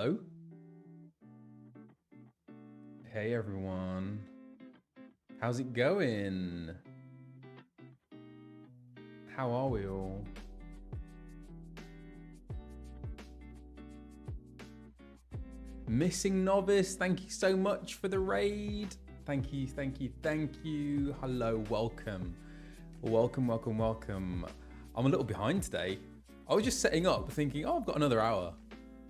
Hello. Hey everyone. How's it going? How are we all? Missing Novice, thank you so much for the raid. Thank you, thank you, thank you. Hello, welcome. Welcome, welcome, welcome. I'm a little behind today. I was just setting up thinking, oh, I've got another hour.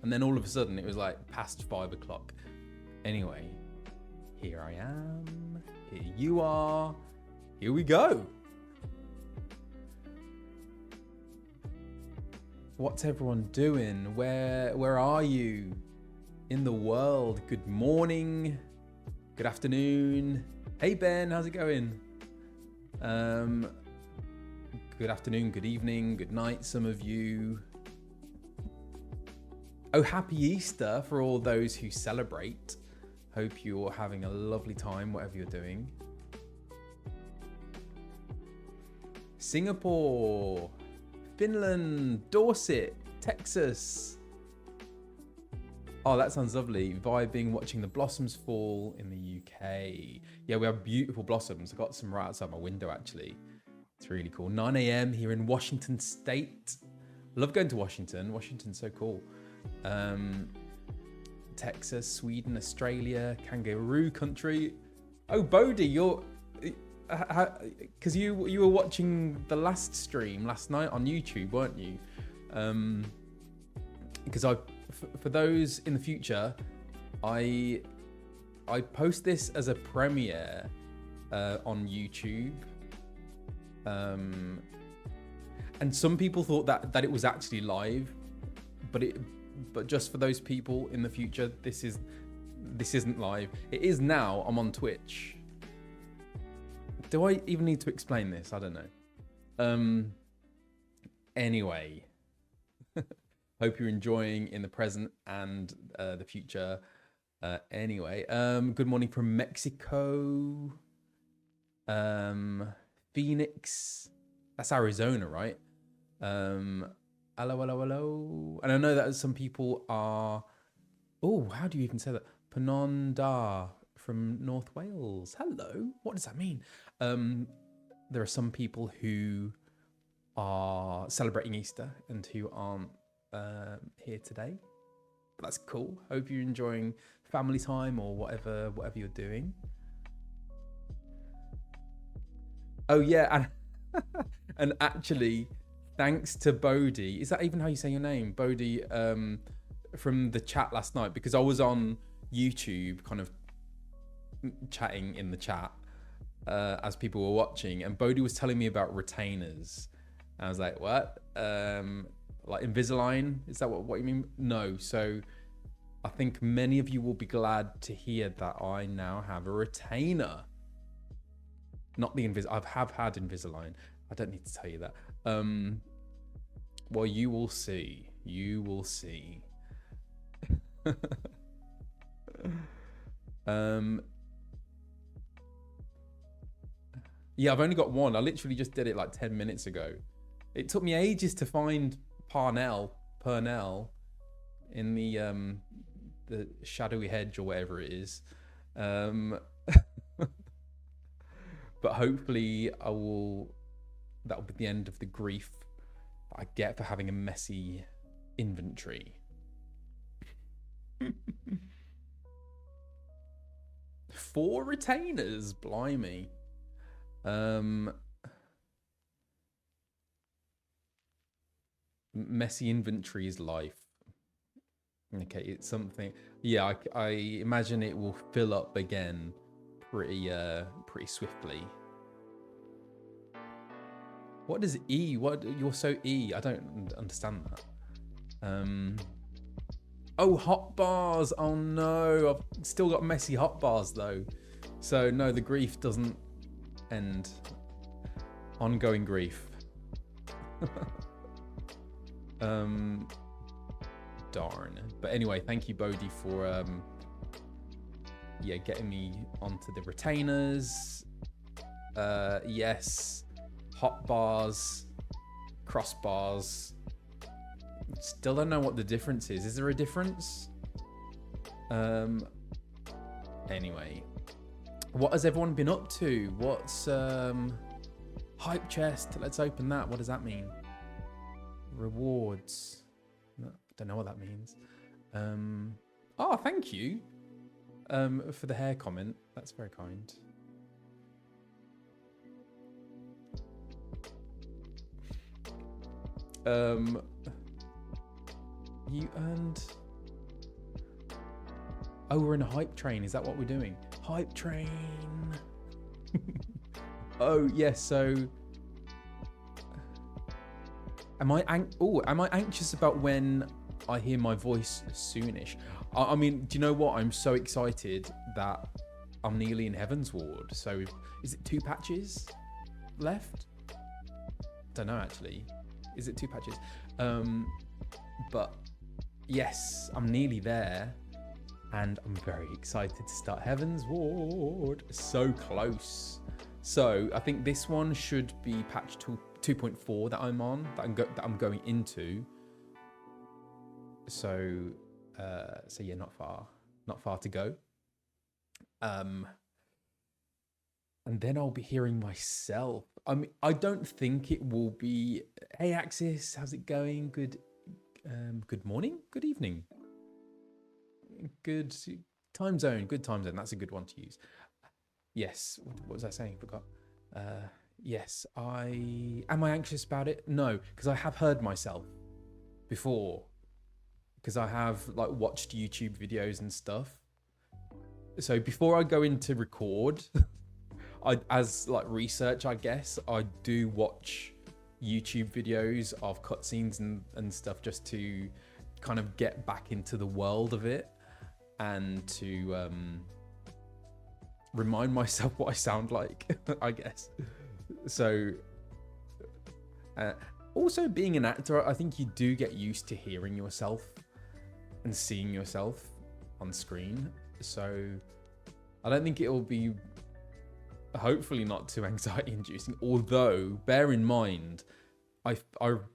And then all of a sudden it was like past 5 o'clock. Anyway, here I am. Here you are. Here we go. What's everyone doing? Where are you in the world? Good morning. Good afternoon. Hey Ben, how's it going? Good afternoon, good evening, good night, some of you. Oh, happy Easter for all those who celebrate. Hope you're having a lovely time, whatever you're doing. Singapore, Finland, Dorset, Texas. Oh, that sounds lovely. Vibing, watching the blossoms fall in the UK. Yeah, we have beautiful blossoms. I got some right outside my window, actually. It's really cool. 9 a.m. here in Washington State. Love going to Washington. Washington's so cool. Texas, Sweden, Australia, kangaroo country. Oh, Bodhi, you're... Because you were watching the last stream last night on YouTube, weren't you? Because for those in the future, I post this as a premiere on YouTube. And some people thought that it was actually live, but just for those people in the future, this isn't live. It is now. I'm on Twitch. Do I even need to explain this? I don't know. Anyway, hope you're enjoying in the present and the future. Anyway, good morning from Mexico. Phoenix. That's Arizona, right? Hello, hello, hello. And I know that some people are... Oh, how do you even say that? Penonda from North Wales. Hello. What does that mean? There are some people who are celebrating Easter and who aren't here today. But that's cool. Hope you're enjoying family time or whatever you're doing. Oh, yeah. And actually... Thanks to Bodhi. Is that even how you say your name? Bodhi, from the chat last night, because I was on YouTube kind of chatting in the chat as people were watching, and Bodhi was telling me about retainers. And I was like, what? Like Invisalign? Is that what you mean? No. So I think many of you will be glad to hear that I now have a retainer. Not the I have had Invisalign. I don't need to tell you that. Well, you will see. You will see. Yeah, I've only got one. I literally just did it like 10 minutes ago. It took me ages to find Purnell in the shadowy hedge or whatever it is. But hopefully that'll be the end of the grief that I get for having a messy inventory. 4 retainers, blimey. Messy inventory is life. Okay, it's something. Yeah, I imagine it will fill up again pretty swiftly. What does E? What, you're so E? I don't understand that. Oh, hot bars. Oh no, I've still got messy hot bars though. So no, the grief doesn't end. Ongoing grief. Darn. But anyway, thank you, Bodhi, for getting me onto the retainers. Yes. Hot bars, crossbars. Still don't know what the difference is. Is there a difference? Anyway, what has everyone been up to? What's hype chest? Let's open that. What does that mean? Rewards. No, don't know what that means. Oh, thank you for the hair comment. That's very kind. You earned... Oh, we're in a hype train. Is that what we're doing? Hype train. Oh, yes. Yeah, so am I anxious about when I hear my voice soonish? I mean, do you know what? I'm so excited that I'm nearly in Heavensward. So is it 2 patches left? Don't know, actually. Is it 2 patches? But yes, I'm nearly there. And I'm very excited to start Heavensward. So close. So I think this one should be patch 2.4 that I'm on, that I'm going into. So yeah, not far to go. And then I'll be hearing myself. I mean, I don't think it will be. Hey, Axis, how's it going? Good morning, good evening. Good time zone. That's a good one to use. Yes. What was I saying? Forgot. Yes. Am I anxious about it? No, because I have heard myself before. Because I have like watched YouTube videos and stuff. So before I go into record, as like research, I guess I do watch YouTube videos of cutscenes and stuff just to kind of get back into the world of it. And to remind myself what I sound like, I guess. So, also being an actor, I think you do get used to hearing yourself and seeing yourself on screen. So, I don't think it will be, hopefully not too anxiety inducing. Although, bear in mind, I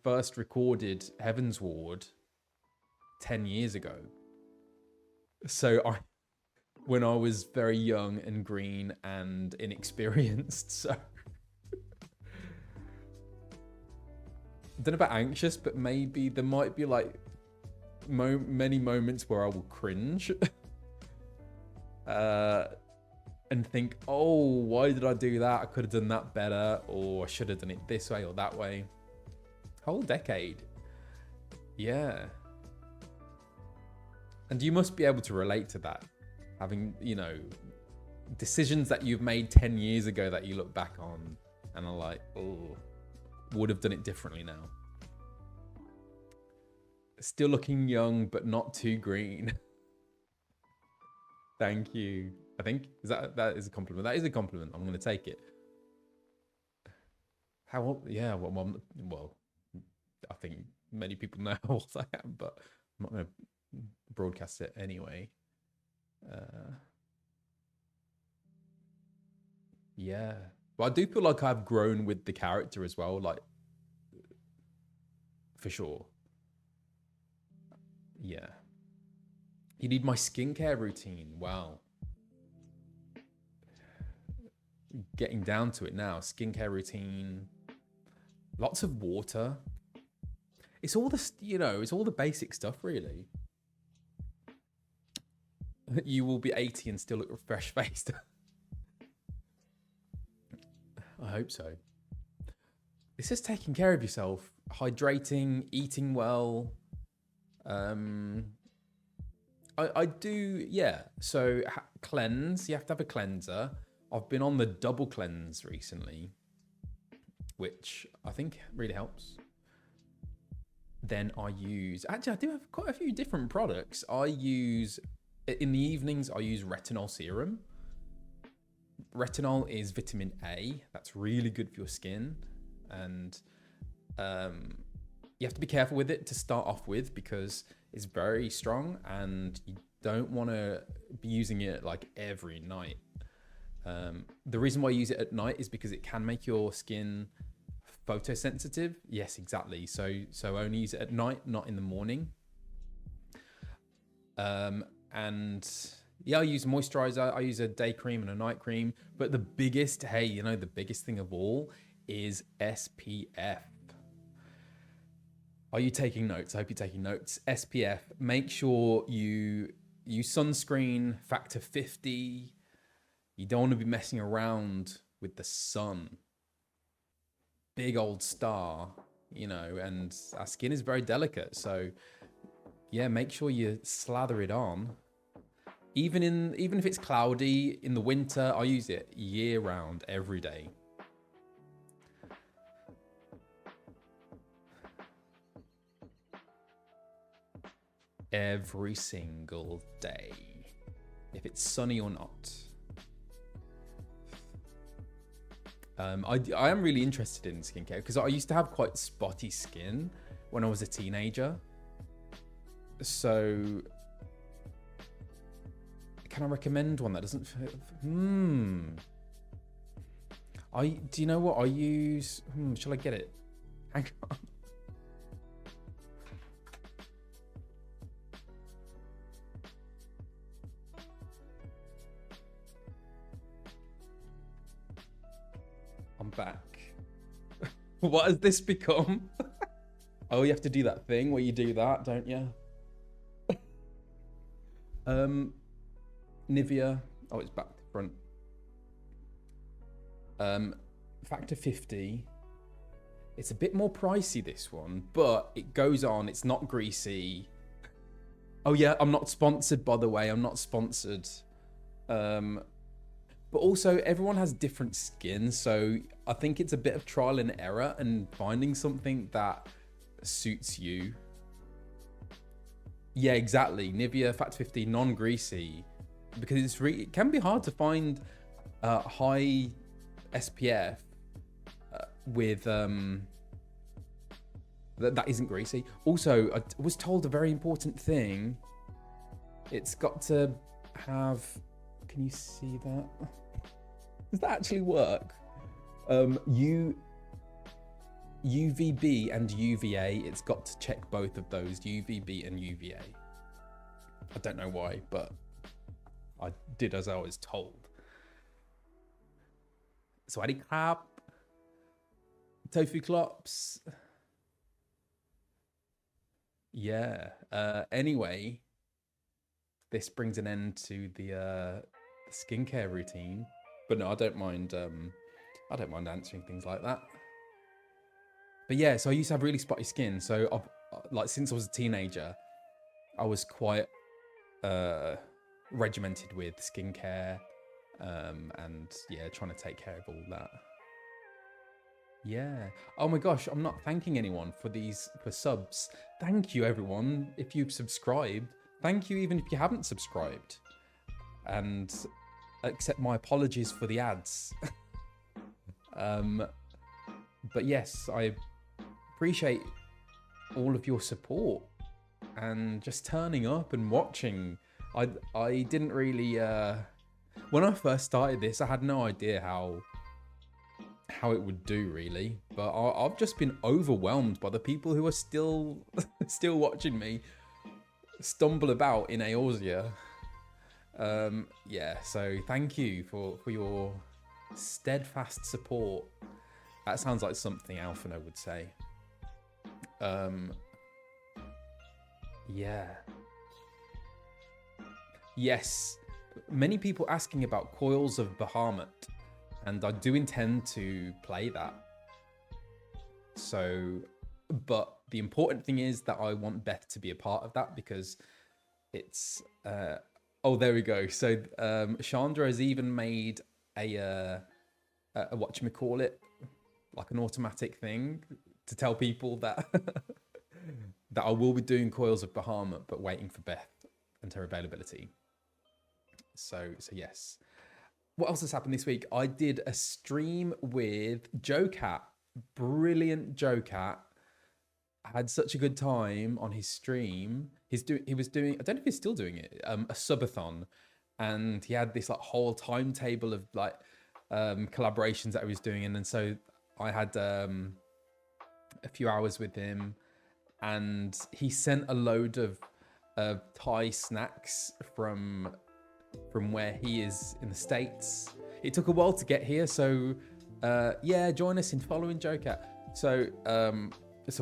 first recorded Heavensward 10 years ago. So when I was very young and green and inexperienced, so I don't know about anxious, but maybe there might be like many moments where I will cringe and think, oh, why did I do that? I could have done that better, or I should have done it this way or that way. Whole decade. Yeah. And you must be able to relate to that, having, you know, decisions that you've made 10 years ago that you look back on and are like, oh, would have done it differently now. Still looking young, but not too green. Thank you. I think that is a compliment. That is a compliment. I'm going to take it. How old? Yeah, well, I think many people know how old I am, but I'm not going to broadcast it anyway. Yeah, but I do feel like I've grown with the character as well, like for sure. Yeah. You need my skincare routine. Wow. Getting down to it now. Skincare routine. Lots of water. It's all the, it's all the basic stuff, really. You will be 80 and still look fresh-faced. I hope so. It's just taking care of yourself. Hydrating, eating well. I do, yeah. So cleanse, you have to have a cleanser. I've been on the double cleanse recently, which I think really helps. Then actually I do have quite a few different products. In the evenings, I use retinol serum. Retinol is vitamin A. That's really good for your skin. And you have to be careful with it to start off with because it's very strong and you don't want to be using it like every night. The reason why I use it at night is because it can make your skin photosensitive. Yes, exactly. So only use it at night, not in the morning. And yeah, I use moisturizer. I use a day cream and a night cream. But the biggest, hey, you know, the biggest thing of all is SPF. Are you taking notes? I hope you're taking notes. SPF, make sure you use sunscreen, factor 50. You don't want to be messing around with the sun. Big old star, you know, and our skin is very delicate. So yeah, make sure you slather it on. Even if it's cloudy in the winter, I use it year round, every day. Every single day, if it's sunny or not. I am really interested in skincare because I used to have quite spotty skin when I was a teenager. So can I recommend one that doesn't do you know what I use? Shall I get it? Hang on. I'm back. What has this become? Oh, you have to do that thing where you do that, don't you? Nivea. Oh, it's back to front. Factor 50. It's a bit more pricey, this one, but it goes on. It's not greasy. Oh yeah, I'm not sponsored, by the way. I'm not sponsored. But also, everyone has different skin, so I think it's a bit of trial and error and finding something that suits you. Yeah, exactly. Nivea Factor 50, non-greasy, because it can be hard to find high SPF with that isn't greasy. Also, I was told a very important thing. It's got to have. Can you see that? Does that actually work? UVB and UVA, it's got to check both of those, UVB and UVA. I don't know why, but I did as I was told. Swaddy crap. Tofu clops. Yeah. Anyway, this brings an end to the skincare routine. But no, I don't mind answering things like that. But yeah, so I used to have really spotty skin. So like since I was a teenager, I was quite regimented with skincare, and yeah, trying to take care of all that. Yeah. Oh my gosh, I'm not thanking anyone for subs. Thank you everyone if you've subscribed. Thank you even if you haven't subscribed. And accept my apologies for the ads. But yes, I appreciate all of your support and just turning up and watching. I didn't really when I first started this, I had no idea how it would do really, but I've just been overwhelmed by the people who are still watching me stumble about in Eorzea. Yeah, so thank you for your steadfast support. That sounds like something Alphinaud would say. Yeah. Yes, many people asking about Coils of Bahamut, and I do intend to play that. So, but the important thing is that I want Beth to be a part of that because it's oh, there we go. So Chandra has even made a whatchamacallit, like an automatic thing to tell people that that I will be doing Coils of Bahamut, but waiting for Beth and her availability. So yes. What else has happened this week? I did a stream with Joecat. Brilliant Joecat. I had such a good time on his stream. He was doing, I don't know if he's still doing it, a subathon. And he had this like whole timetable of like collaborations that he was doing. And then so I had a few hours with him, and he sent a load of Thai snacks from where he is in the States. It took a while to get here, so yeah, join us in following Jocat. So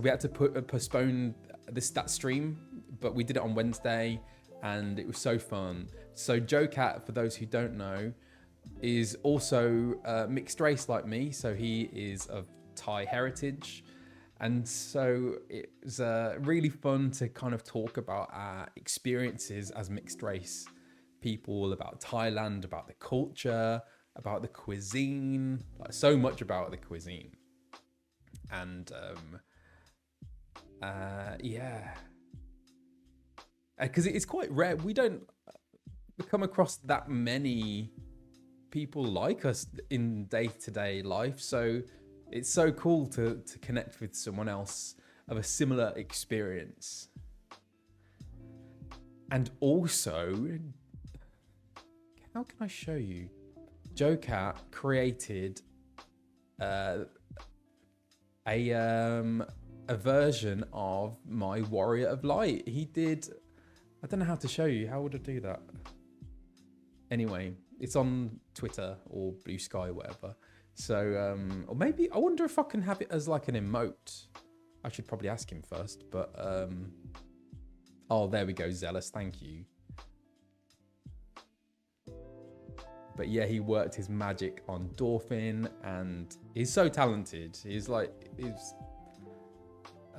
we had to postpone that stream, but we did it on Wednesday, and it was so fun. So Jocat, for those who don't know, is also mixed race like me, so he is of Thai heritage. And so it was really fun to kind of talk about our experiences as mixed race people, about Thailand, about the culture, about the cuisine, like so much about the cuisine. And yeah, because it's quite rare. We don't come across that many people like us in day-to-day life, so it's so cool to connect with someone else of a similar experience. And also, how can I show you? Jocat created a version of my Warrior of Light. He did, I don't know how to show you. How would I do that? Anyway, it's on Twitter or Blue Sky, whatever. So, or maybe, I wonder if I can have it as like an emote. I should probably ask him first, but, oh, there we go, Zealous, thank you. But yeah, he worked his magic on Dorfin, and he's so talented. He's like,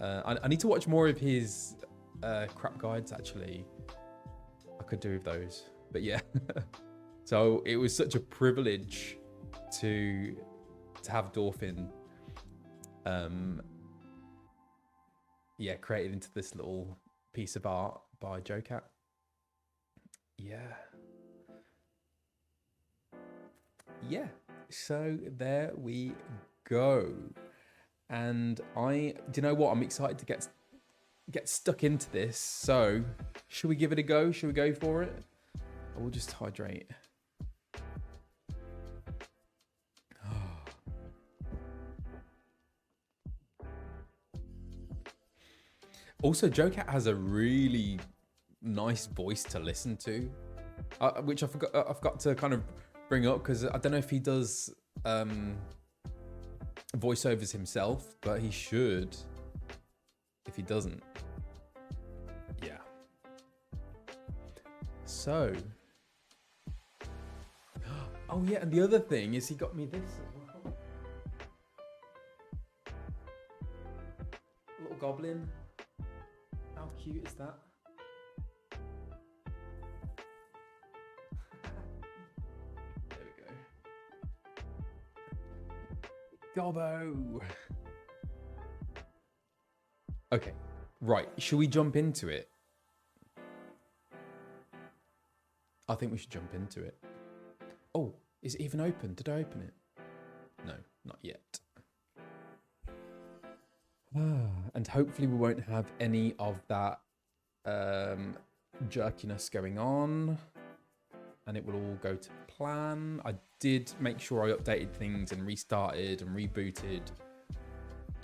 I need to watch more of his crap guides, actually. I could do with those, but yeah. So it was such a privilege to have Dorfin, yeah, created into this little piece of art by Jocat. Yeah. Yeah, so there we go. And do you know what? I'm excited to get stuck into this. So should we give it a go? Should we go for it? I will just hydrate. Also, Jocat has a really nice voice to listen to, which I forgot to kind of bring up, because I don't know if he does voiceovers himself, but he should if he doesn't. Yeah. So, oh yeah, and the other thing is he got me this as well. A little goblin. How cute is that? There we go. Gobbo. Okay, right. Should we jump into it? I think we should jump into it. Oh, is it even open? Did I open it? No, not yet. And hopefully we won't have any of that jerkiness going on, and it will all go to plan. I did make sure I updated things and restarted and rebooted.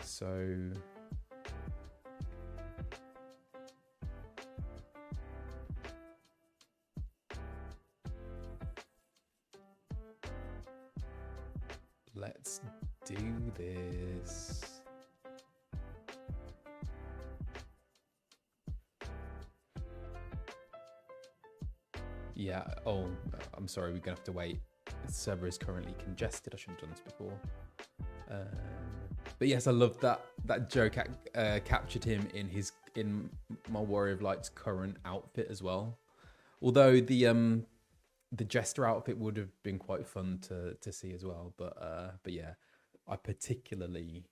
So let's do this. Yeah, oh, I'm sorry, we're gonna have to wait. The server is currently congested. I should have done this before. But yes, I love that Jocat captured him in my Warrior of Light's current outfit as well. Although the Jester outfit would have been quite fun to see as well. But yeah, I particularly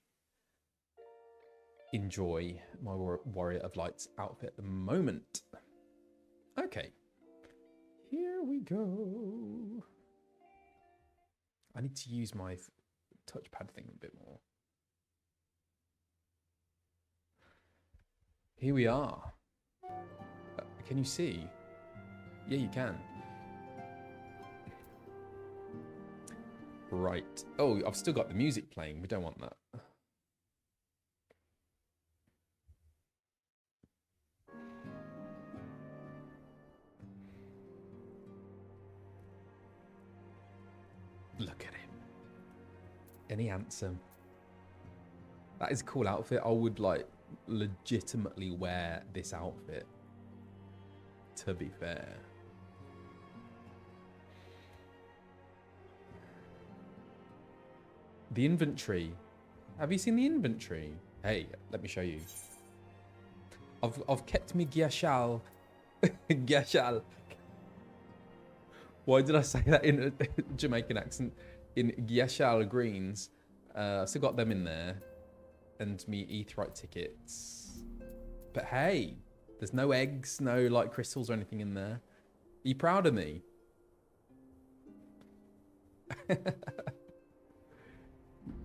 enjoy my Warrior of Light's outfit at the moment. Okay. Here we go. I need to use my touchpad thing a bit more. Here we are. Can you see? Yeah, you can. Right. Oh, I've still got the music playing. We don't want that. Look at him. Any handsome. That is a cool outfit. I would like legitimately wear this outfit, to be fair. The inventory. Have you seen the inventory? Hey, let me show you. I've kept me Gyashal. Gyashal. Why did I say that in a Jamaican accent? In Gyashal greens. So got them in there. And me Aetheryte tickets. But hey, there's no eggs, no like crystals or anything in there. Are you proud of me?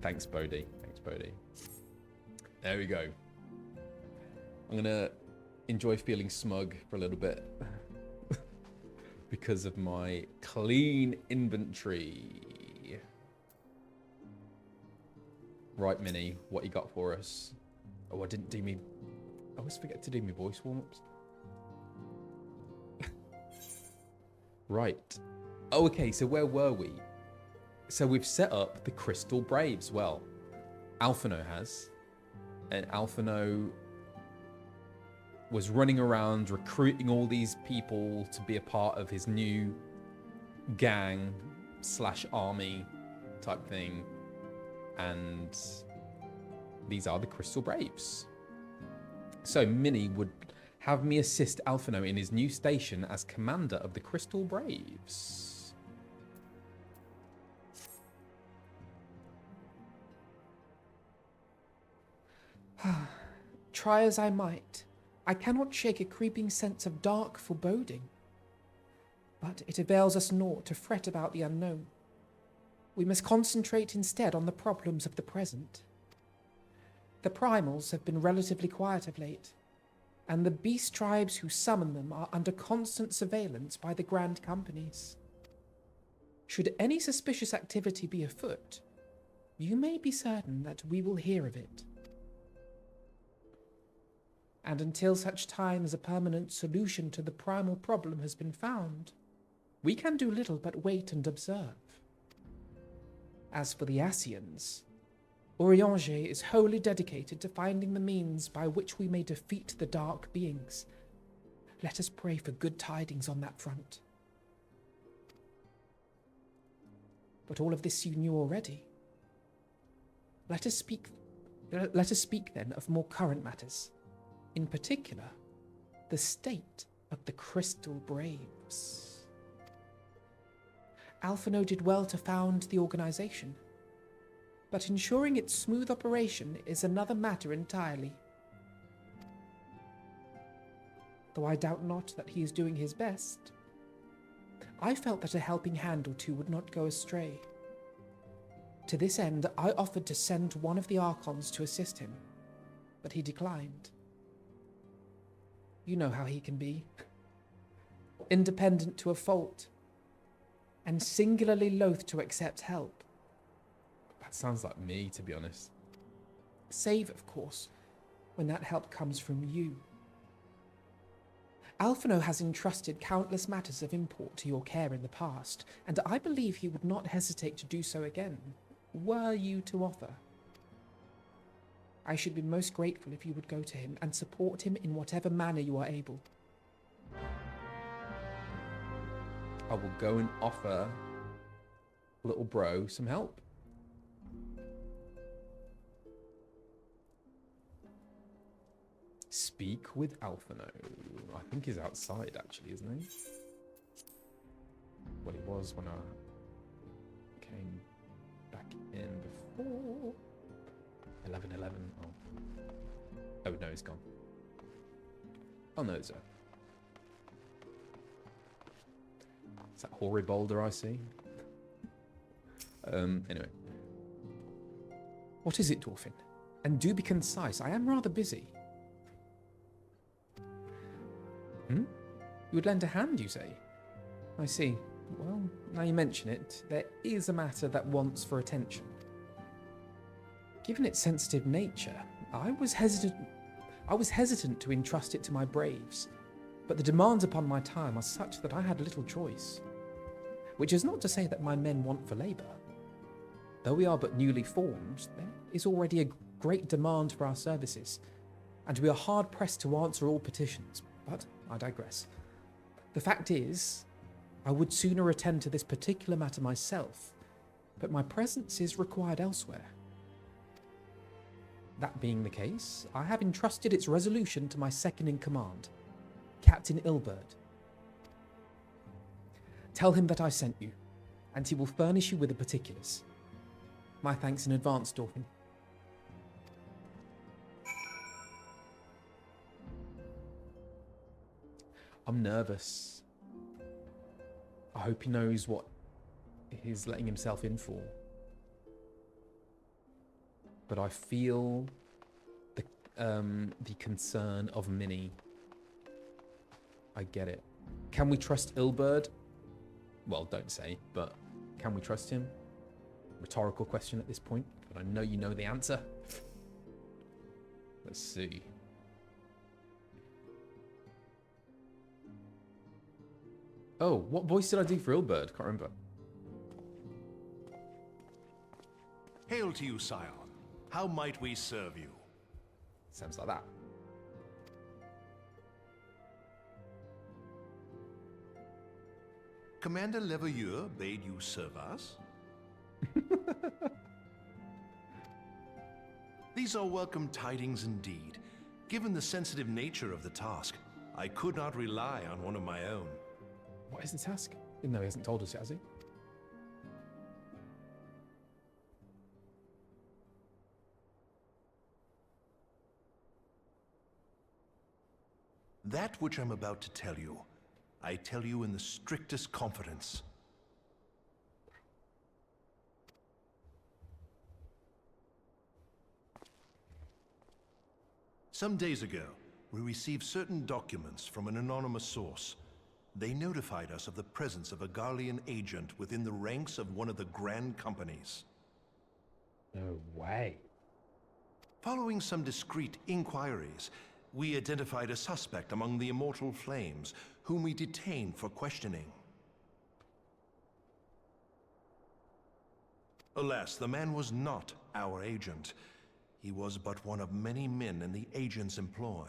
Thanks, Bodhi. Thanks, Bodhi. There we go. I'm gonna enjoy feeling smug for a little bit because of my clean inventory. Right, Minnie, what you got for us? Oh, I didn't do me... I always forget to do my voice warm-ups. Right. Oh, okay, so where were we? So we've set up the Crystal Braves. Well, Alphinaud has. And Alphinaud was running around recruiting all these people to be a part of his new gang / army type thing. And these are the Crystal Braves. So Minnie would have me assist Alphinaud in his new station as commander of the Crystal Braves. Try as I might, I cannot shake a creeping sense of dark foreboding. But it avails us naught to fret about the unknown. We must concentrate instead on the problems of the present. The primals have been relatively quiet of late, and the beast tribes who summon them are under constant surveillance by the grand companies. Should any suspicious activity be afoot, you may be certain that we will hear of it. And until such time as a permanent solution to the primal problem has been found, we can do little but wait and observe. As for the Ascians, Orianger is wholly dedicated to finding the means by which we may defeat the dark beings. Let us pray for good tidings on that front. But all of this you knew already. Let us speak then of more current matters. In particular, the state of the Crystal Braves. Alphinaud did well to found the organization, but ensuring its smooth operation is another matter entirely. Though I doubt not that he is doing his best, I felt that a helping hand or two would not go astray. To this end, I offered to send one of the Archons to assist him, but he declined. You know how he can be. Independent to a fault, and singularly loath to accept help. That sounds like me, to be honest. Save, of course, when that help comes from you. Alphinaud has entrusted countless matters of import to your care in the past, and I believe he would not hesitate to do so again, were you to offer. I should be most grateful if you would go to him and support him in whatever manner you are able. I will go and offer little bro some help. Speak with Alphinaud. I think he's outside, actually, isn't he? Well, he was when I came back in before. 11:11. Oh, no, he's gone. Oh, no, it's there. Is that hoary boulder I see? Anyway. What is it, Dwarfin? And do be concise. I am rather busy. You would lend a hand, you say? I see. Well, now you mention it, there is a matter that wants for attention. Given its sensitive nature, I was hesitant to entrust it to my braves, but the demands upon my time are such that I had little choice. Which is not to say that my men want for labour. Though we are but newly formed, there is already a great demand for our services, and we are hard-pressed to answer all petitions, but I digress. The fact is, I would sooner attend to this particular matter myself, but my presence is required elsewhere. That being the case, I have entrusted its resolution to my second-in-command, Captain Ilberd. Tell him that I sent you, and he will furnish you with the particulars. My thanks in advance, Dorfin. I'm nervous. I hope he knows what he's letting himself in for. But I feel the concern of Minnie. I get it. Can we trust Ilberd? Well, don't say, but can we trust him? Rhetorical question at this point, but I know you know the answer. Let's see. Oh, what voice did I do for Ilberd? Can't remember. Hail to you, Scion. How might we serve you? Sounds like that. Commander Leveilleur bade you serve us? These are welcome tidings indeed. Given the sensitive nature of the task, I could not rely on one of my own. What is the task? No, he hasn't told us yet, has he? That which I'm about to tell you, I tell you in the strictest confidence. Some days ago, we received certain documents from an anonymous source. They notified us of the presence of a Garlean agent within the ranks of one of the Grand Companies. No way. Following some discreet inquiries, we identified a suspect among the Immortal Flames, whom we detained for questioning. Alas, the man was not our agent. He was but one of many men in the agent's employ.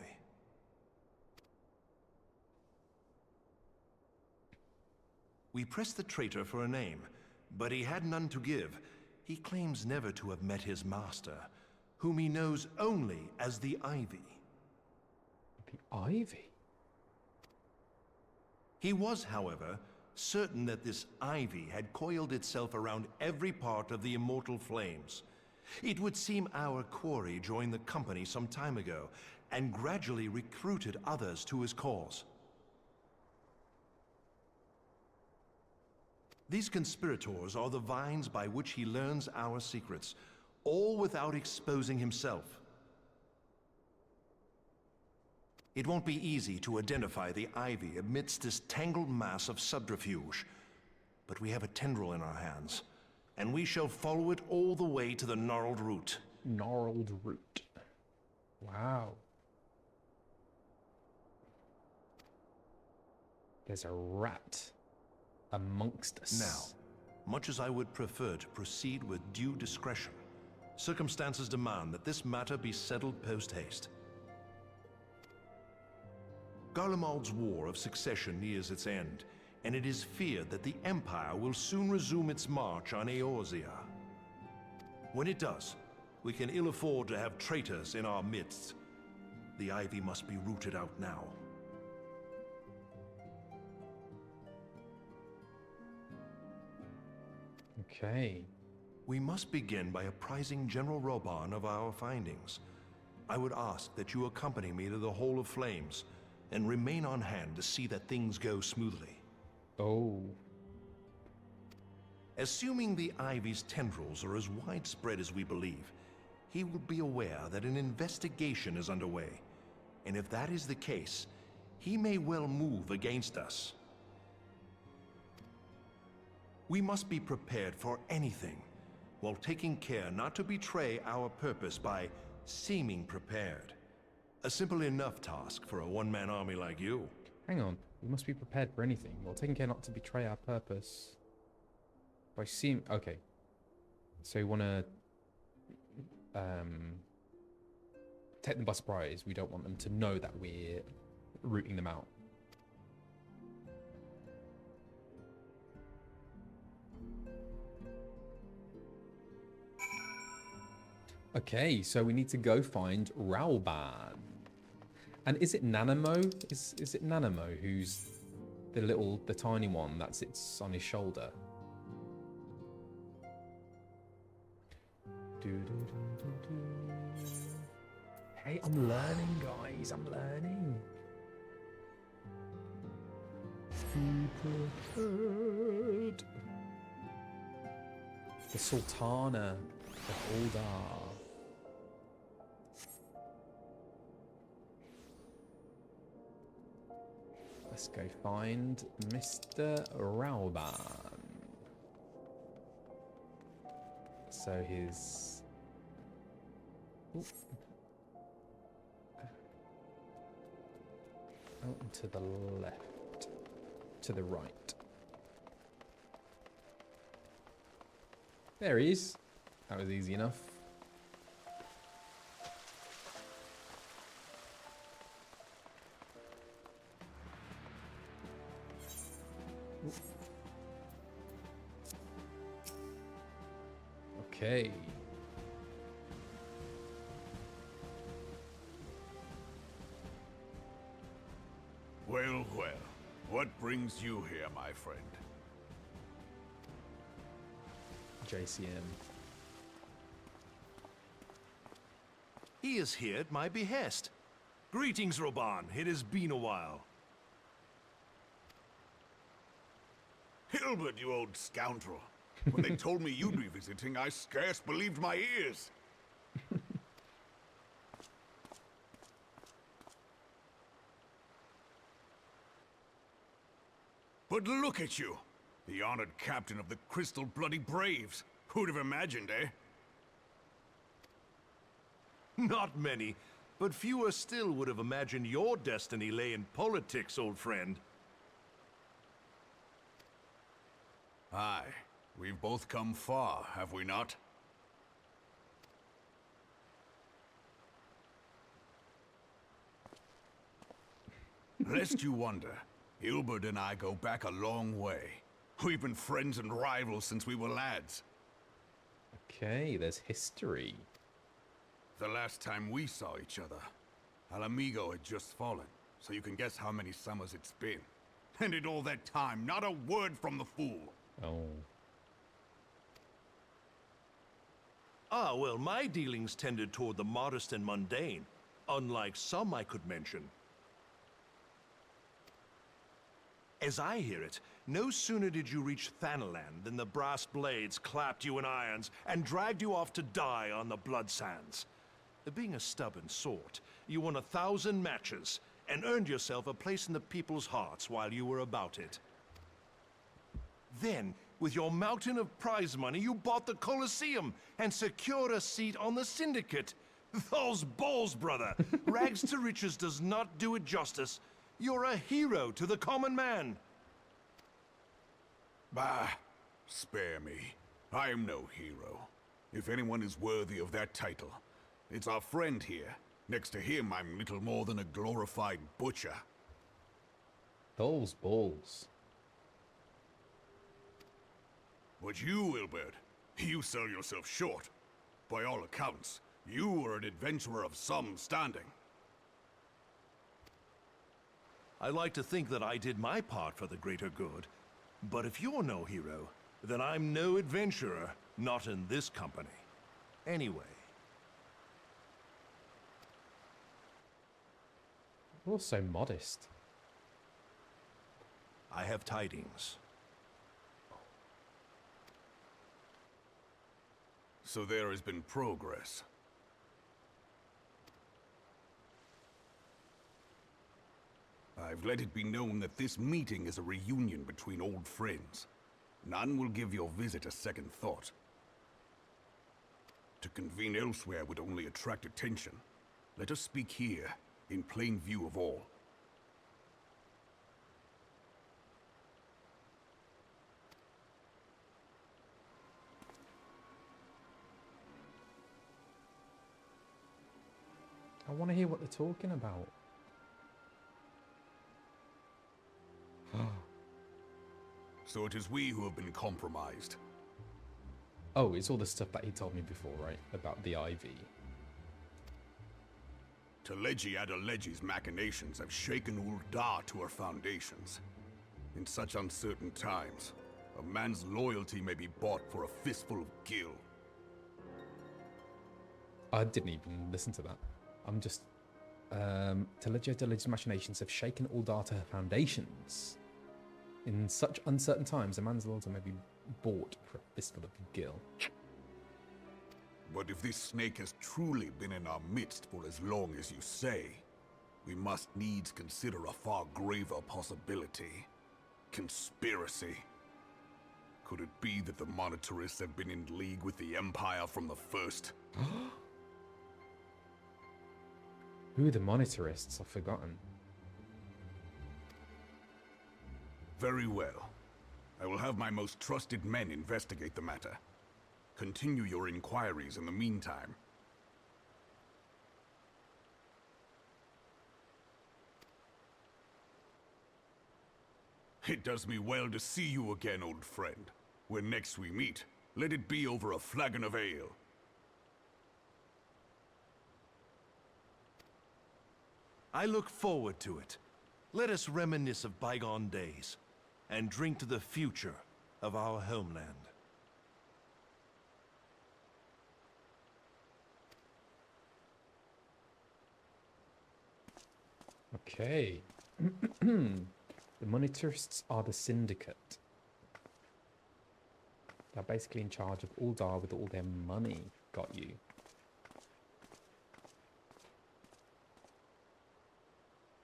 We pressed the traitor for a name, but he had none to give. He claims never to have met his master, whom he knows only as the Ivy. The Ivy? He was, however, certain that this Ivy had coiled itself around every part of the Immortal Flames. It would seem our quarry joined the company some time ago, and gradually recruited others to his cause. These conspirators are the vines by which he learns our secrets, all without exposing himself. It won't be easy to identify the Ivy amidst this tangled mass of subterfuge, but we have a tendril in our hands, and we shall follow it all the way to the gnarled root. Gnarled root. Wow. There's a rat amongst us. Now, much as I would prefer to proceed with due discretion, circumstances demand that this matter be settled post-haste. Garlemald's War of Succession nears its end, and it is feared that the Empire will soon resume its march on Eorzea. When it does, we can ill afford to have traitors in our midst. The Ivy must be rooted out now. Okay. We must begin by apprising General Roban of our findings. I would ask that you accompany me to the Hall of Flames, and remain on hand to see that things go smoothly. Oh. Assuming the Ivy's tendrils are as widespread as we believe, he will be aware that an investigation is underway, and if that is the case, he may well move against us. We must be prepared for anything, while taking care not to betray our purpose by seeming prepared. A simple enough task for a one-man army like you. Hang on. We must be prepared for anything, while taking care not to betray our purpose. By seem... Okay. So we want to take them by surprise. We don't want them to know that we're rooting them out. Okay, so we need to go find Ralban. And is it Nanamo? Is it Nanamo who's the tiny one that sits on his shoulder? Hey, I'm learning, guys. I'm learning. The Sultana of Uldar. Let's go find Mr. Ralban. So his... Ooh. Out and to the left. To the right. There he is. That was easy enough. Okay. Well, well. What brings you here, my friend? JCM. He is here at my behest. Greetings, Roban. It has been a while. Hilbert, you old scoundrel. When they told me you'd be visiting, I scarce believed my ears. But look at you, the honored captain of the Crystal Bloody Braves. Who'd have imagined, eh? Not many, but fewer still would have imagined your destiny lay in politics, old friend. Aye, we've both come far, have we not? Lest you wonder, Hilbert and I go back a long way. We've been friends and rivals since we were lads. Okay, there's history. The last time we saw each other, Alamigo had just fallen, so you can guess how many summers it's been. And in all that time, not a word from the fool. Oh. Ah, well, my dealings tended toward the modest and mundane, unlike some I could mention. As I hear it, no sooner did you reach Thanalan than the brass blades clapped you in irons and dragged you off to die on the blood sands. Being a stubborn sort, you won 1,000 matches and earned yourself a place in the people's hearts while you were about it. Then, with your mountain of prize money, you bought the Colosseum and secured a seat on the Syndicate. Those balls, brother! Rags to riches does not do it justice. You're a hero to the common man. Bah, spare me. I am no hero. If anyone is worthy of that title, it's our friend here. Next to him, I'm little more than a glorified butcher. Those balls. But you, Wilbert, you sell yourself short. By all accounts, you are an adventurer of some standing. I like to think that I did my part for the greater good. But if you're no hero, then I'm no adventurer, not in this company. Anyway. We're all so modest. I have tidings. So there has been progress. I've let it be known that this meeting is a reunion between old friends. None will give your visit a second thought. To convene elsewhere would only attract attention. Let us speak here, in plain view of all. I want to hear what they're talking about. So it is we who have been compromised. Oh, it's all the stuff that he told me before, right? About the ivy. Teleji Adeleji's machinations have shaken Uldar to her foundations. In such uncertain times, a man's loyalty may be bought for a fistful of gil. I didn't even listen to that. I'm just... Teleji Adeleji's machinations have shaken Uldar to her foundations. In such uncertain times, a man's loyalty may be bought for a fistful of gil. But if this snake has truly been in our midst for as long as you say, we must needs consider a far graver possibility. Conspiracy. Could it be that the Monetarists have been in league with the Empire from the first? Who are the Monetarists? I've forgotten. Very well. I will have my most trusted men investigate the matter. Continue your inquiries in the meantime. It does me well to see you again, old friend. When next we meet, let it be over a flagon of ale. I look forward to it. Let us reminisce of bygone days, and drink to the future of our homeland. Okay. The Monetarists are the syndicate. They're basically in charge of Uldar with all their money. Got you.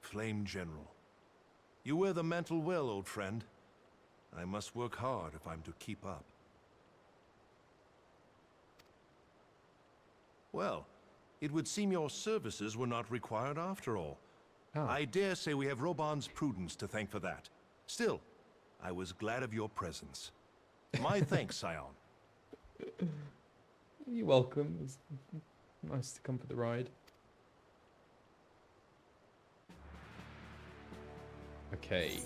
Flame General. You wear the mantle well, old friend. I must work hard if I'm to keep up. Well, it would seem your services were not required after all. Oh. I dare say we have Roban's prudence to thank for that. Still, I was glad of your presence. My thanks, Scion. You're welcome. It was nice to come for the ride. Okay.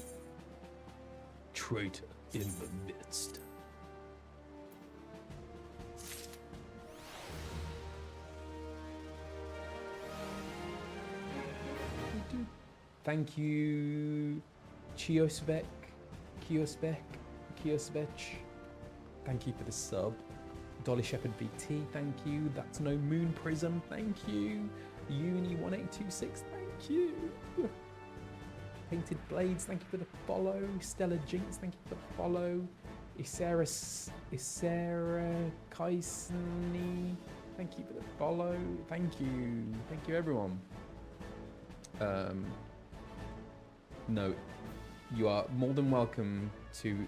Traitor in the midst. Thank you, Kiosvek. Thank you for the sub. Dolly Shepherd BT, thank you. That's No Moon Prism, thank you. Uni1826, thank you. Painted Blades, thank you for the follow. Stella Jinx, thank you for the follow. Isera Kaisni, thank you for the follow. Thank you everyone. No, you are more than welcome to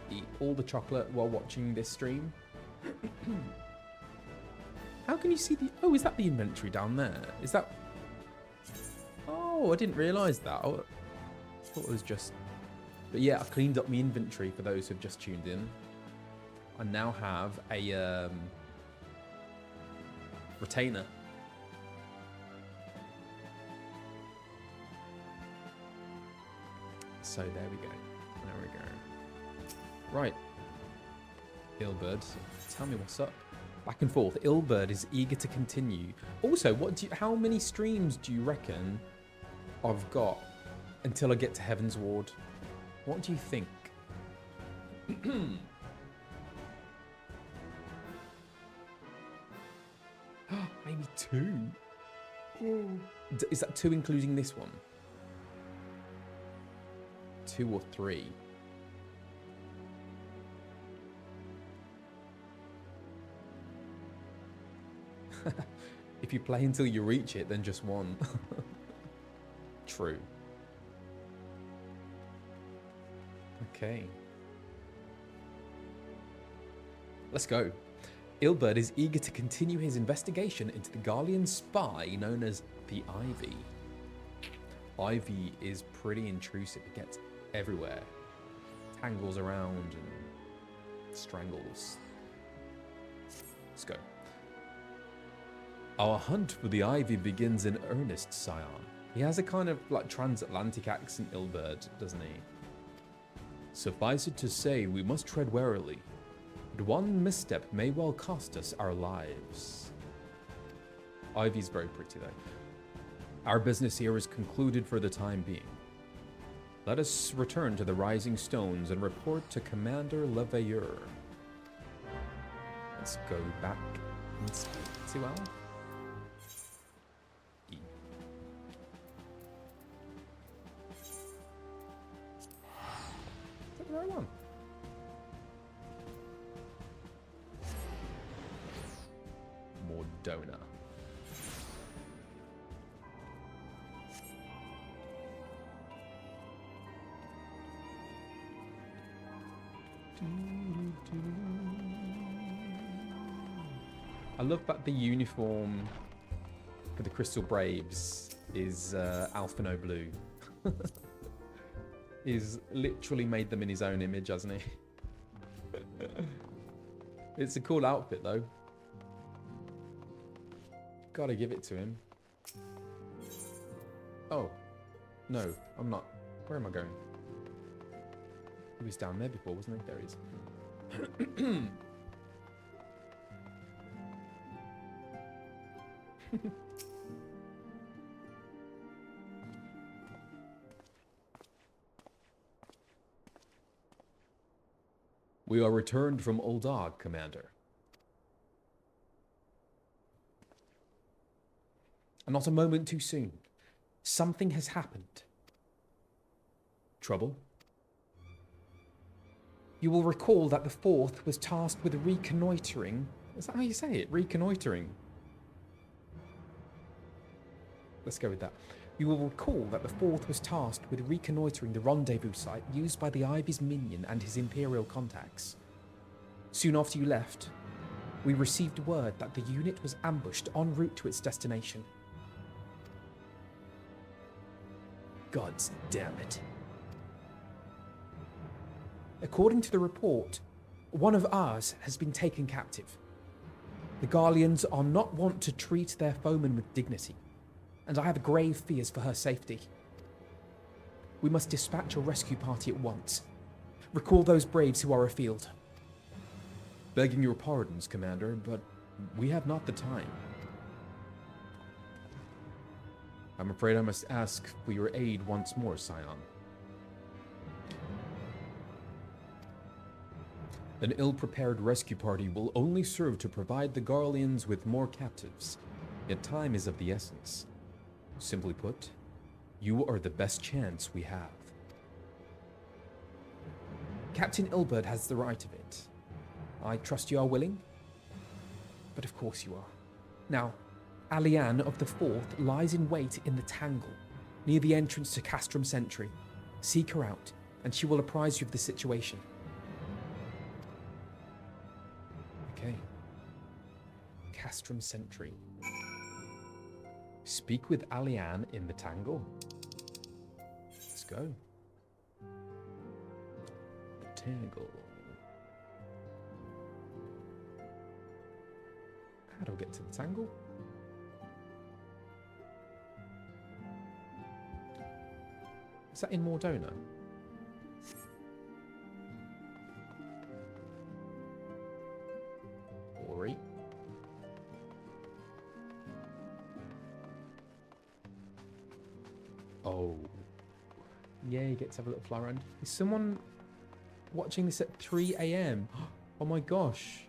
eat all the chocolate while watching this stream. How can you see the... Oh, is that the inventory down there? Is that... Oh, I didn't realise that. I thought it was just... But yeah, I cleaned up my inventory for those who've just tuned in. I now have a retainer. So there we go. There we go. Right. Ilbird, tell me what's up. Back and forth. Ilbird is eager to continue. Also, how many streams do you reckon I've got until I get to Heavensward? What do you think? Maybe 2. Is that 2 including this one? 2 or 3? If you play until you reach it, then just 1. True. Okay. Let's go. Ilbird is eager to continue his investigation into the Garlean spy known as the Ivy. Ivy is pretty intrusive. It gets everywhere. Tangles around and strangles. Let's go. Our hunt for the ivy begins in earnest, Scion. He has a kind of like transatlantic accent, Ilberd, doesn't he? Suffice it to say, we must tread warily. But one misstep may well cost us our lives. Ivy's very pretty though. Our business here is concluded for the time being. Let us return to the Rising Stones and report to Commander Leveilleur. Let's go back and speak to Al. Is that the right one? Mordona. I love that the uniform for the Crystal Braves is Alphinaud blue. He's literally made them in his own image, hasn't he? It's a cool outfit though. Gotta give it to him. Oh, no, I'm not. Where am I going? He was down there before, wasn't he? There he is. We are returned from Uldag, Commander. Not a moment too soon. Something has happened. Trouble? You will recall that the Fourth was tasked with reconnoitering. Is that how you say it? Reconnoitering? Let's go with that. You will recall that the Fourth was tasked with reconnoitering the rendezvous site used by the Ivy's minion and his Imperial contacts. Soon after you left, we received word that the unit was ambushed en route to its destination. God's damn it. According to the report, one of ours has been taken captive. The Garleans are not wont to treat their foemen with dignity, and I have grave fears for her safety. We must dispatch a rescue party at once. Recall those braves who are afield. Begging your pardons, Commander, but we have not the time. I'm afraid I must ask for your aid once more, Scion. An ill-prepared rescue party will only serve to provide the Garleans with more captives, yet time is of the essence. Simply put, you are the best chance we have. Captain Ilberd has the right of it. I trust you are willing? But of course you are. Now, Alianne of the Fourth lies in wait in the Tangle, near the entrance to Castrum Centri. Seek her out, and she will apprise you of the situation. Okay. Castrum Centri. Speak with Alianne in the Tangle. Let's go. The Tangle. How do I get to the Tangle? Is that in Mordona? Ori. Oh. Yeah, you get to have a little fly around. Is someone watching this at 3 AM? Oh my gosh.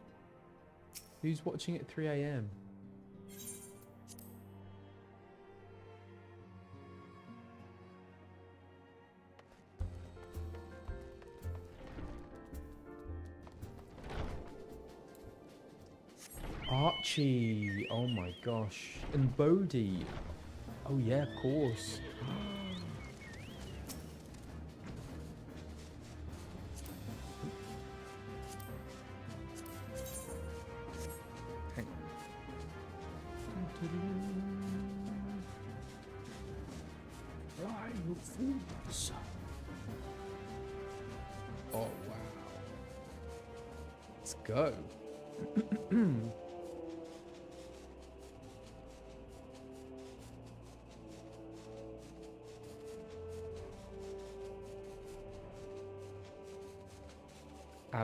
Who's watching at 3 AM? Archie. Oh my gosh. And Bodhi. Oh yeah, of course. Hang on. Fly, you fools. Oh wow. Let's go.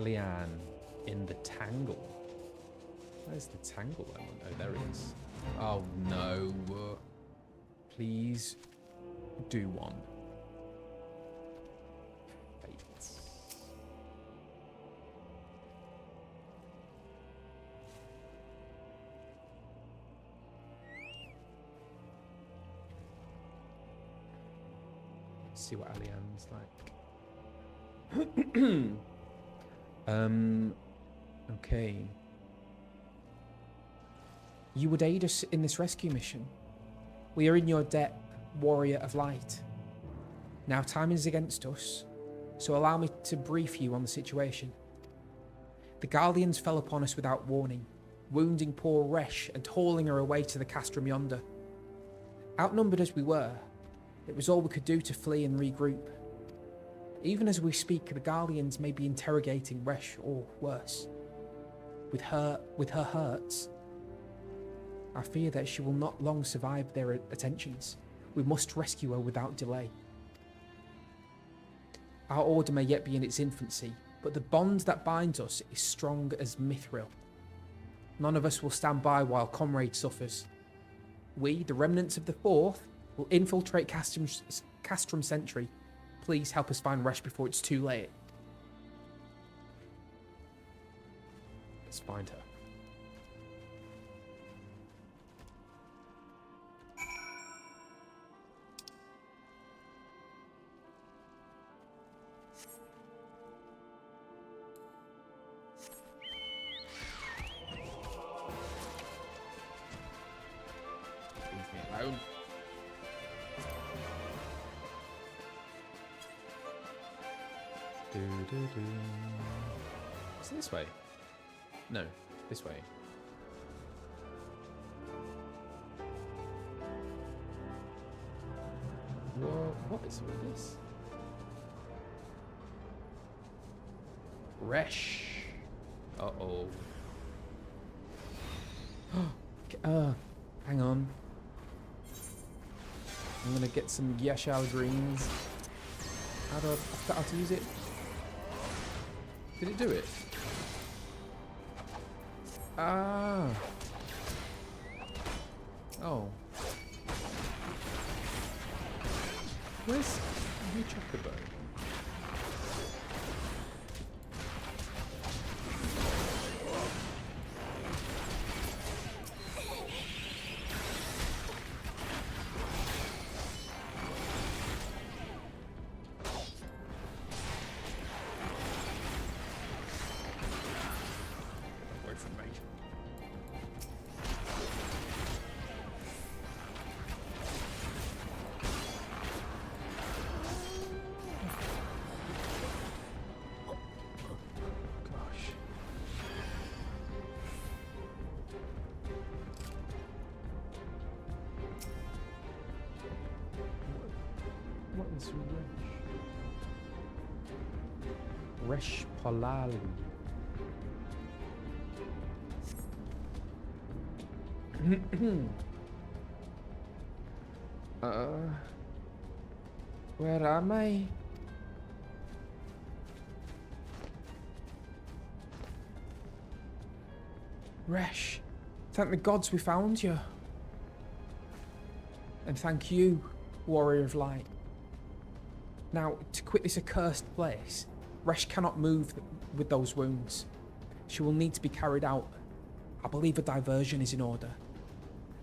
Alian in the Tangle. Where's the Tangle element? Oh, there it is. Oh no. Please do one. Fates. Let's see what Alian's like. Okay. You would aid us in this rescue mission. We are in your debt, Warrior of Light. Now time is against us, so allow me to brief you on the situation. The Guardians fell upon us without warning, wounding poor Resh and hauling her away to the Castrum yonder. Outnumbered as we were, it was all we could do to flee and regroup. Even as we speak, the Guardians may be interrogating Resh, or worse. With her hurts, I fear that she will not long survive their attentions. We must rescue her without delay. Our order may yet be in its infancy, but the bond that binds us is strong as mithril. None of us will stand by while comrade suffers. We, the remnants of the Fourth, will infiltrate Castrum Centri. Please help us find Resh before it's too late. Let's find her. Leave me alone. Is it this way? No, this way. Whoa, what is all this? Resh. Uh-oh. Hang on. I'm gonna get some Yashal greens. How do I forgot how to use it? Did it do it? Ah. Oh. Where's the chocobo? What is Resh? Resh Polali. Where am I? Resh, thank the gods we found you. And thank you, Warrior of Light. Now, to quit this accursed place, Resh cannot move with those wounds. She will need to be carried out. I believe a diversion is in order.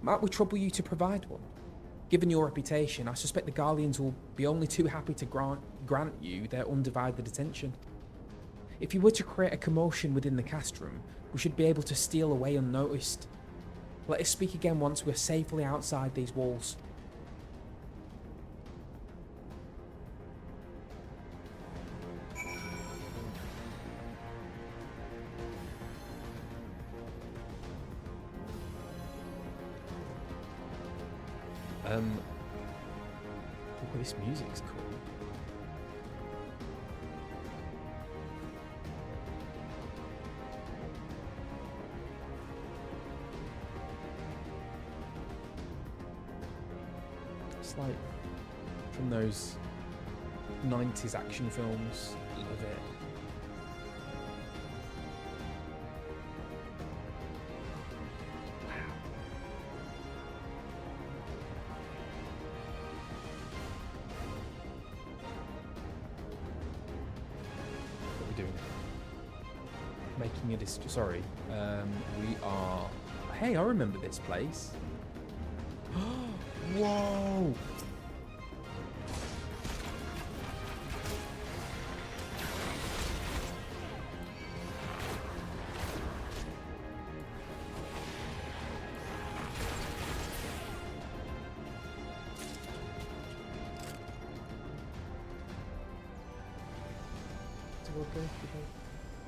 Might we trouble you to provide one? Given your reputation, I suspect the Guardians will be only too happy to grant you their undivided attention. If you were to create a commotion within the Castrum, we should be able to steal away unnoticed. Let us speak again once we're safely outside these walls. Oh, this music's cool. It's like from those 90s action films. Love it. Sorry. We are... Hey, I remember this place. Whoa!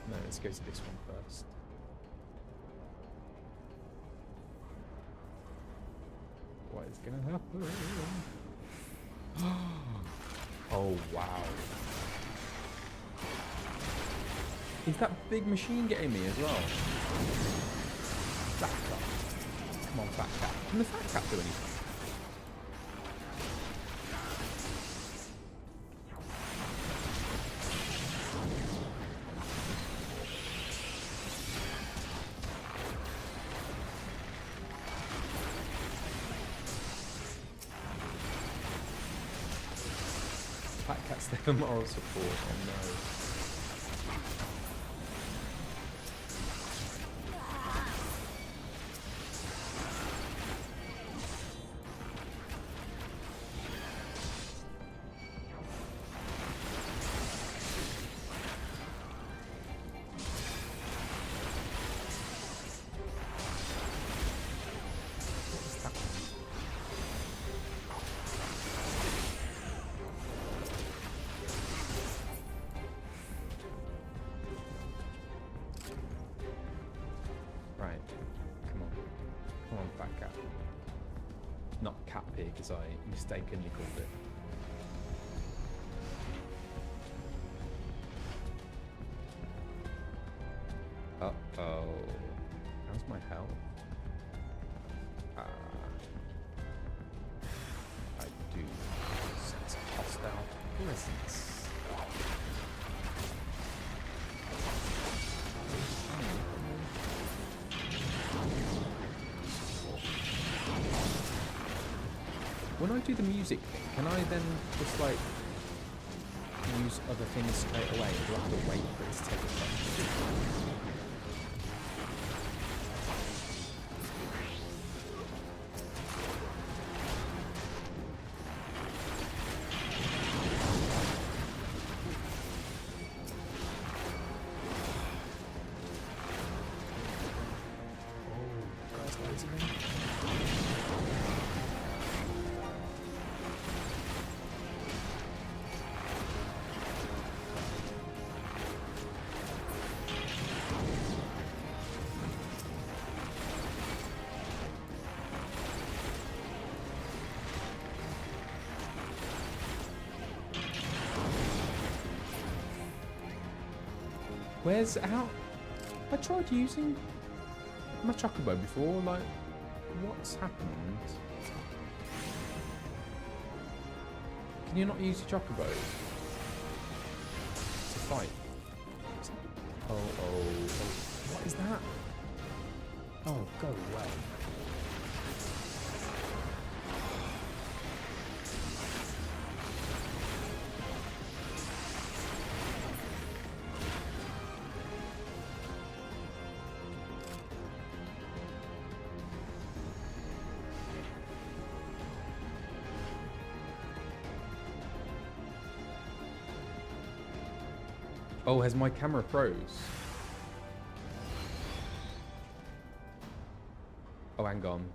No, let's go to this one first. What is gonna happen? Oh wow. Is that big machine getting me as well? Fat cat. Come on, fat cat. Can the fat cat do anything? Fat cat's their moral support. Oh no. As I mistakenly called it. Uh-oh. How's my health? I do sense a hostile presence. When I do the music thing, can I then just like use other things straight away? Do I have to wait for it to take effect? Where's out? I tried using my chocobo before. Like, what's happened? Can you not use your chocobo to fight? Oh, what is that? Oh, go away. Oh, has my camera froze? Oh, hang on.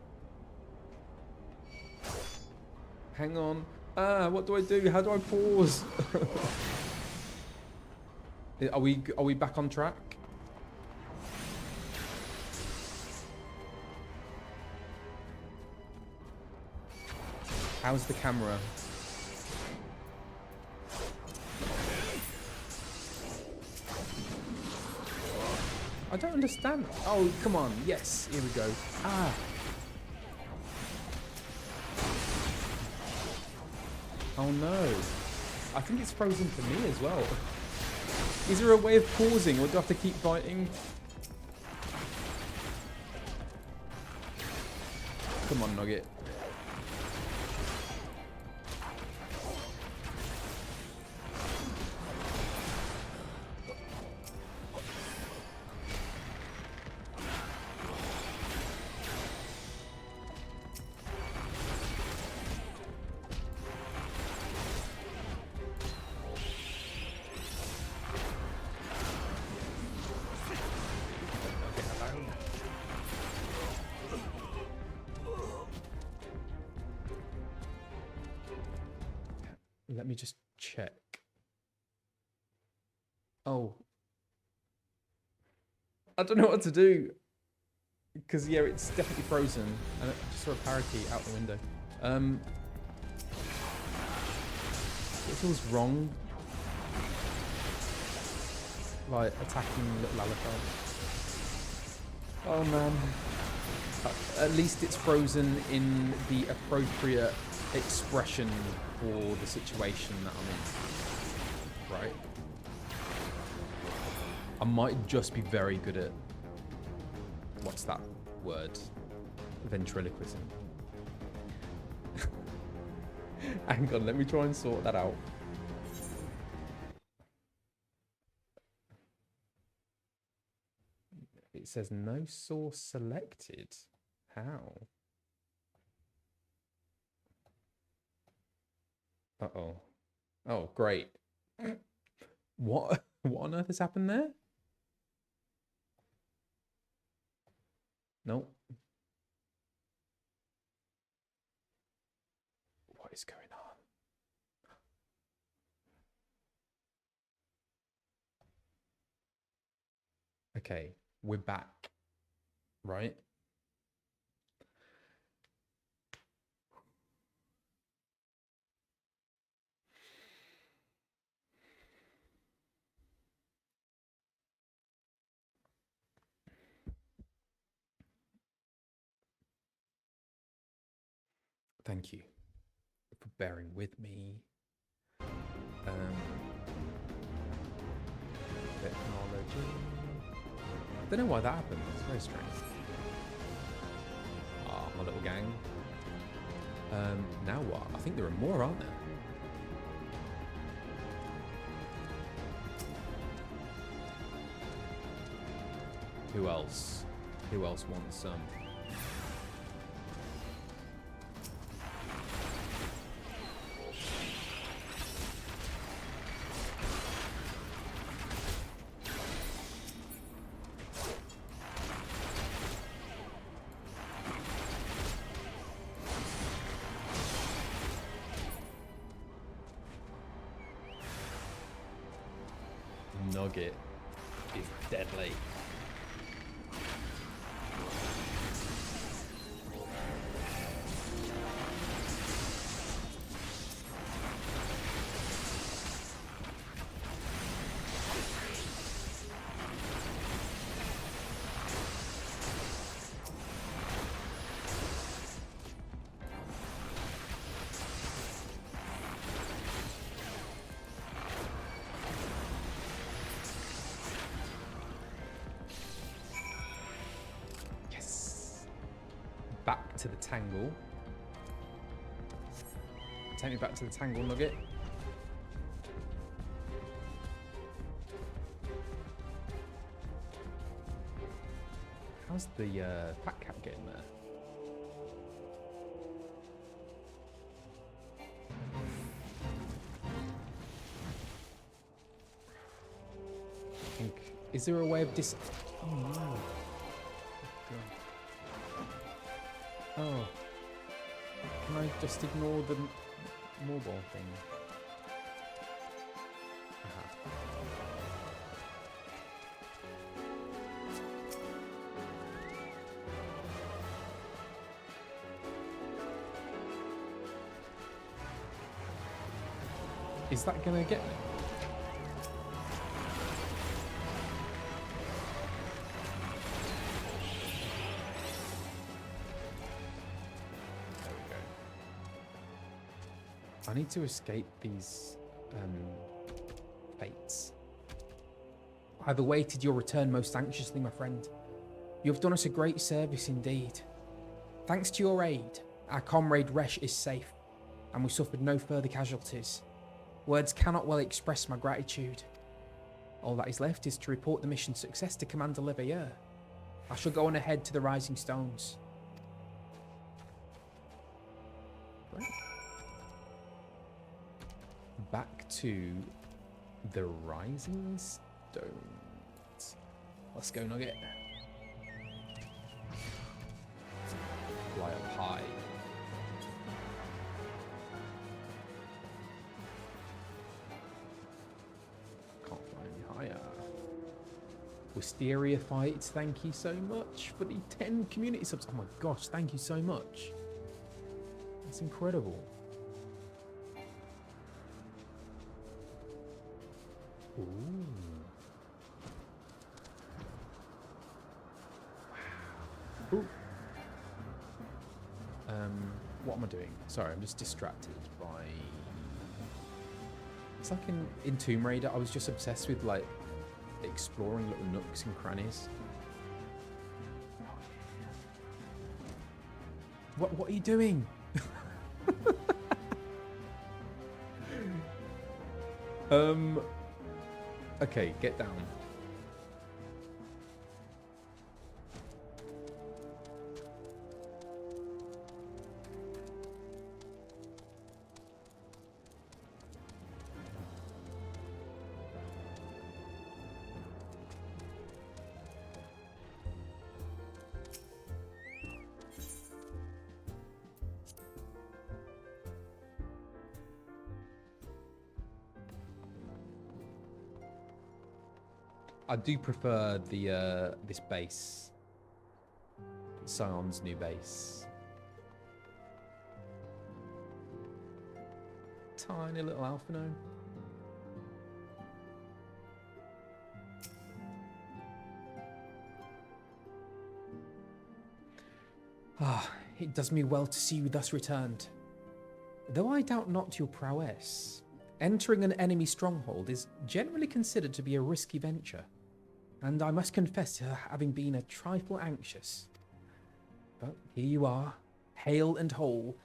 Hang on. Ah, what do I do? How do I pause? Are we back on track? How's the camera? I don't understand. Oh, come on. Yes, here we go. Ah. Oh no. I think it's frozen for me as well. Is there a way of pausing or do I have to keep fighting? Come on, Nugget. Let me just check. Oh. I don't know what to do. Because, yeah, it's definitely frozen. And I just saw a parakeet out the window. It feels wrong. Like, attacking little Alphinaud. Oh, man. At least it's frozen in the appropriate expression for the situation that I'm in. Right? I might just be very good at... What's that word? Ventriloquism. Hang on, let me try and sort that out. It says no source selected. How? Uh-oh. Oh, great. What on earth has happened there? Nope. What is going on? Okay, we're back, right? Thank you for bearing with me. Technology. I don't know why that happened. It's very strange. Ah, my little gang. Now what? I think there are more, aren't there? Who else? Who else wants some? Nugget is deadly. Back to the tangle. Take me back to the tangle nugget. How's the fat cat getting there? I think, is there a way of oh no. Oh, can I just ignore the mobile thing? Is that gonna get me? I need to escape these fates. I've awaited your return most anxiously, my friend. You have done us a great service indeed. Thanks to your aid, our comrade Resh is safe, and we suffered no further casualties. Words cannot well express my gratitude. All that is left is to report the mission's success to Commander Leveilleur. I shall go on ahead to the Rising Stones. Great. Back to the Rising Stones. Let's go, Nugget. Fly up high. Wisteria Fights, thank you so much for the 10 community subs. Oh my gosh, thank you so much. That's incredible. Ooh. Wow. Ooh. What am I doing? Sorry, I'm just distracted by... It's like in Tomb Raider, I was just obsessed with like exploring little nooks and crannies. What are you doing? Okay, get down. I do prefer the this base, Scion's new base. Tiny little Alphinaud. Ah, it does me well to see you thus returned. Though I doubt not your prowess, entering an enemy stronghold is generally considered to be a risky venture, and I must confess to having been a trifle anxious. But here you are, hale and whole,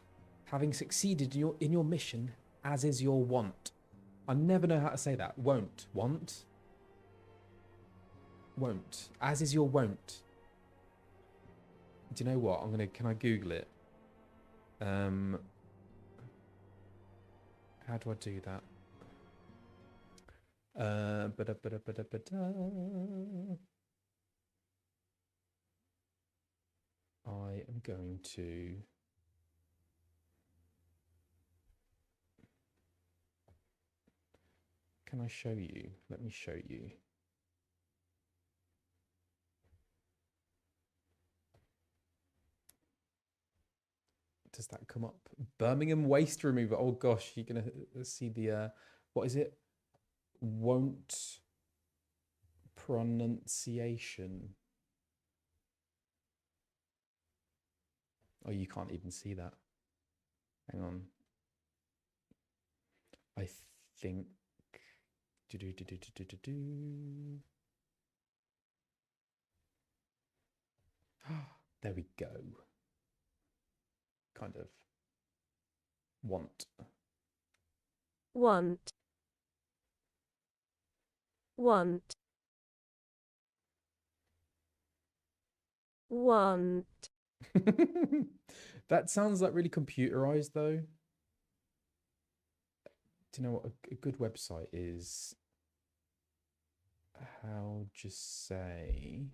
having succeeded in your mission, as is your wont. I never know how to say that. Won't. Want? Won't. As is your wont. Do you know what? Can I Google it? How do I do that? I am going to... Can I show you? Let me show you. Does that come up? Birmingham waste remover. Oh gosh, you're gonna see the what is it? Won't pronunciation. Oh, you can't even see that. Hang on. I think. There we go. Kind of. Want. Want. Want. Want. That sounds like really computerized though. Do you know what a good website is? How just say...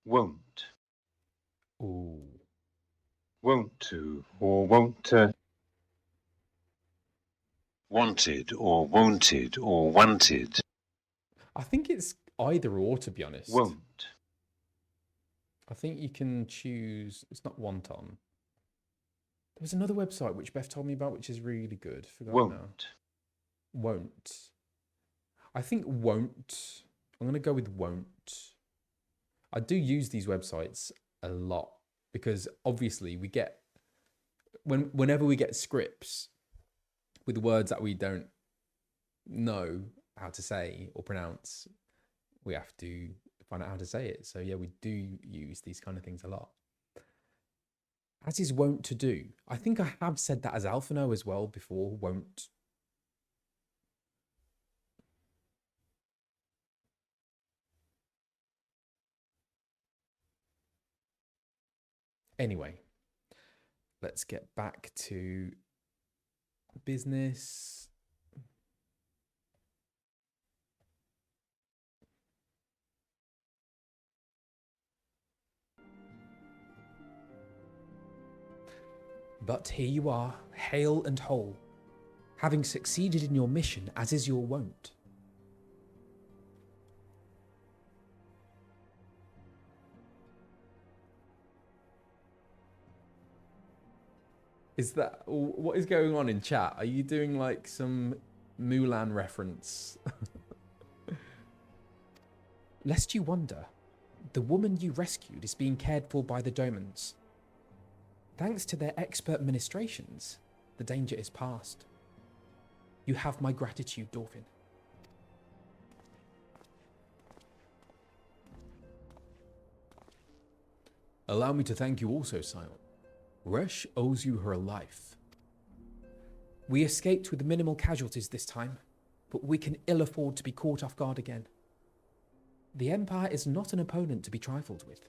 Won't. Ooh. Won't to, or won't to. Wanted, or wanted, or wanted. I think it's either or, to be honest. Won't. I think you can choose... It's not want on. There was another website which Beth told me about, which is really good. Forgot Won't. now. Won't. I think won't. I'm going to go with won't. I do use these websites a lot because obviously we get... Whenever we get scripts with words that we don't know how to say or pronounce, we have to find out how to say it. So yeah, we do use these kind of things a lot. As is wont to do. I think I have said that as Alphinaud as well before, won't. Anyway, let's get back to business. But here you are, hale and whole, having succeeded in your mission as is your wont. Is that what is going on in chat? Are you doing like some Mulan reference? Lest you wonder, the woman you rescued is being cared for by the Domans. Thanks to their expert ministrations, the danger is past. You have my gratitude, Dorfin. Allow me to thank you also, Sion. Resh owes you her life. We escaped with minimal casualties this time, but we can ill afford to be caught off guard again. The Empire is not an opponent to be trifled with.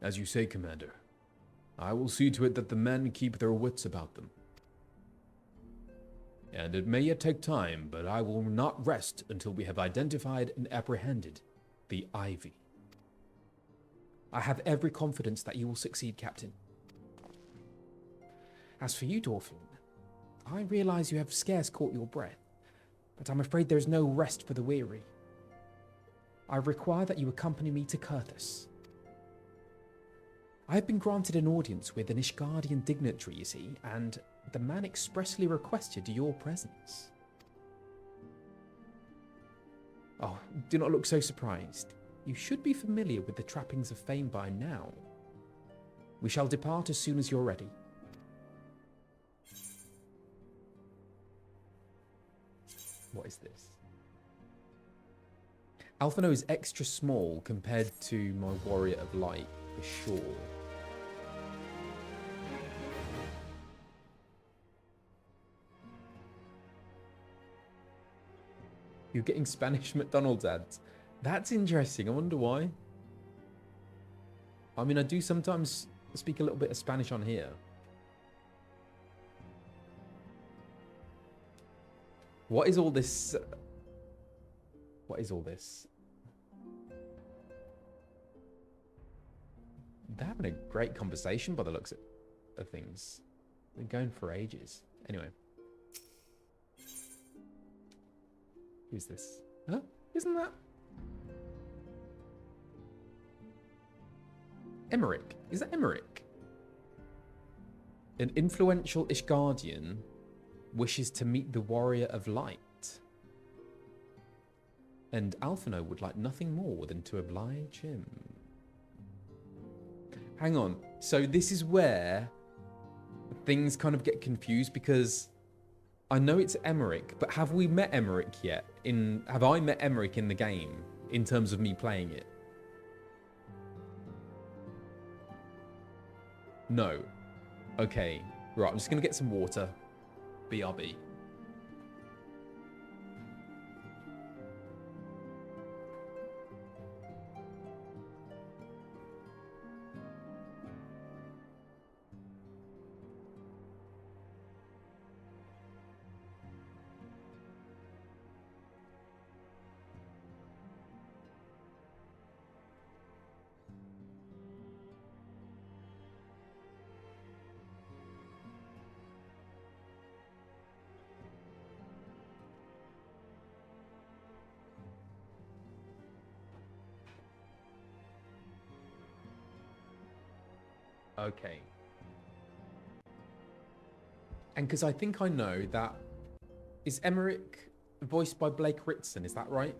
As you say, Commander. I will see to it that the men keep their wits about them. And it may yet take time, but I will not rest until we have identified and apprehended the Ivy. I have every confidence that you will succeed, Captain. As for you, Dorfin, I realize you have scarce caught your breath, but I'm afraid there is no rest for the weary. I require that you accompany me to Kurthus. I have been granted an audience with an Ishgardian dignitary, you see, and the man expressly requested your presence. Oh, do not look so surprised. You should be familiar with the trappings of fame by now. We shall depart as soon as you're ready. What is this? Alphinaud is extra small compared to my Warrior of Light, for sure. You're getting Spanish McDonald's ads. That's interesting. I wonder why. I mean, I do sometimes speak a little bit of Spanish on here. What is all this? What is all this? They're having a great conversation by the looks of things. They're going for ages. Anyway. Who's this? Huh? Isn't that Emmerich? Is that Emmerich? An influential Ishgardian wishes to meet the Warrior of Light. And Alphinaud would like nothing more than to oblige him. Hang on. So this is where things kind of get confused, because I know it's Emmerich, but have we met Emmerich yet? Have I met Emmerich in the game in terms of me playing it? No. Okay. Right, I'm just going to get some water. BRB. Okay. And because I think I know that... Is Emmerich voiced by Blake Ritson, is that right?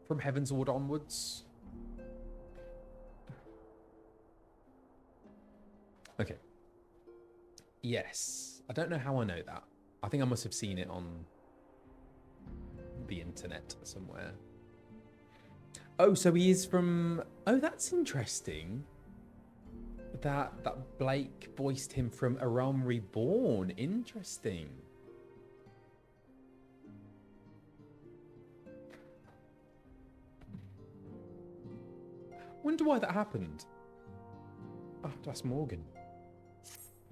From Heavensward onwards? Okay. Yes. I don't know how I know that. I think I must have seen it on the internet somewhere. Oh, so he is from... Oh, that's interesting. That Blake voiced him from A Realm Reborn. Interesting. Wonder why that happened. Oh, that's Morgan.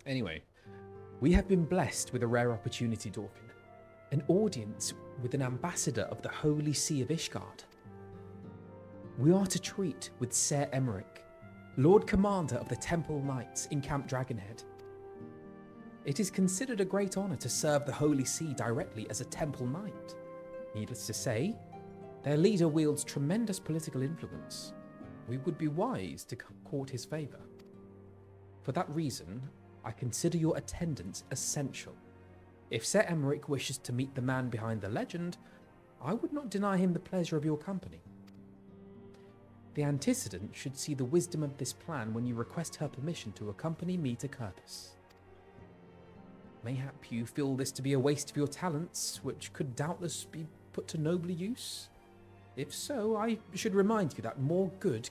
Anyway, we have been blessed with a rare opportunity, Dorfin. An audience with an ambassador of the Holy See of Ishgard. We are to treat with Ser Emmerich, Lord Commander of the Temple Knights in Camp Dragonhead. It is considered a great honor to serve the Holy See directly as a Temple Knight. Needless to say, their leader wields tremendous political influence. We would be wise to court his favor. For that reason, I consider your attendance essential. If Sir Emmerich wishes to meet the man behind the legend, I would not deny him the pleasure of your company. The antecedent should see the wisdom of this plan when you request her permission to accompany me to Kirpus. Mayhap you feel this to be a waste of your talents, which could doubtless be put to nobler use? If so, I should remind you that more good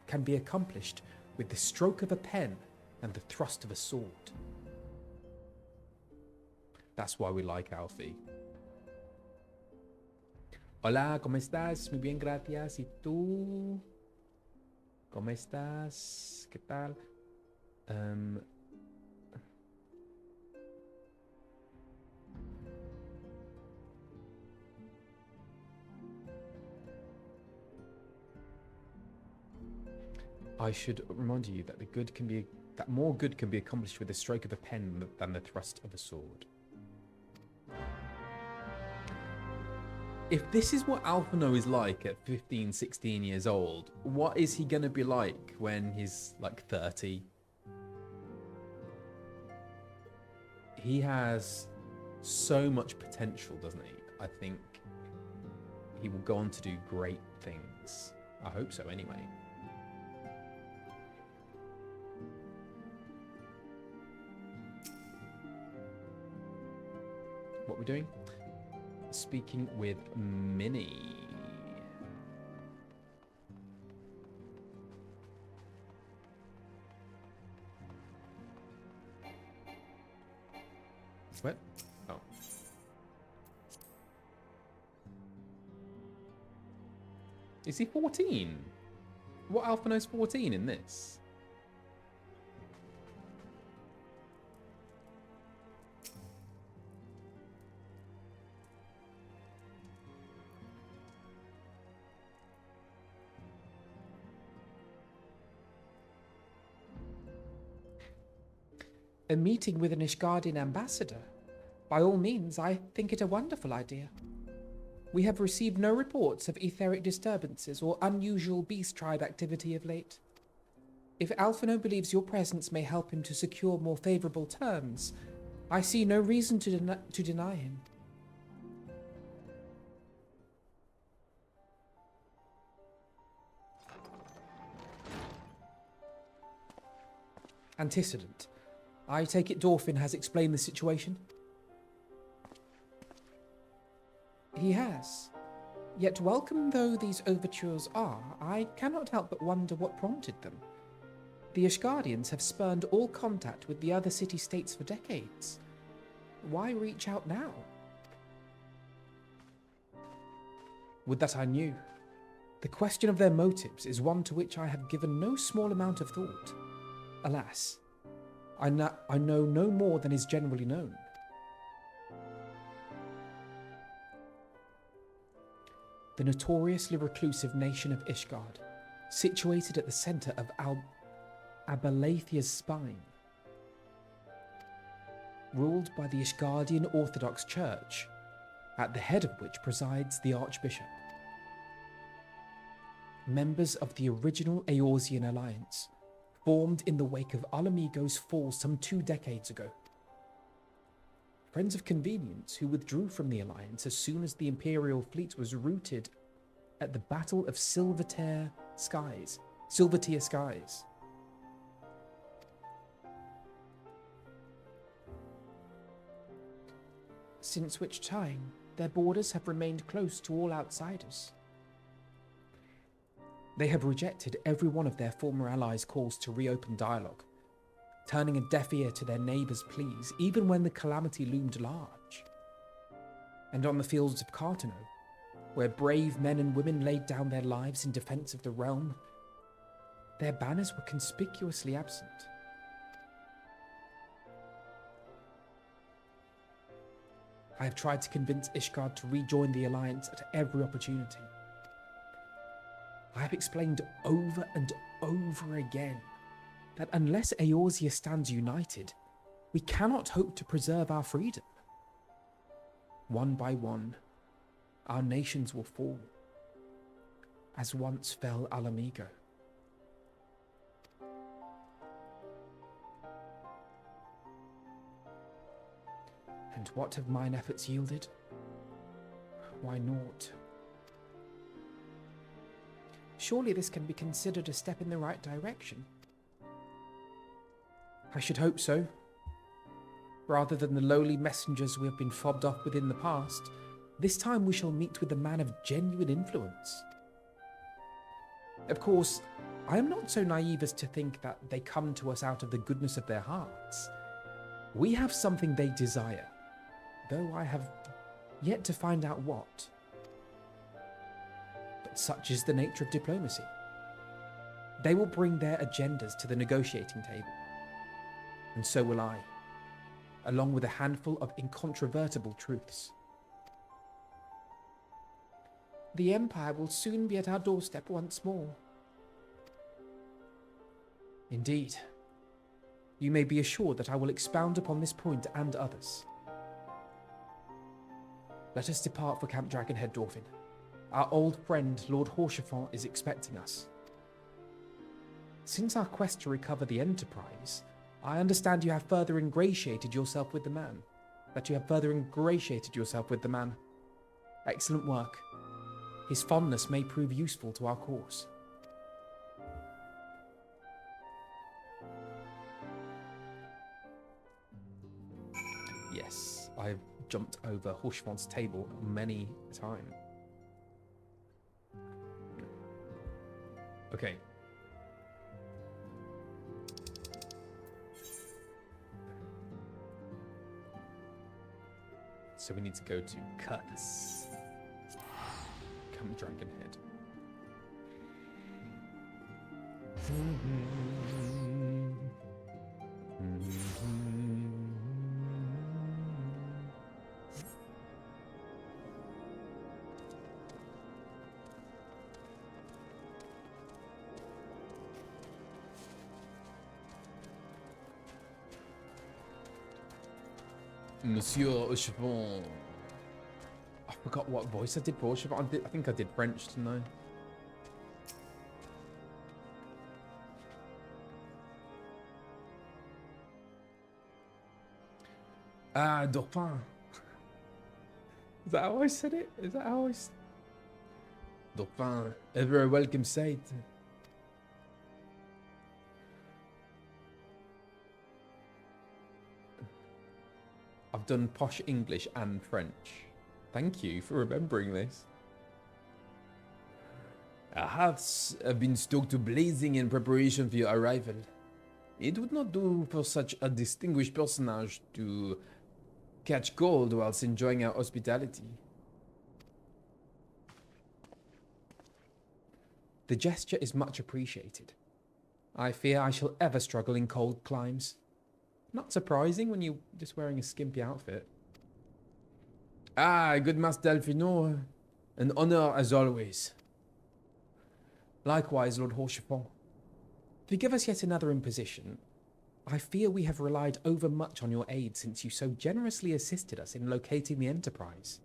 can be accomplished with the stroke of a pen than the thrust of a sword. That's why we like Alfie. Hola, ¿cómo estás? Muy bien, gracias. ¿Y tú? ¿Cómo estás? ¿Qué tal? I should remind you that more good can be accomplished with the stroke of a pen than the thrust of a sword. If this is what Alphinaud is like at 15, 16 years old, what is he going to be like when he's like 30? He has so much potential, doesn't he? I think he will go on to do great things. I hope so anyway. What we're doing? Speaking with Minnie. What? Oh. Is he 14? What Alphinaud's 14 in this? A meeting with an Ishgardian ambassador? By all means, I think it a wonderful idea. We have received no reports of etheric disturbances or unusual beast tribe activity of late. If Alphinaud believes your presence may help him to secure more favorable terms, I see no reason to deny him. Antecedent. I take it Dorfin has explained the situation? He has. Yet welcome though these overtures are, I cannot help but wonder what prompted them. The Ishgardians have spurned all contact with the other city-states for decades. Why reach out now? Would that I knew. The question of their motives is one to which I have given no small amount of thought. Alas, I know no more than is generally known. The notoriously reclusive nation of Ishgard, situated at the centre of Abalathia's spine, ruled by the Ishgardian Orthodox Church, at the head of which presides the Archbishop. Members of the original Eorzean Alliance, formed in the wake of Alamigo's fall some 2 decades ago. Friends of convenience who withdrew from the alliance as soon as the Imperial fleet was routed at the Battle of Silvertier Skies. Since which time, their borders have remained closed to all outsiders. They have rejected every one of their former allies' calls to reopen dialogue, turning a deaf ear to their neighbours' pleas, even when the calamity loomed large. And on the fields of Cartano, where brave men and women laid down their lives in defence of the realm, their banners were conspicuously absent. I have tried to convince Ishgard to rejoin the alliance at every opportunity. I have explained over and over again that unless Eorzea stands united, we cannot hope to preserve our freedom. One by one, our nations will fall, as once fell Alamigo. And what have mine efforts yielded? Why, naught. Surely this can be considered a step in the right direction. I should hope so. Rather than the lowly messengers we have been fobbed off with in the past, this time we shall meet with a man of genuine influence. Of course, I am not so naive as to think that they come to us out of the goodness of their hearts. We have something they desire, though I have yet to find out what. But such is the nature of diplomacy. They will bring their agendas to the negotiating table, and so will I, along with a handful of incontrovertible truths. The Empire will soon be at our doorstep once more. Indeed, you may be assured that I will expound upon this point and others. Let us depart for Camp Dragonhead, Dorfin. Our old friend, Lord Haurchefant, is expecting us. Since our quest to recover the Enterprise, I understand you have further ingratiated yourself with the man. Excellent work. His fondness may prove useful to our cause. Yes, I've jumped over Haurchefant's table many a time. Okay. So we need to go to Curtis. Camp Dragonhead. Monsieur Haurchefant. I forgot what voice I did for Haurchefant. I think I did French, didn't I? Ah, Dauphin. Is that how I said it? Is that how I said it? Dauphin, ever a welcome sight. I've done posh English and French. Thank you for remembering this. Our hearts have been stoked blazing in preparation for your arrival. It would not do for such a distinguished personage to catch cold whilst enjoying our hospitality. The gesture is much appreciated. I fear I shall ever struggle in cold climes. Not surprising when you're just wearing a skimpy outfit. Ah, good Master Alphinaud. An honor as always. Likewise, Lord Haurchefant. Forgive us yet another imposition. I fear we have relied overmuch on your aid since you so generously assisted us in locating the Enterprise.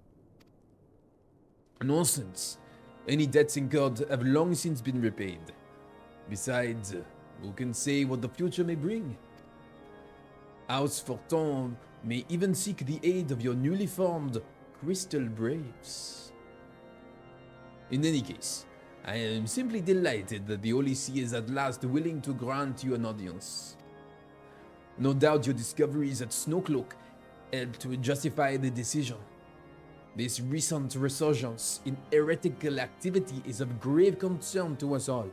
Nonsense. Any debts incurred have long since been repaid. Besides, who can say what the future may bring? House Fortin may even seek the aid of your newly formed Crystal Braves. In any case, I am simply delighted that the Holy See is at last willing to grant you an audience. No doubt your discoveries at Snowcloak helped to justify the decision. This recent resurgence in heretical activity is of grave concern to us all.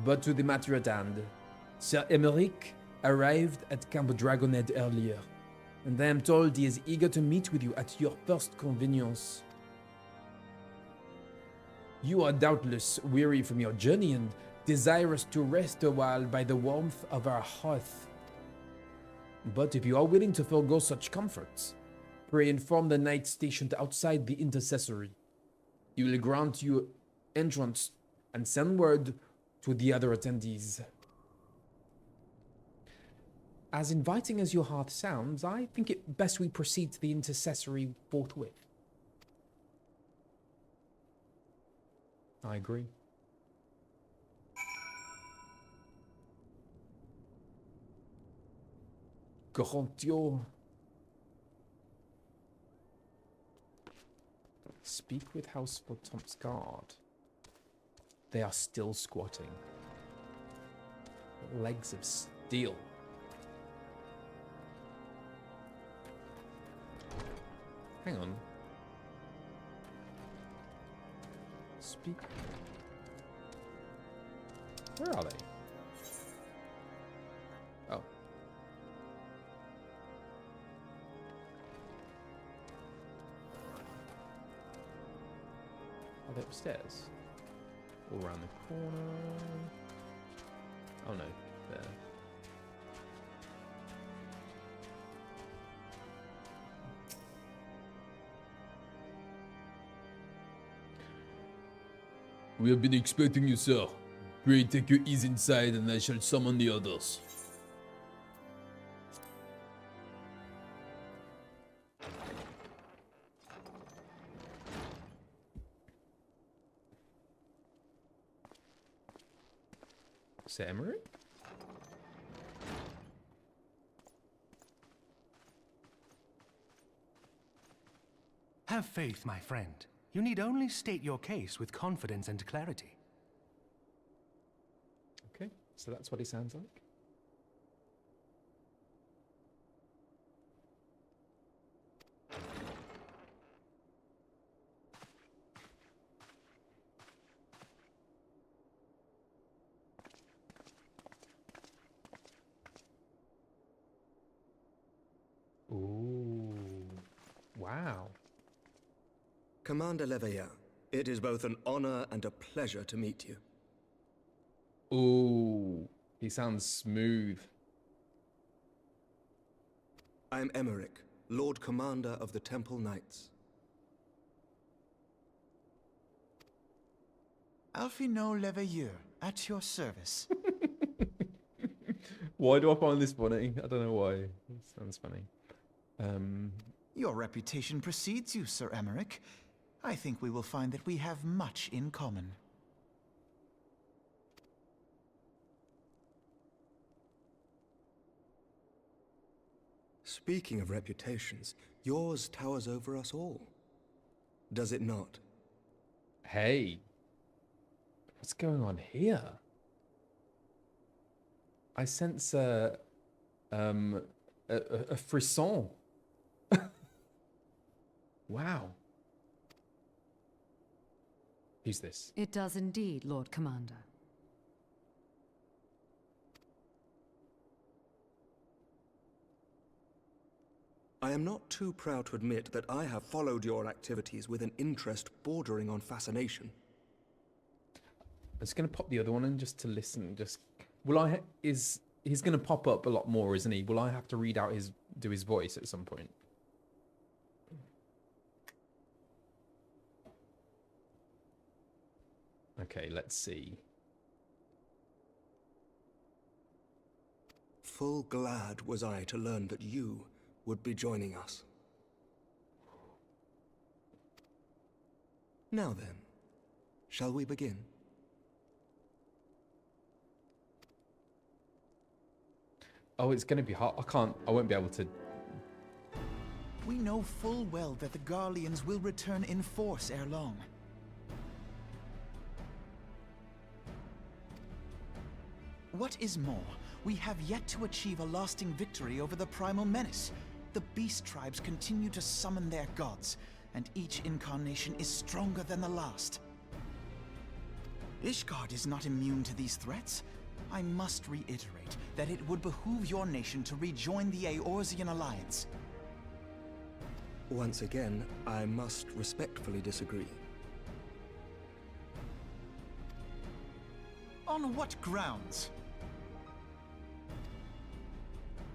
But to the matter at hand, Sir Emmerich arrived at Camp Dragonhead earlier, and I am told he is eager to meet with you at your first convenience. You are doubtless weary from your journey and desirous to rest a while by the warmth of our hearth. But if you are willing to forego such comforts, pray inform the knight stationed outside the intercessory. He will grant you entrance and send word to the other attendees. As inviting as your hearth sounds, I think it best we proceed to the intercessory forthwith. I agree. Garantio. Speak with House for Tom's guard. They are still squatting. Legs of steel. Hang on. Speak. Where are they? Oh. Are they upstairs? All around the corner. Oh no, there. We have been expecting you, sir. Pray take your ease inside and I shall summon the others. Samurai? Have faith, my friend. You need only state your case with confidence and clarity. Okay, so that's what he sounds like. Ooh, wow. Commander Leveilleur, it is both an honor and a pleasure to meet you. Ooh, he sounds smooth. I am Emmerich, Lord Commander of the Temple Knights. Alphinaud Leveilleur, at your service. Why do I find this funny? I don't know why. It sounds funny. Your reputation precedes you, Sir Emmerich. I think we will find that we have much in common. Speaking of reputations, yours towers over us all. Does it not? Hey, what's going on here? I sense a frisson. Wow. Who's this? It does indeed, Lord Commander. I am not too proud to admit that I have followed your activities with an interest bordering on fascination. I'm just gonna pop the other one in just to listen. Just he's gonna pop up a lot more, isn't he? Will I have to read out do his voice at some point? Okay, let's see. Full glad was I to learn that you would be joining us. Now then, shall we begin? Oh, it's gonna be hard. I won't be able to. We know full well that the Garleans will return in force ere long. What is more, we have yet to achieve a lasting victory over the primal menace. The beast tribes continue to summon their gods, and each incarnation is stronger than the last. Ishgard is not immune to these threats. I must reiterate that it would behoove your nation to rejoin the Eorzean alliance. Once again, I must respectfully disagree. On what grounds?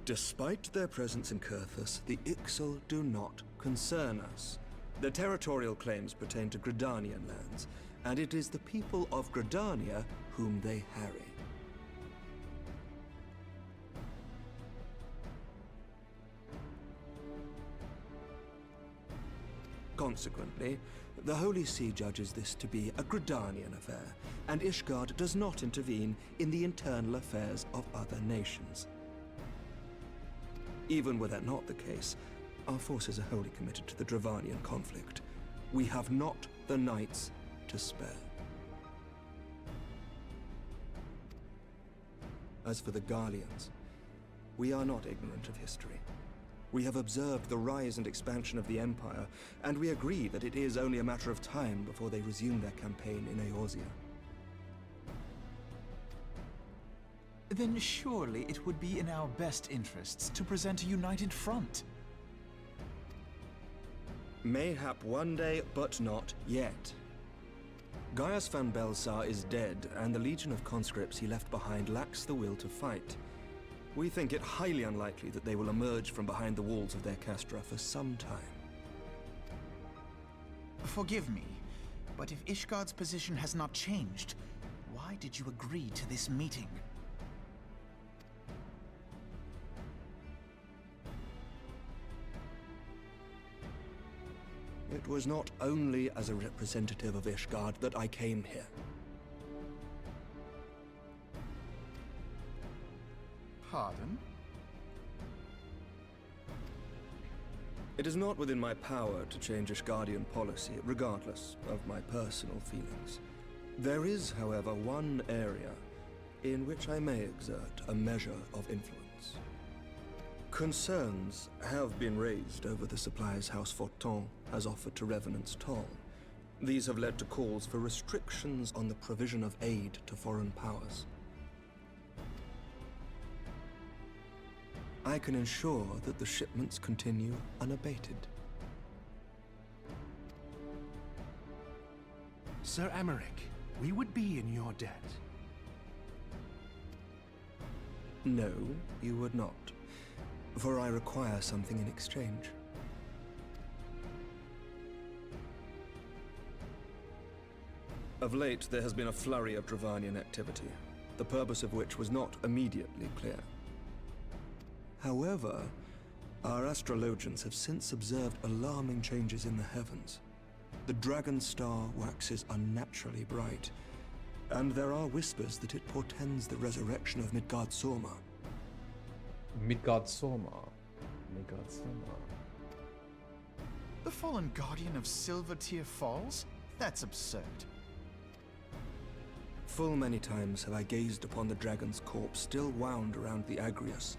Despite their presence in Kurthus, the Ixal do not concern us. Their territorial claims pertain to Gridanian lands, and it is the people of Gridania whom they harry. Consequently, the Holy See judges this to be a Gridanian affair, and Ishgard does not intervene in the internal affairs of other nations. Even were that not the case, our forces are wholly committed to the Dravanian conflict. We have not the knights to spare. As for the Garleans, we are not ignorant of history. We have observed the rise and expansion of the Empire, and we agree that it is only a matter of time before they resume their campaign in Eorzea. Then surely it would be in our best interests to present a united front. Mayhap one day, but not yet. Gaius van Belsar is dead, and the legion of conscripts he left behind lacks the will to fight. We think it highly unlikely that they will emerge from behind the walls of their castra for some time. Forgive me, but if Ishgard's position has not changed, why did you agree to this meeting? It was not only as a representative of Ishgard that I came here. Pardon? It is not within my power to change Ishgardian policy, regardless of my personal feelings. There is, however, one area in which I may exert a measure of influence. Concerns have been raised over the supplies House Fortin has offered to Revenant's Toll. These have led to calls for restrictions on the provision of aid to foreign powers. I can ensure that the shipments continue unabated. Sir Amaric, we would be in your debt. No, you would not, for I require something in exchange. Of late, there has been a flurry of Dravanian activity, the purpose of which was not immediately clear. However, our astrologians have since observed alarming changes in the heavens. The dragon star waxes unnaturally bright, and there are whispers that it portends the resurrection of Midgard-Sorma. Midgard-Sorma. The fallen guardian of Silvertear Falls? That's absurd. Full many times have I gazed upon the dragon's corpse still wound around the Agrius,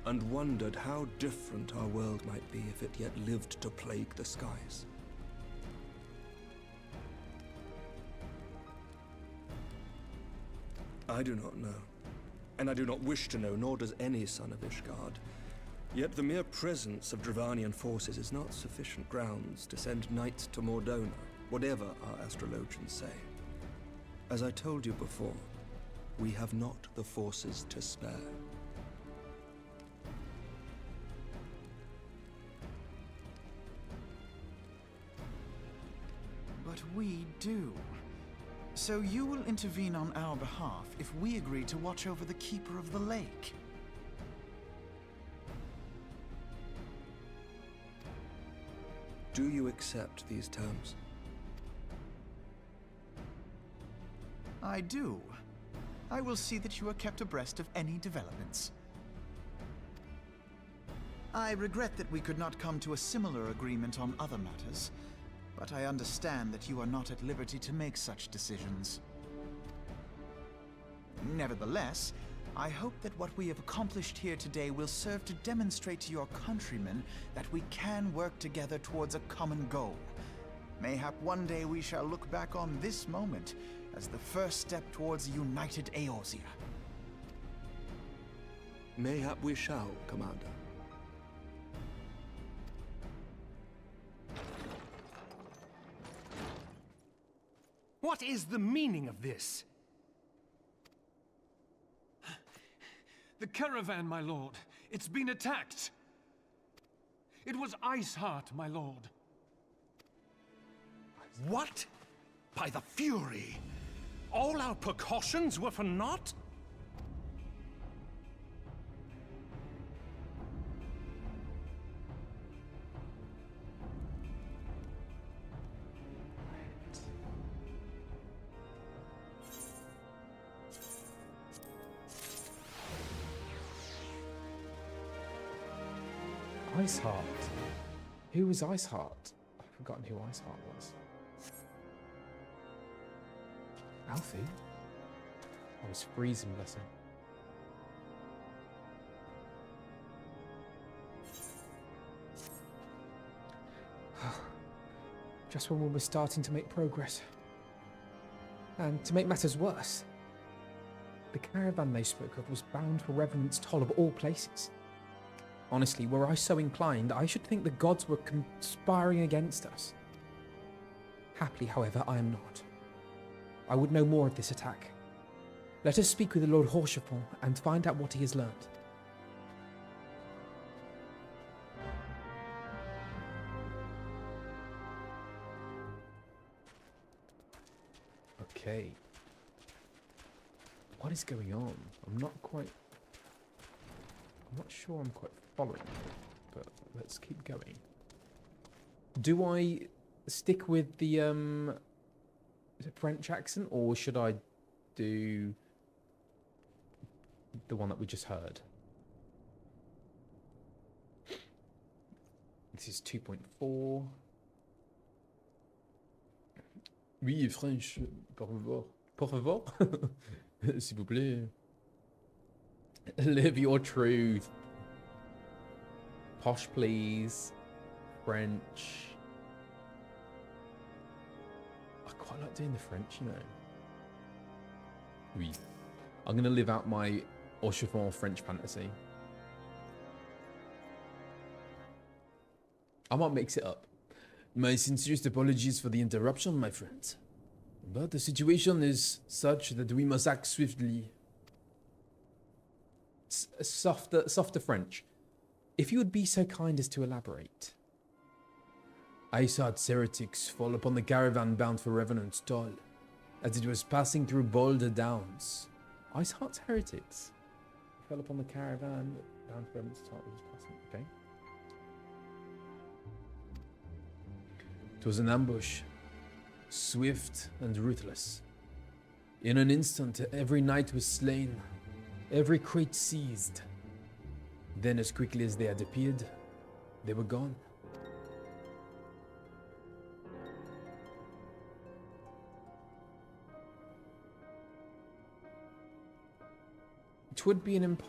and wondered how different our world might be if it yet lived to plague the skies. I do not know, and I do not wish to know, nor does any son of Ishgard. Yet the mere presence of Dravanian forces is not sufficient grounds to send knights to Mordona, whatever our astrologians say. As I told you before, we have not the forces to spare. But we do. So you will intervene on our behalf if we agree to watch over the Keeper of the Lake. Do you accept these terms? I do. I will see that you are kept abreast of any developments. I regret that we could not come to a similar agreement on other matters, but I understand that you are not at liberty to make such decisions. Nevertheless, I hope that what we have accomplished here today will serve to demonstrate to your countrymen that we can work together towards a common goal. Mayhap one day we shall look back on this moment as the first step towards a united Eorzea. Mayhap we shall, Commander. What is the meaning of this? The caravan, my lord. It's been attacked. It was Iceheart, my lord. What? By the Fury! All our precautions were for naught? Iceheart. Who was Iceheart? I've forgotten who Iceheart was. Alfie? I was freezing, bless him. Just when we were starting to make progress. And to make matters worse, the caravan they spoke of was bound for Revenant's Toll of all places. Honestly, were I so inclined, I should think the gods were conspiring against us. Happily, however, I am not. I would know more of this attack. Let us speak with the Lord Horchefort and find out what he has learned. Okay. What is going on? I'm not sure I'm quite following, but let's keep going. Do I stick with the French accent, or should I do the one that we just heard? This is 2.4. Oui, French, por favor. Por favor? S'il vous plaît. Live your truth. Posh, please. French. I quite like doing the French, you know. Oui. I'm going to live out my Horchefort French fantasy. I might mix it up. My sincerest apologies for the interruption, my friend. But the situation is such that we must act swiftly. Softer French. If you would be so kind as to elaborate. Iceheart's heretics fall upon the caravan bound for Revenant's Toll, as it was passing through Boulder Downs. Iceheart's heretics fell upon the caravan bound for Revenant's Toll. Okay. 'Twas an ambush, swift and ruthless. In an instant, every knight was slain, every crate seized. Then, as quickly as they had appeared, they were gone. It would be an do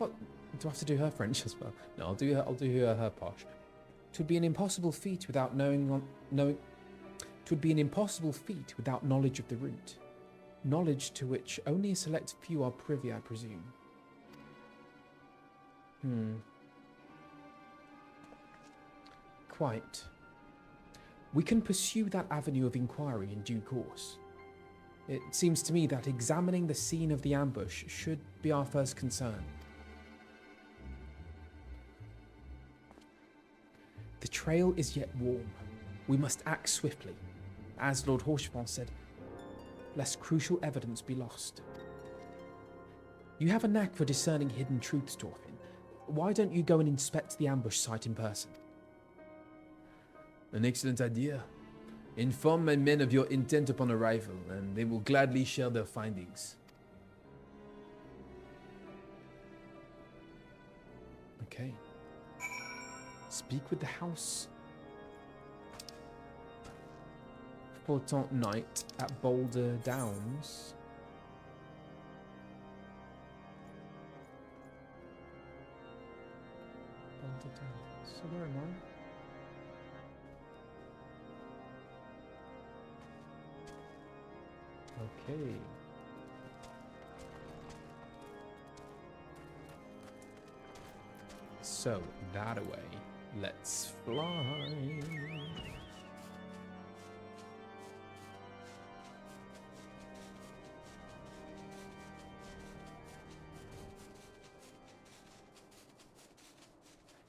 I have to do her French as well? No, I'll do her posh. It would be an impossible feat without It would be an impossible feat without knowledge of the route. Knowledge to which only a select few are privy, I presume. Quite. We can pursue that avenue of inquiry in due course. It seems to me that examining the scene of the ambush should be our first concern. The trail is yet warm. We must act swiftly, as Lord Horchefort said, lest crucial evidence be lost. You have a knack for discerning hidden truths, Torfin. Why don't you go and inspect the ambush site in person? An excellent idea. Inform my men of your intent upon arrival, and they will gladly share their findings. Okay. Speak with the house. Portant Knight at Boulder Downs. Boulder Downs. So where am I? Okay. So, that away. Let's fly.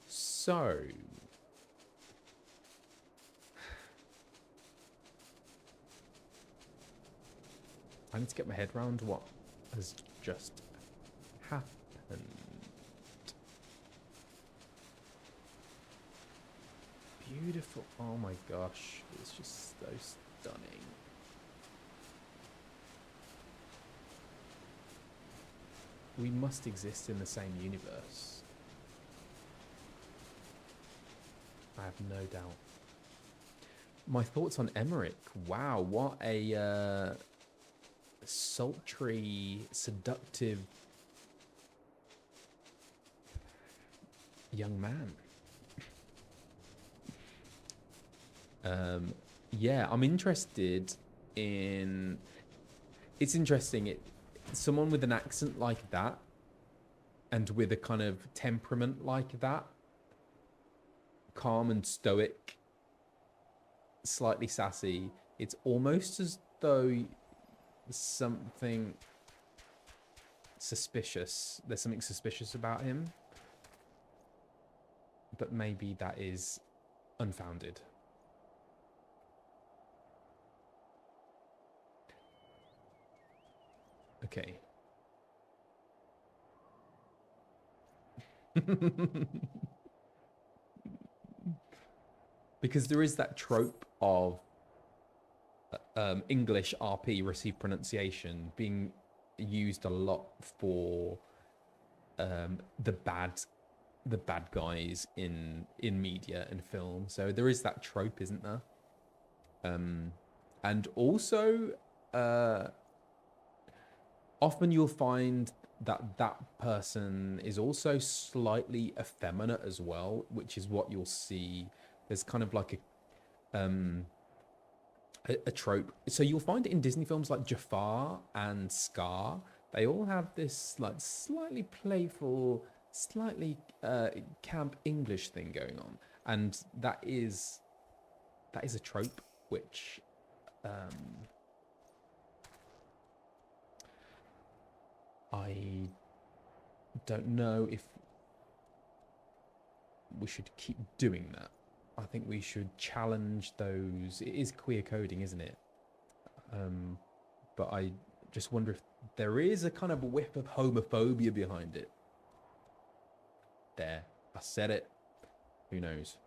So, I need to get my head around what has just happened. Beautiful. Oh my gosh. It's just so stunning. We must exist in the same universe. I have no doubt. My thoughts on Emmerich. Wow, what a sultry, seductive young man. Yeah, I'm interested in... It's interesting. Someone with an accent like that and with a kind of temperament like that, calm and stoic, slightly sassy, it's almost as though something suspicious, there's something suspicious about him, but maybe that is unfounded. Okay. Because there is that trope of English RP, received pronunciation, being used a lot for the bad guys in media and film. So there is that trope, isn't there? And also often you'll find that person is also slightly effeminate as well, which is what you'll see. There's kind of like a trope. So you'll find it in Disney films like Jafar and Scar. They all have this like slightly playful, slightly camp English thing going on, and that is a trope which I don't know if we should keep doing that. I think we should challenge those. It is queer coding, isn't it? But I just wonder if there is a kind of whiff of homophobia behind it. There, I said it. Who knows?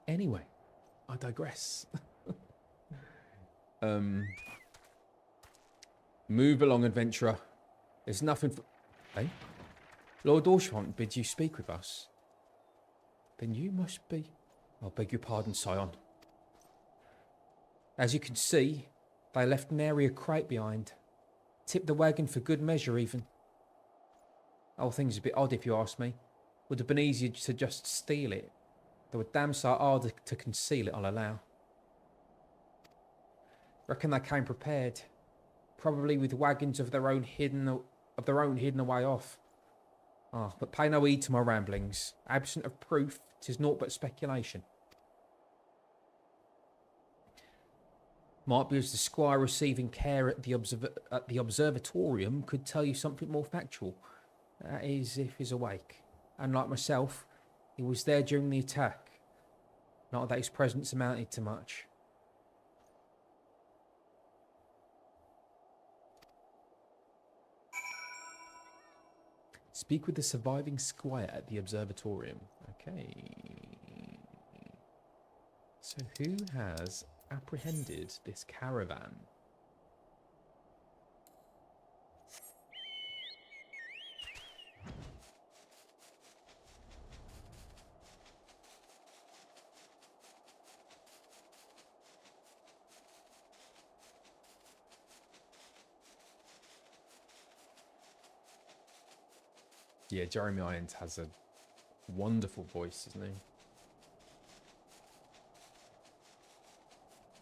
Anyway, I digress. Move along, adventurer. There's nothing for... Hey? Lord Orshant bids you speak with us. Then you must be... I beg your pardon, Scion. As you can see, they left an area crate behind. Tipped the wagon for good measure, even. The whole thing's a bit odd, if you ask me. Would have been easier to just steal it. They were damn sight harder to conceal it, I'll allow. Reckon they came prepared. Probably with wagons of their own hidden away off. Ah, but pay no heed to my ramblings. Absent of proof, 'tis naught but speculation. Might be as the squire receiving care at the observatorium could tell you something more factual. That is, if he's awake. And like myself, he was there during the attack. Not that his presence amounted to much. Speak with the surviving squire at the observatorium. Okay. So who has apprehended this caravan? Yeah, Jeremy Irons has a wonderful voice, doesn't he?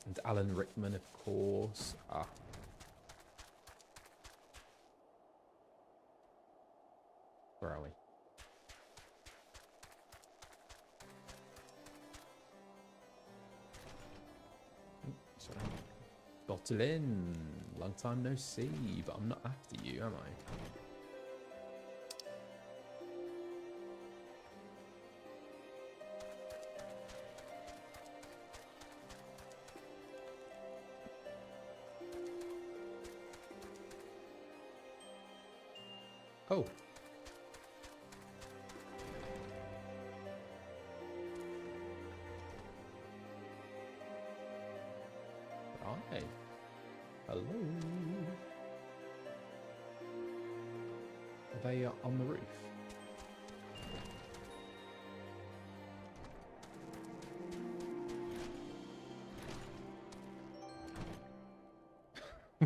And Alan Rickman, of course. Ah. Where are we? Sorry. Bottle in. Long time no see, but I'm not after you, am I? Oh. Hi. Hello. Are they on the roof?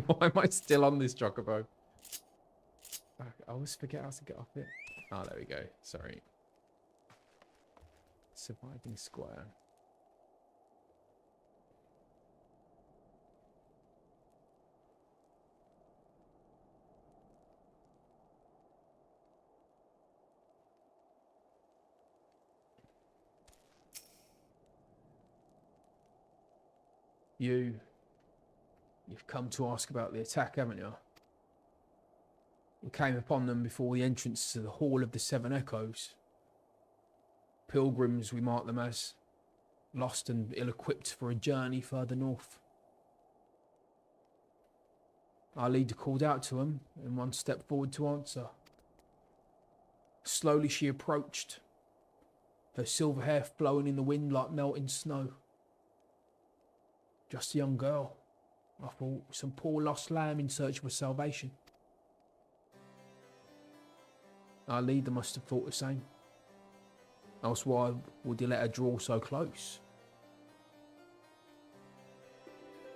Why am I still on this chocobo? I always forget how to get off it. Oh, there we go. Sorry. Surviving square. You've come to ask about the attack, haven't you? We came upon them before the entrance to the Hall of the Seven Echoes. Pilgrims, we mark them as, lost and ill-equipped for a journey further north. Our leader called out to them, and one stepped forward to answer. Slowly she approached, her silver hair flowing in the wind like melting snow. Just a young girl, I thought, some poor lost lamb in search of salvation. Our leader must have thought the same. Else why would he let her draw so close?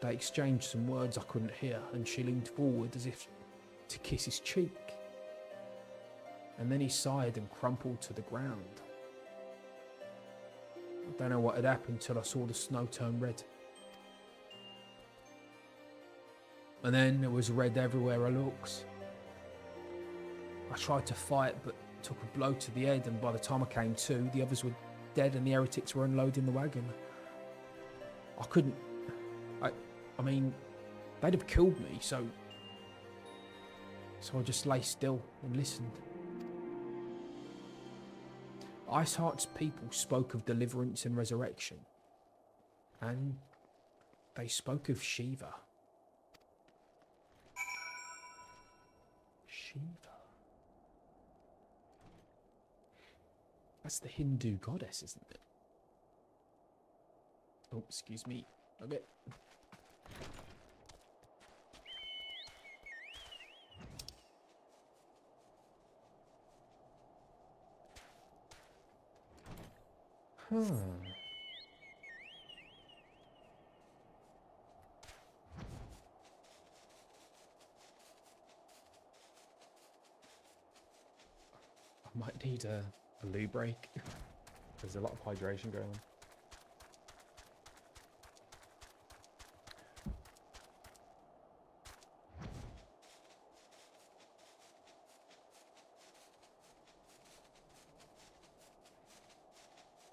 They exchanged some words I couldn't hear, and she leaned forward as if to kiss his cheek. And then he sighed and crumpled to the ground. I don't know what had happened till I saw the snow turn red. And then there was red everywhere I looked. I tried to fight, but took a blow to the head, and by the time I came to, the others were dead and the heretics were unloading the wagon. I couldn't... I mean, they'd have killed me, so I just lay still and listened. Iceheart's people spoke of deliverance and resurrection, and they spoke of Shiva. Shiva. That's the Hindu goddess, isn't it? Oh, excuse me. Okay. Huh. I might need a loo break. There's a lot of hydration going on.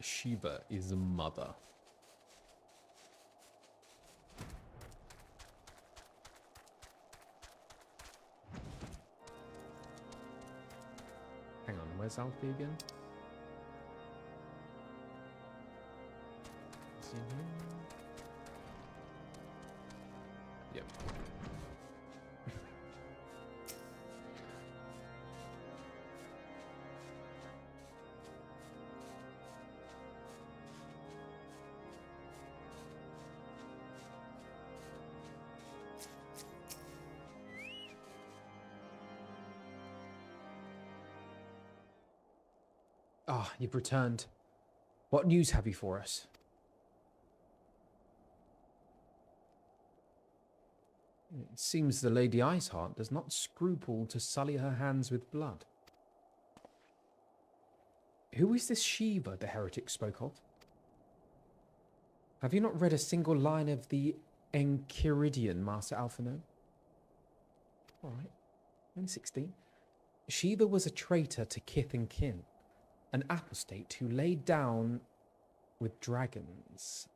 Shiva is a mother. Hang on, where's Alfie again? Is he here? Yep. Ah, you've returned. What news have you for us? It seems the Lady Iceheart does not scruple to sully her hands with blood. Who is this Shiva the heretic spoke of? Have you not read a single line of the Enchiridion, Master Alphinaud? Alright. I'm 16. Shiva was a traitor to kith and kin, an apostate who laid down with dragons.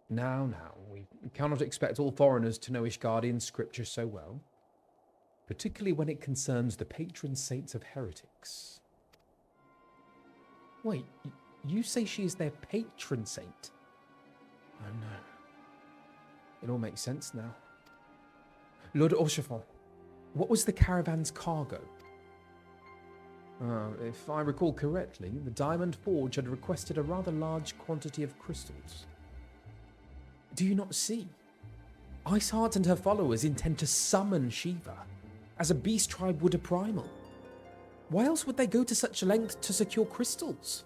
Now, we cannot expect all foreigners to know Ishgardian scripture so well, particularly when it concerns the patron saints of heretics. Wait, you say she is their patron saint? Oh no. It all makes sense now. Lord Orchefort, what was the caravan's cargo? If I recall correctly, the Diamond Forge had requested a rather large quantity of crystals. Do you not see? Iceheart and her followers intend to summon Shiva, as a beast tribe would a primal. Why else would they go to such length to secure crystals?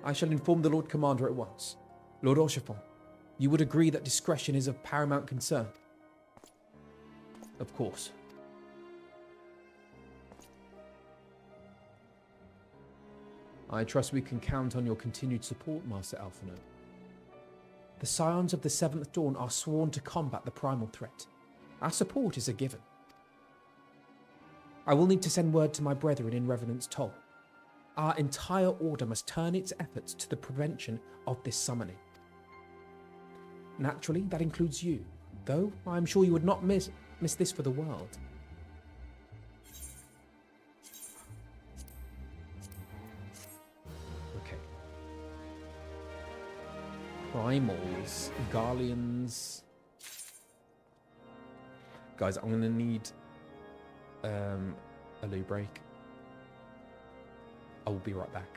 I shall inform the Lord Commander at once. Lord Orchefort, you would agree that discretion is of paramount concern? Of course. I trust we can count on your continued support, Master Alphinaud. The Scions of the Seventh Dawn are sworn to combat the primal threat. Our support is a given. I will need to send word to my brethren in Revenant's Toll. Our entire order must turn its efforts to the prevention of this summoning. Naturally, that includes you, though I am sure you would not miss this for the world. Primals, Garleans. Guys, I'm going to need a loo break. I will be right back.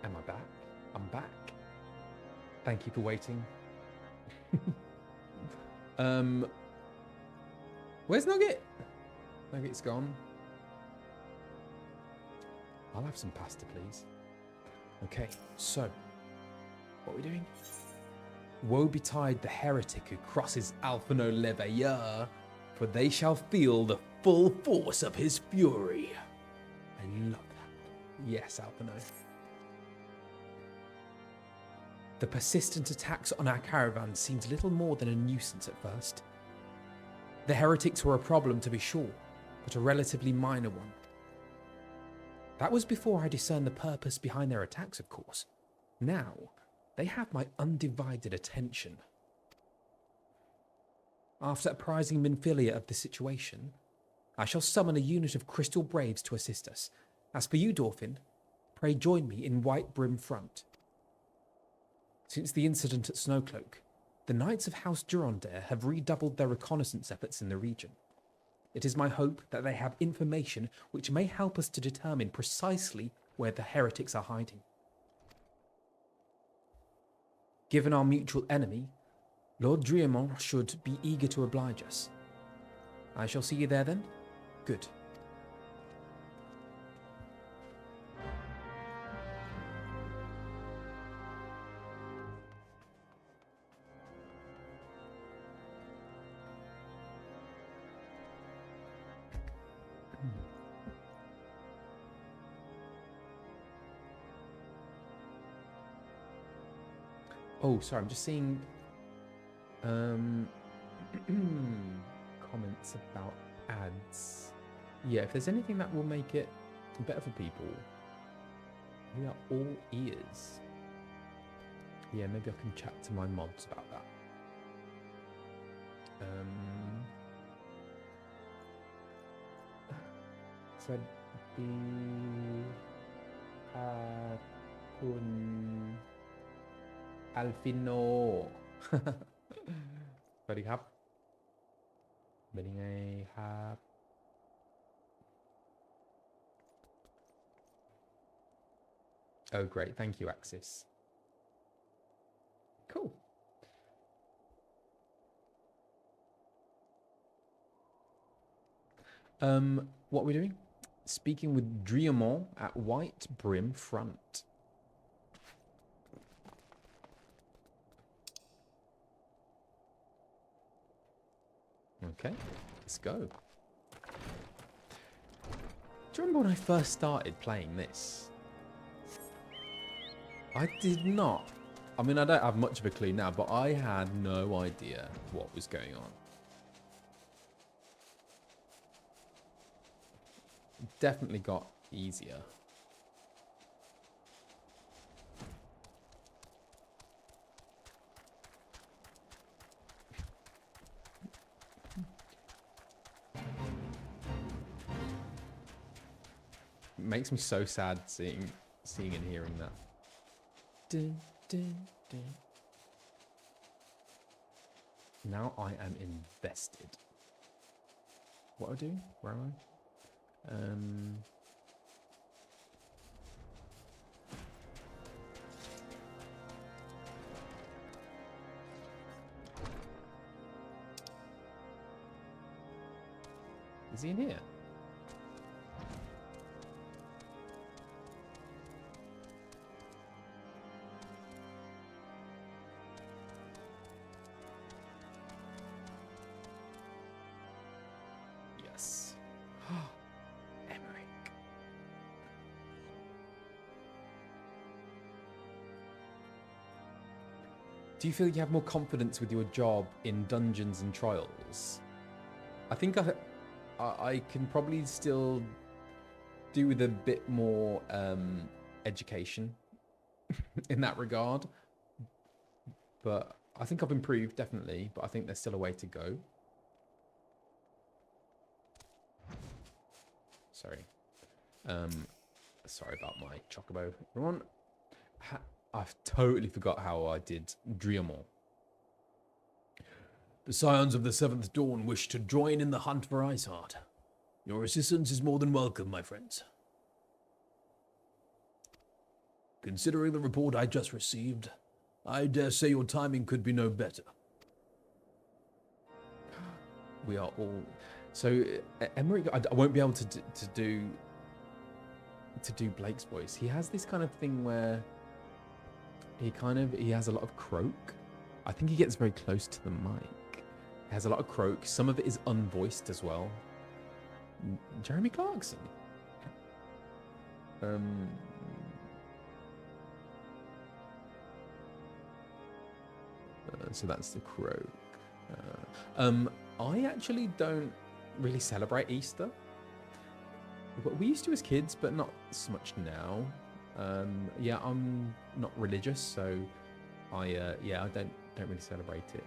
Am I back? I'm back. Thank you for waiting. Where's Nugget? Nugget's gone. I'll have some pasta, please. Okay, so what are we doing? Woe betide the heretic who crosses Alphinaud l'Eveilleur, for they shall feel the full force of his fury. I love that. Yes, Alphinaud. The persistent attacks on our caravan seemed little more than a nuisance at first. The heretics were a problem, to be sure, but a relatively minor one. That was before I discerned the purpose behind their attacks, of course. Now, they have my undivided attention. After apprising Minfilia of the situation, I shall summon a unit of Crystal Braves to assist us. As for you, Dorfin, pray join me in White Brim Front. Since the incident at Snowcloak, the Knights of House Durandare have redoubled their reconnaissance efforts in the region. It is my hope that they have information which may help us to determine precisely where the heretics are hiding. Given our mutual enemy, Lord Driemont should be eager to oblige us. I shall see you there then? Good. Oh, sorry, I'm just seeing comments about ads. yeah, if there's anything that will make it better for people, we are all ears. Yeah, maybe I can chat to my mods about that. So theคุณ Alphinaud สวัสดีครับเป็นยังไงครับ Oh great, thank you Axis. Cool. What are we doing? Speaking with Driamont at White Brim Front. Okay, let's go. Do you remember when I first started playing this? I did not. I mean, I don't have much of a clue now, but I had no idea what was going on. Definitely got easier. It makes me so sad seeing and hearing that. Dun, dun, dun. Now I am invested. What am I doing? Where am I? Is he in here? Yes. Do you feel you have more confidence with your job in dungeons and trials? I think I can probably still do with a bit more education in that regard. But I think I've improved, definitely. But I think there's still a way to go. Sorry. Sorry about my chocobo, everyone. I've totally forgot how I did Driamont. The Scions of the Seventh Dawn wish to join in the hunt for Iceheart. Your assistance is more than welcome, my friends. Considering the report I just received, I dare say your timing could be no better. We are all... So, Emmerich, I won't be able to do Blake's voice. He has this kind of thing where he has a lot of croak. I think he gets very close to the mic. He has a lot of croak. Some of it is unvoiced as well. Jeremy Clarkson. So that's the croak. I actually don't really celebrate Easter. We used to as kids, but not so much now. Yeah, I'm not religious, so I don't really celebrate it.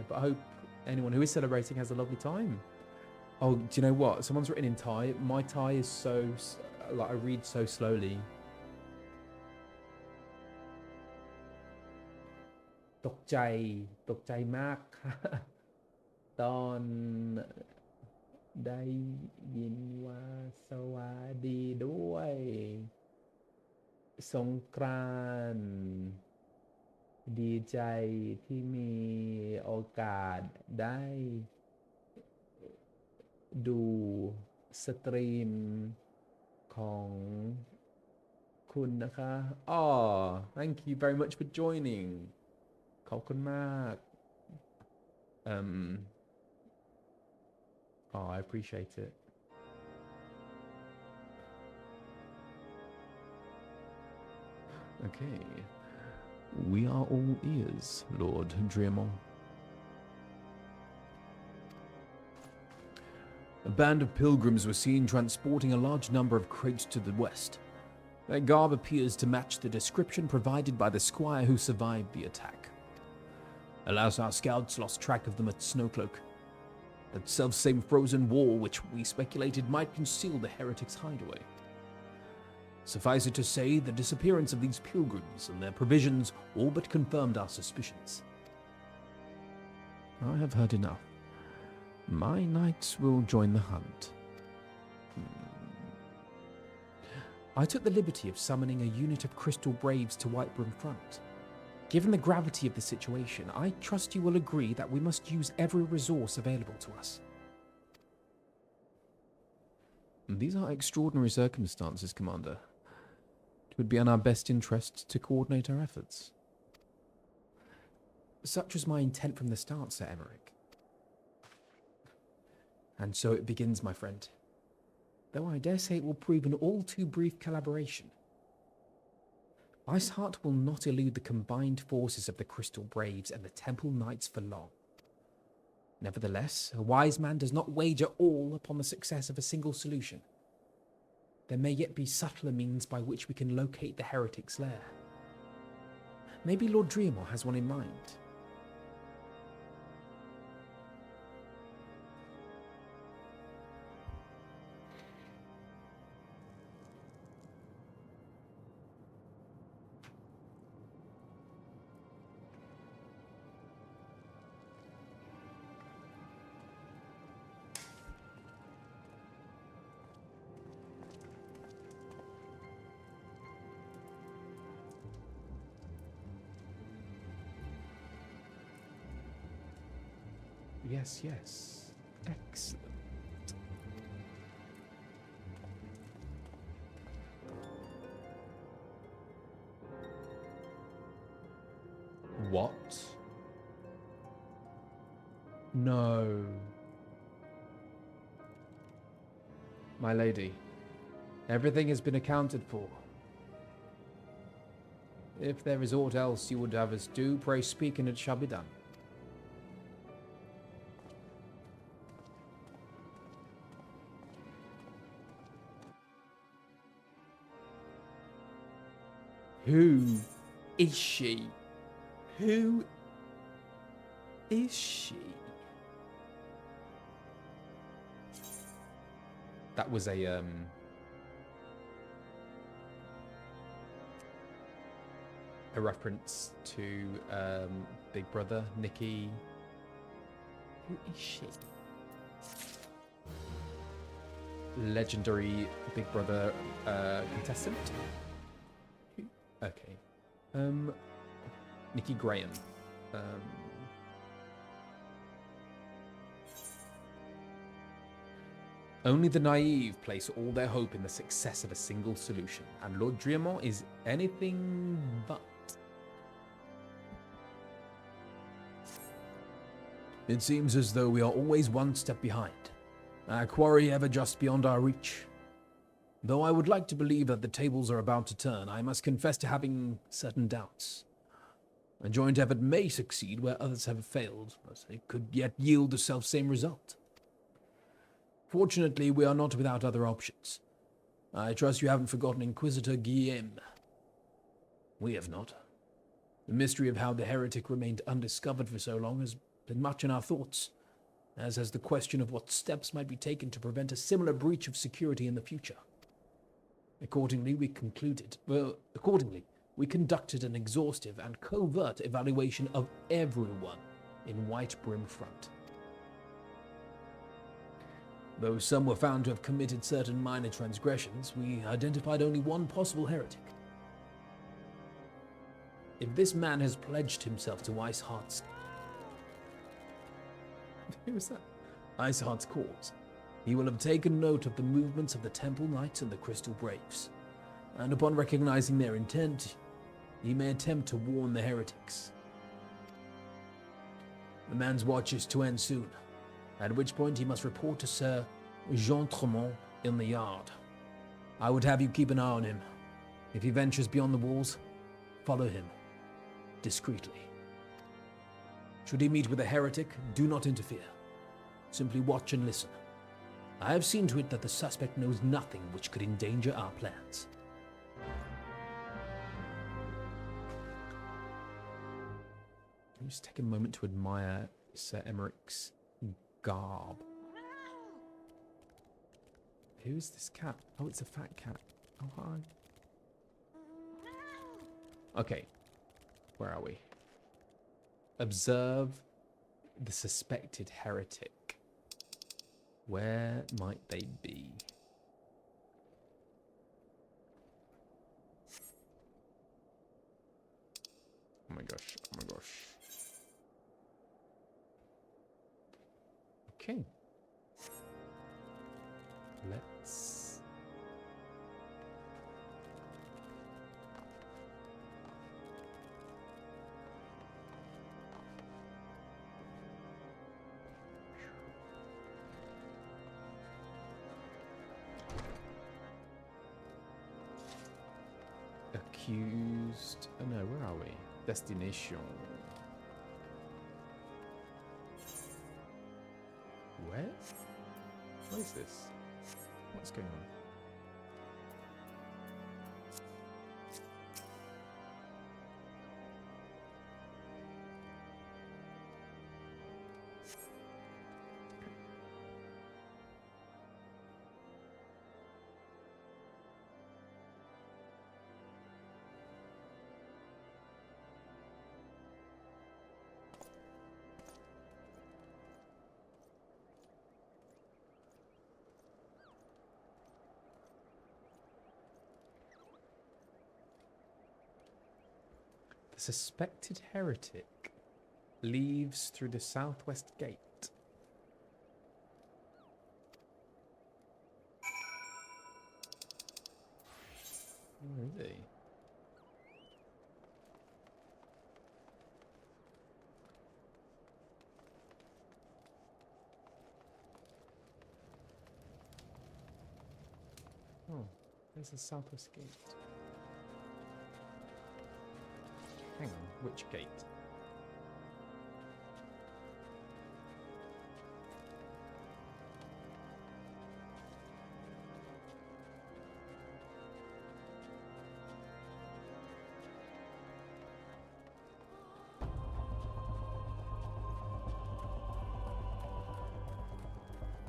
But I hope anyone who is celebrating has a lovely time. Oh, do you know what? Someone's written in Thai. My Thai is so, like, I read so slowly. ตกใจมาก ตอนได้ยินว่าสวัสดีด้วยสงกรานต์ดีใจที่มีโอกาสได้ดูสตรีมของคุณนะคะ Oh, thank you very much for joining. ขอบคุณมาก Oh, I appreciate it. Okay. We are all ears, Lord Driamont. A band of pilgrims were seen transporting a large number of crates to the west. Their garb appears to match the description provided by the squire who survived the attack. Alas, our scouts lost track of them at Snowcloak, that self-same frozen wall which we speculated might conceal the heretics' hideaway. Suffice it to say, the disappearance of these pilgrims and their provisions all but confirmed our suspicions. I have heard enough. My knights will join the hunt. I took the liberty of summoning a unit of Crystal Braves to Whitebrim Front. Given the gravity of the situation, I trust you will agree that we must use every resource available to us. These are extraordinary circumstances, Commander. It would be in our best interest to coordinate our efforts. Such was my intent from the start, Sir Emmerich. And so it begins, my friend. Though I dare say it will prove an all too brief collaboration. Iceheart will not elude the combined forces of the Crystal Braves and the Temple Knights for long. Nevertheless, a wise man does not wager all upon the success of a single solution. There may yet be subtler means by which we can locate the heretic's lair. Maybe Lord Dreamore has one in mind. Yes, yes. Excellent. What? No. My lady, everything has been accounted for. If there is aught else you would have us do, pray speak and it shall be done. Who is she? Who is she? That was a reference to Big Brother, Nikki. Who is she? Legendary Big Brother contestant. Okay. Nikki Graham. Only the naive place all their hope in the success of a single solution, and Lord Dreamore is anything but. It seems as though we are always one step behind, our quarry ever just beyond our reach. Though I would like to believe that the tables are about to turn, I must confess to having certain doubts. A joint effort may succeed where others have failed, as it could yet yield the self-same result. Fortunately, we are not without other options. I trust you haven't forgotten Inquisitor Guillaume. We have not. The mystery of how the heretic remained undiscovered for so long has been much in our thoughts, as has the question of what steps might be taken to prevent a similar breach of security in the future. Accordingly, we conducted an exhaustive and covert evaluation of everyone in Whitebrim Front. Though some were found to have committed certain minor transgressions, we identified only one possible heretic. If this man has pledged himself to Iceheart's... Who is that? Iceheart's cause, he will have taken note of the movements of the Temple Knights and the Crystal Braves, and upon recognizing their intent, he may attempt to warn the heretics. The man's watch is to end soon, at which point he must report to Sir Jean Tremont in the yard. I would have you keep an eye on him. If he ventures beyond the walls, follow him, discreetly. Should he meet with a heretic, do not interfere. Simply watch and listen. I have seen to it that the suspect knows nothing which could endanger our plans. Let me just take a moment to admire Sir Emmerich's garb. Who is this cat? Oh, it's a fat cat. Oh, hi. Okay. Where are we? Observe the suspected heretic. Where might they be? Oh my gosh, oh my gosh. Okay. Let's... Accused... Oh no, where are we? Destination. Where? What is this? What's going on? The suspected heretic leaves through the southwest gate. Where is he? Oh, there's the southwest gate. Hang on, which gate?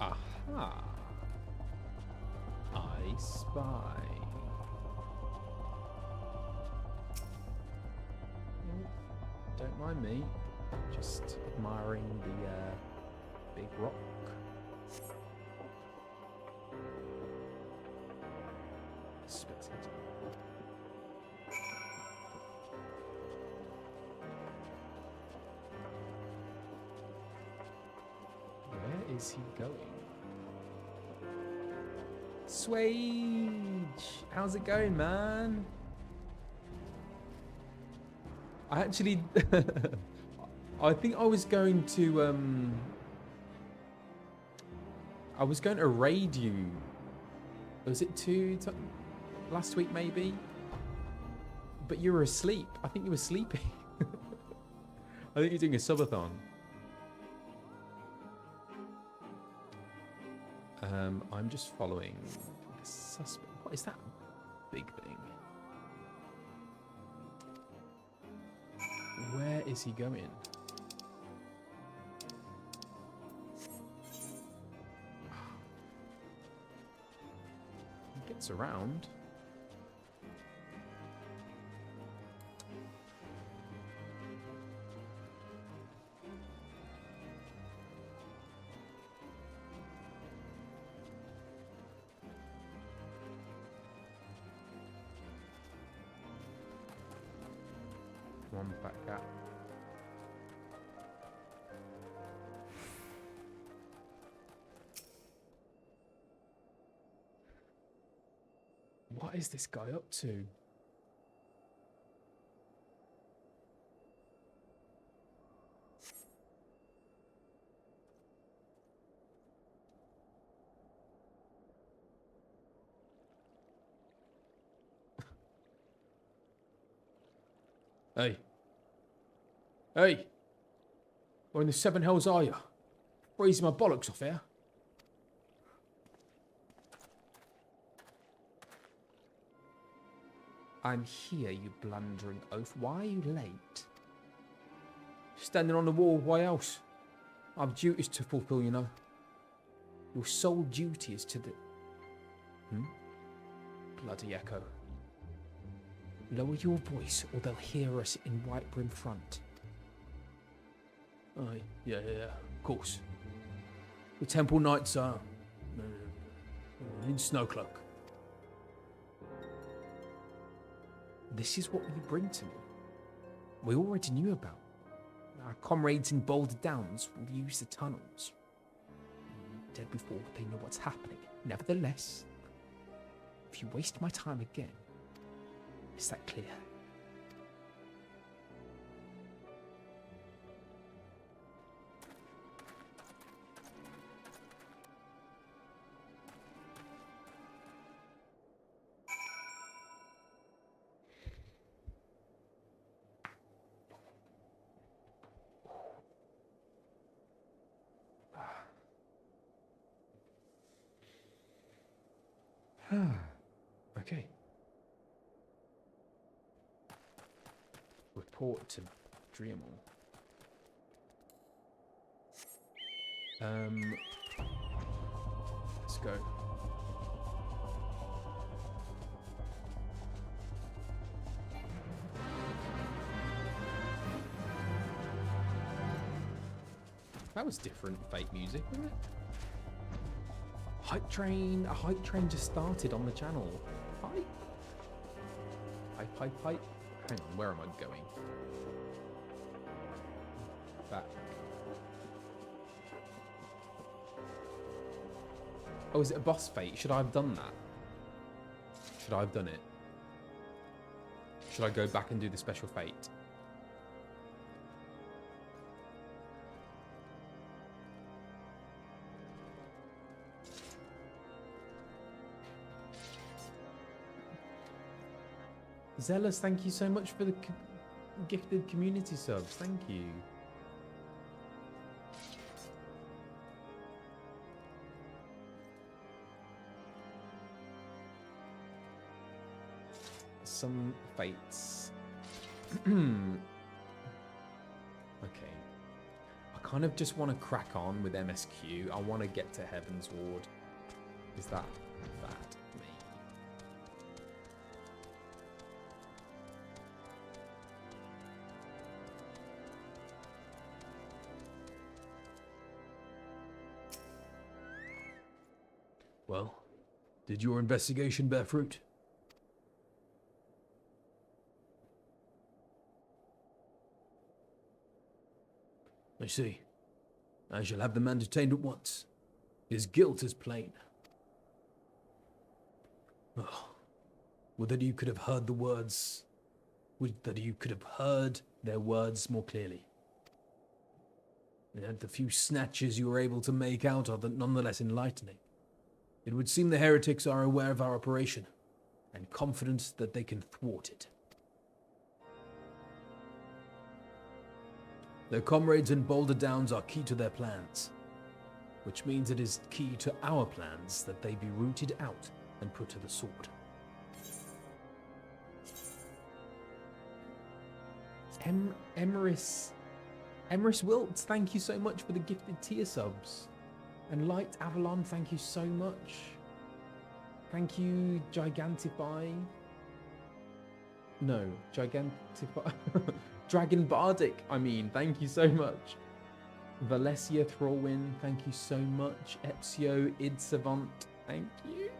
Aha! I spy. Don't mind me, just admiring the big rock. Spectator. Where is he going? Swage! How's it going, man? I actually, I think I was going to raid you. Was it last week maybe? But you were asleep. I think you were sleeping. I think you're doing a subathon. I'm just following the suspect. What is that big thing? Where is he going? He gets around. One back up. What is this guy up to? Hey. Hey. Where in the seven hells are you? Freezing my bollocks off here. I'm here, you blundering oaf. Why are you late? Standing on the wall, why else? I've duties to fulfill, you know. Your sole duty is to the... Bloody echo. Lower your voice or they'll hear us in Whitebrim Front. Aye, yeah, of course. The Temple Knights are in Snowcloak. This is what you bring to me. We already knew about. Our comrades in Boulder Downs will use the tunnels. Dead before they know what's happening. Nevertheless, if you waste my time again, is that clear? Okay. Report to Dreamall. Let's go. That was different Fate music, wasn't it? A hype train just started on the channel. Hype? Hype. Hang on, where am I going? Back. Oh, is it a boss Fate? Should I have done that? Should I have done it? Should I go back and do the special Fate? Zealous, thank you so much for the gifted community subs. Thank you. Some fates. Okay. I kind of just want to crack on with MSQ. I want to get to Heavensward. Is that me? Well, did your investigation bear fruit? I see. I shall have the man detained at once. His guilt is plain. Oh, would that you could have heard the words. Would that you could have heard their words more clearly. And the few snatches you were able to make out are nonetheless enlightening. It would seem the heretics are aware of our operation, and confident that they can thwart it. Their comrades in Boulder Downs are key to their plans, which means it is key to our plans that they be rooted out and put to the sword. Emeris Wilts, thank you so much for the gifted tier subs. And Light Avalon, thank you so much. Thank you, Gigantify. No, Gigantify. Dragon Bardic, thank you so much. Valesia Thrallwin, thank you so much. Epsio Id Savant, thank you.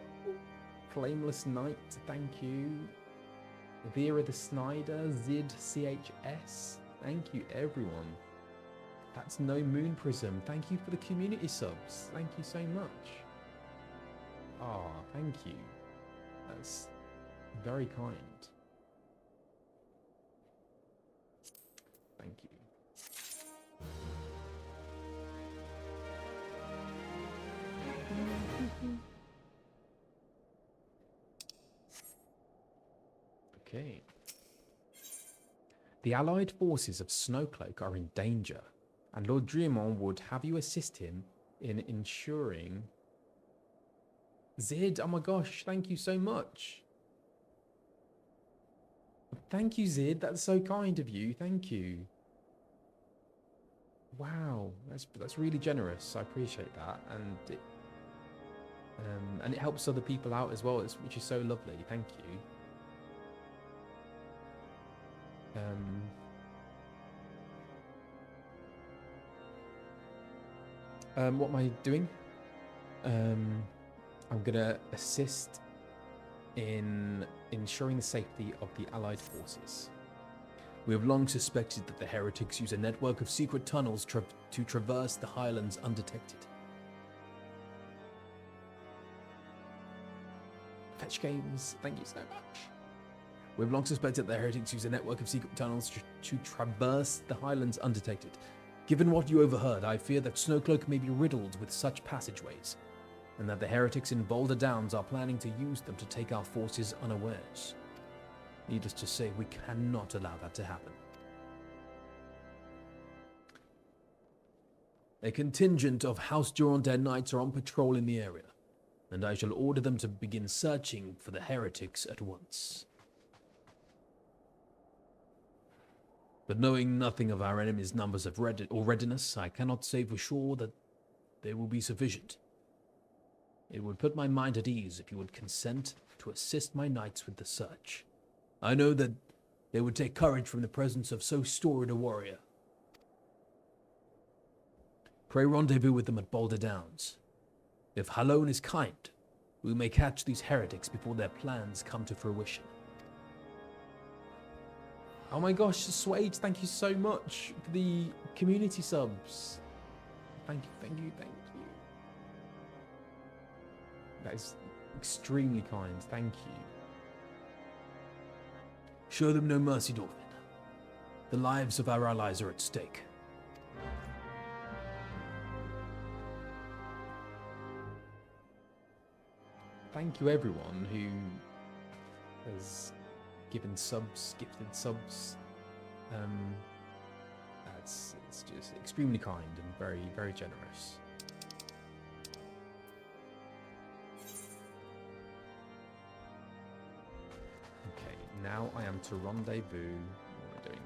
Flameless Knight, thank you. Vera the Snyder, Zid CHS, thank you everyone. That's No Moon Prism. Thank you for the community subs. Thank you so much. Ah, thank you. That's very kind. Thank you. Okay. The allied forces of Snowcloak are in danger, and Lord Dreamon would have you assist him in ensuring... Zid, oh my gosh, thank you so much. Thank you, Zid. That's so kind of you. Thank you. Wow, that's really generous. I appreciate that, and it helps other people out as well, which is so lovely. Thank you. What am I doing? I'm gonna assist in ensuring the safety of the Allied forces. We have long suspected that the heretics use a network of secret tunnels to traverse the highlands undetected. Fetch Games, thank you so much. We have long suspected that the heretics use a network of secret tunnels to traverse the highlands undetected. Given what you overheard, I fear that Snowcloak may be riddled with such passageways, and that the heretics in Boulder Downs are planning to use them to take our forces unawares. Needless to say, we cannot allow that to happen. A contingent of House Durandare Knights are on patrol in the area, and I shall order them to begin searching for the heretics at once. But knowing nothing of our enemy's numbers of readiness, I cannot say for sure that they will be sufficient. It would put my mind at ease if you would consent to assist my knights with the search. I know that they would take courage from the presence of so storied a warrior. Pray rendezvous with them at Boulder Downs. If Halone is kind, we may catch these heretics before their plans come to fruition. Oh my gosh, Swage, thank you so much for the community subs. Thank you, thank you, thank you. That is extremely kind, thank you. Show them no mercy, Dorfin. The lives of our allies are at stake. Thank you everyone who has gifted subs. It's just extremely kind and very, very generous. Okay, now I am to rendezvous. What am I doing?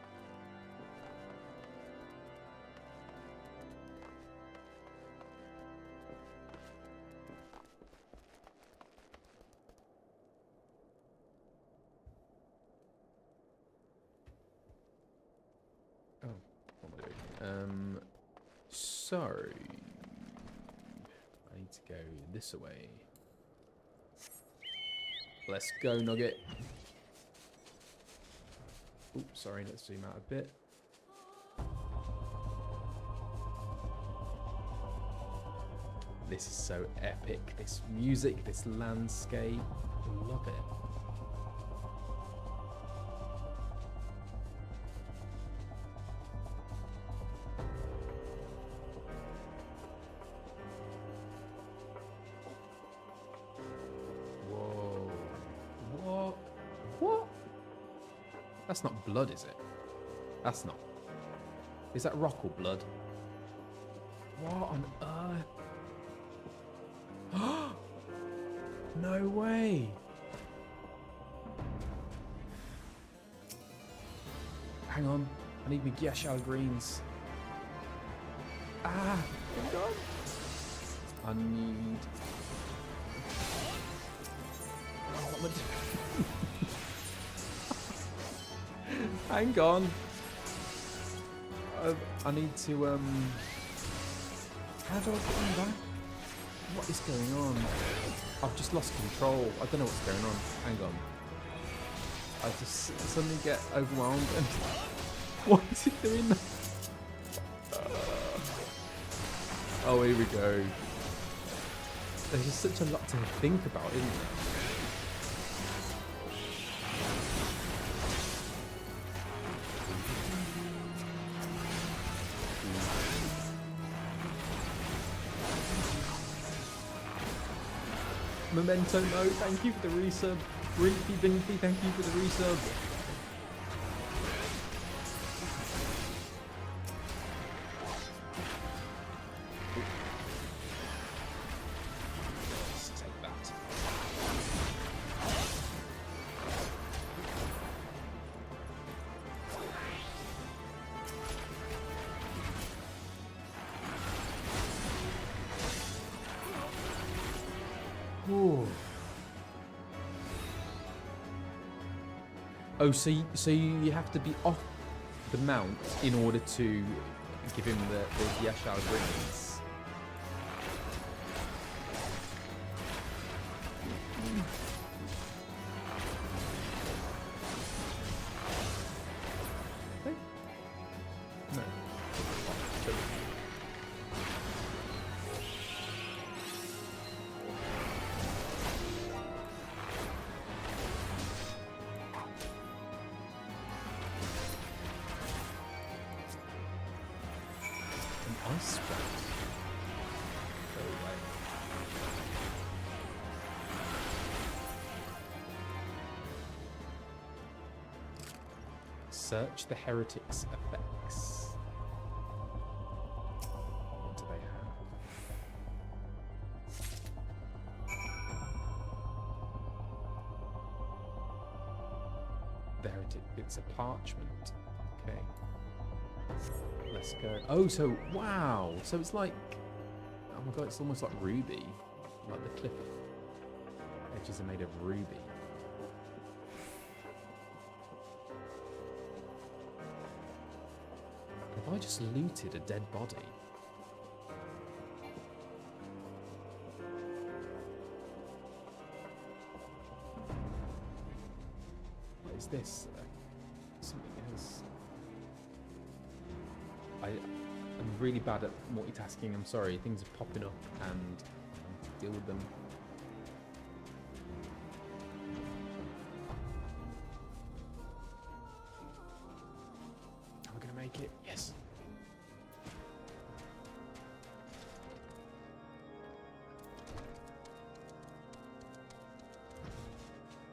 So I need to go this way. Let's go, Nugget. Oops, sorry, let's zoom out a bit. This is so epic. This music, this landscape, I love it. That's not blood, is it? That's not. Is that rock or blood? What on earth? No way. Hang on. I need my Gyashal greens. Ah! Hang on. I need... Oh, what am I doing? Hang on. I need to, how do I get them back? What is going on? I've just lost control. I don't know what's going on. Hang on. I just suddenly get overwhelmed and... What is it doing now? Oh, here we go. There's just such a lot to think about, isn't there? Memento Mo, thank you for the resub. Rinky Dinky, thank you for the resub. Let's take that. Ooh. Oh, so you have to be off the mount in order to give him the Yashar rings. No. An ice sprout. Go away. Search the heretics' effects. What do they have? The heretic, it's a parchment. Okay. Let's go. Oh, so wow. So it's like, oh my god, it's almost like ruby. Like the cliff edges are made of ruby. Have I just looted a dead body? What is this? Something else. I'm really bad at multitasking. I'm sorry. Things are popping up and I need to deal with them. Am I gonna make it? Yes.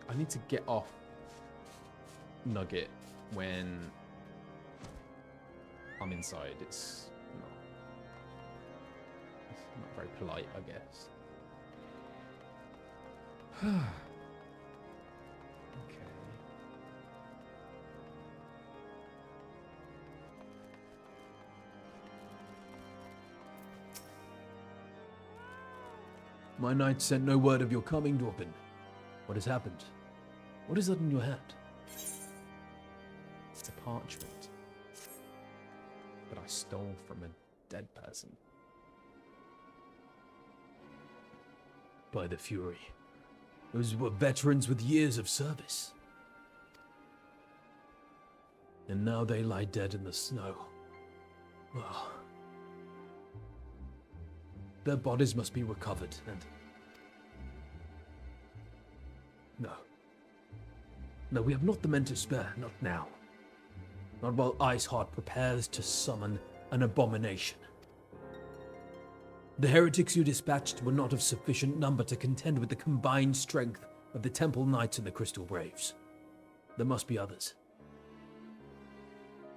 I need to get off Nugget when I'm inside. It's not very polite, I guess. Okay. My knight sent no word of your coming, Dorpin. What has happened? What is that in your hand? It's a parchment that I stole from a dead person. By the Fury. Those were veterans with years of service. And now they lie dead in the snow. Well, their bodies must be recovered and... No, we have not the men to spare, not now. Not while Iceheart prepares to summon an abomination. The heretics you dispatched were not of sufficient number to contend with the combined strength of the Temple Knights and the Crystal Braves. There must be others.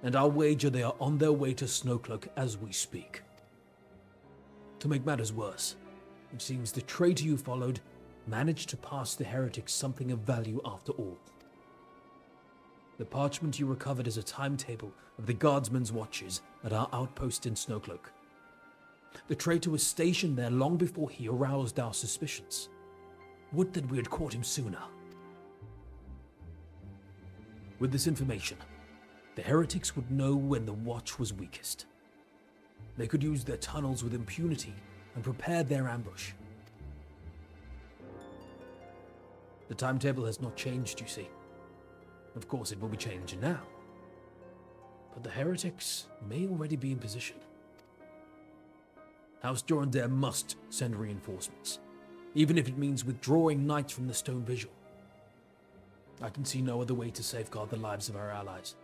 And I'll wager they are on their way to Snowcloak as we speak. To make matters worse, it seems the traitor you followed managed to pass the heretics something of value after all. The parchment you recovered is a timetable of the guardsmen's watches at our outpost in Snowcloak. The traitor was stationed there long before he aroused our suspicions. Would that we had caught him sooner. With this information, the heretics would know when the watch was weakest. They could use their tunnels with impunity and prepare their ambush. The timetable has not changed, you see. Of course, it will be changing now. But the heretics may already be in position. House Jorundair must send reinforcements, even if it means withdrawing knights from the Stone Vigil. I can see no other way to safeguard the lives of our allies.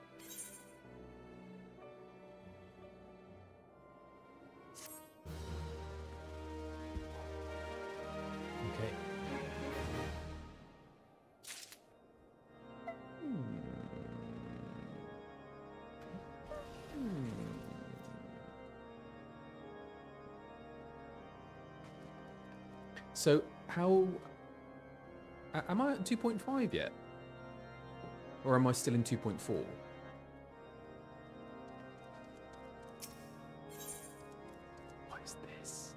Okay. So how am I at 2.5 yet? Or am I still in 2.4? What is this?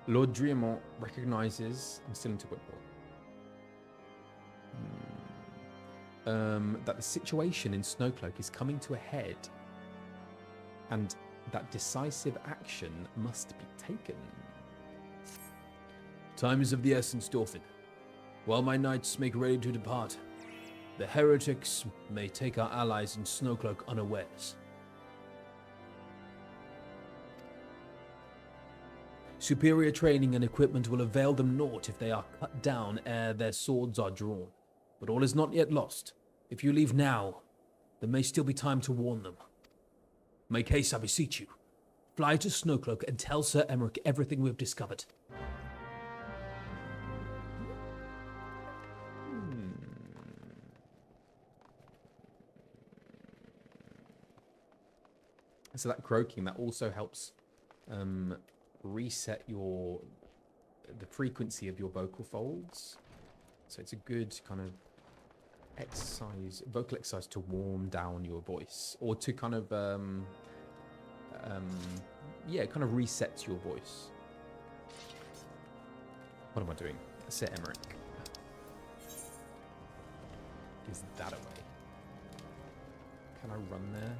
Lord Driamont recognizes... I'm still into Whitwell. That the situation in Snowcloak is coming to a head and that decisive action must be taken. Time is of the essence, Dorfin. While my knights make ready to depart, the heretics may take our allies in Snowcloak unawares. Superior training and equipment will avail them naught if they are cut down ere their swords are drawn. But all is not yet lost. If you leave now, there may still be time to warn them. Make haste, I beseech you. Fly to Snowcloak and tell Sir Emmerich everything we have discovered. So that croaking, that also helps reset the frequency of your vocal folds. So it's a good kind of vocal exercise to warm down your voice, or to kind of kind of resets your voice. What am I doing? Set Emmerich. Is that away? Can I run there?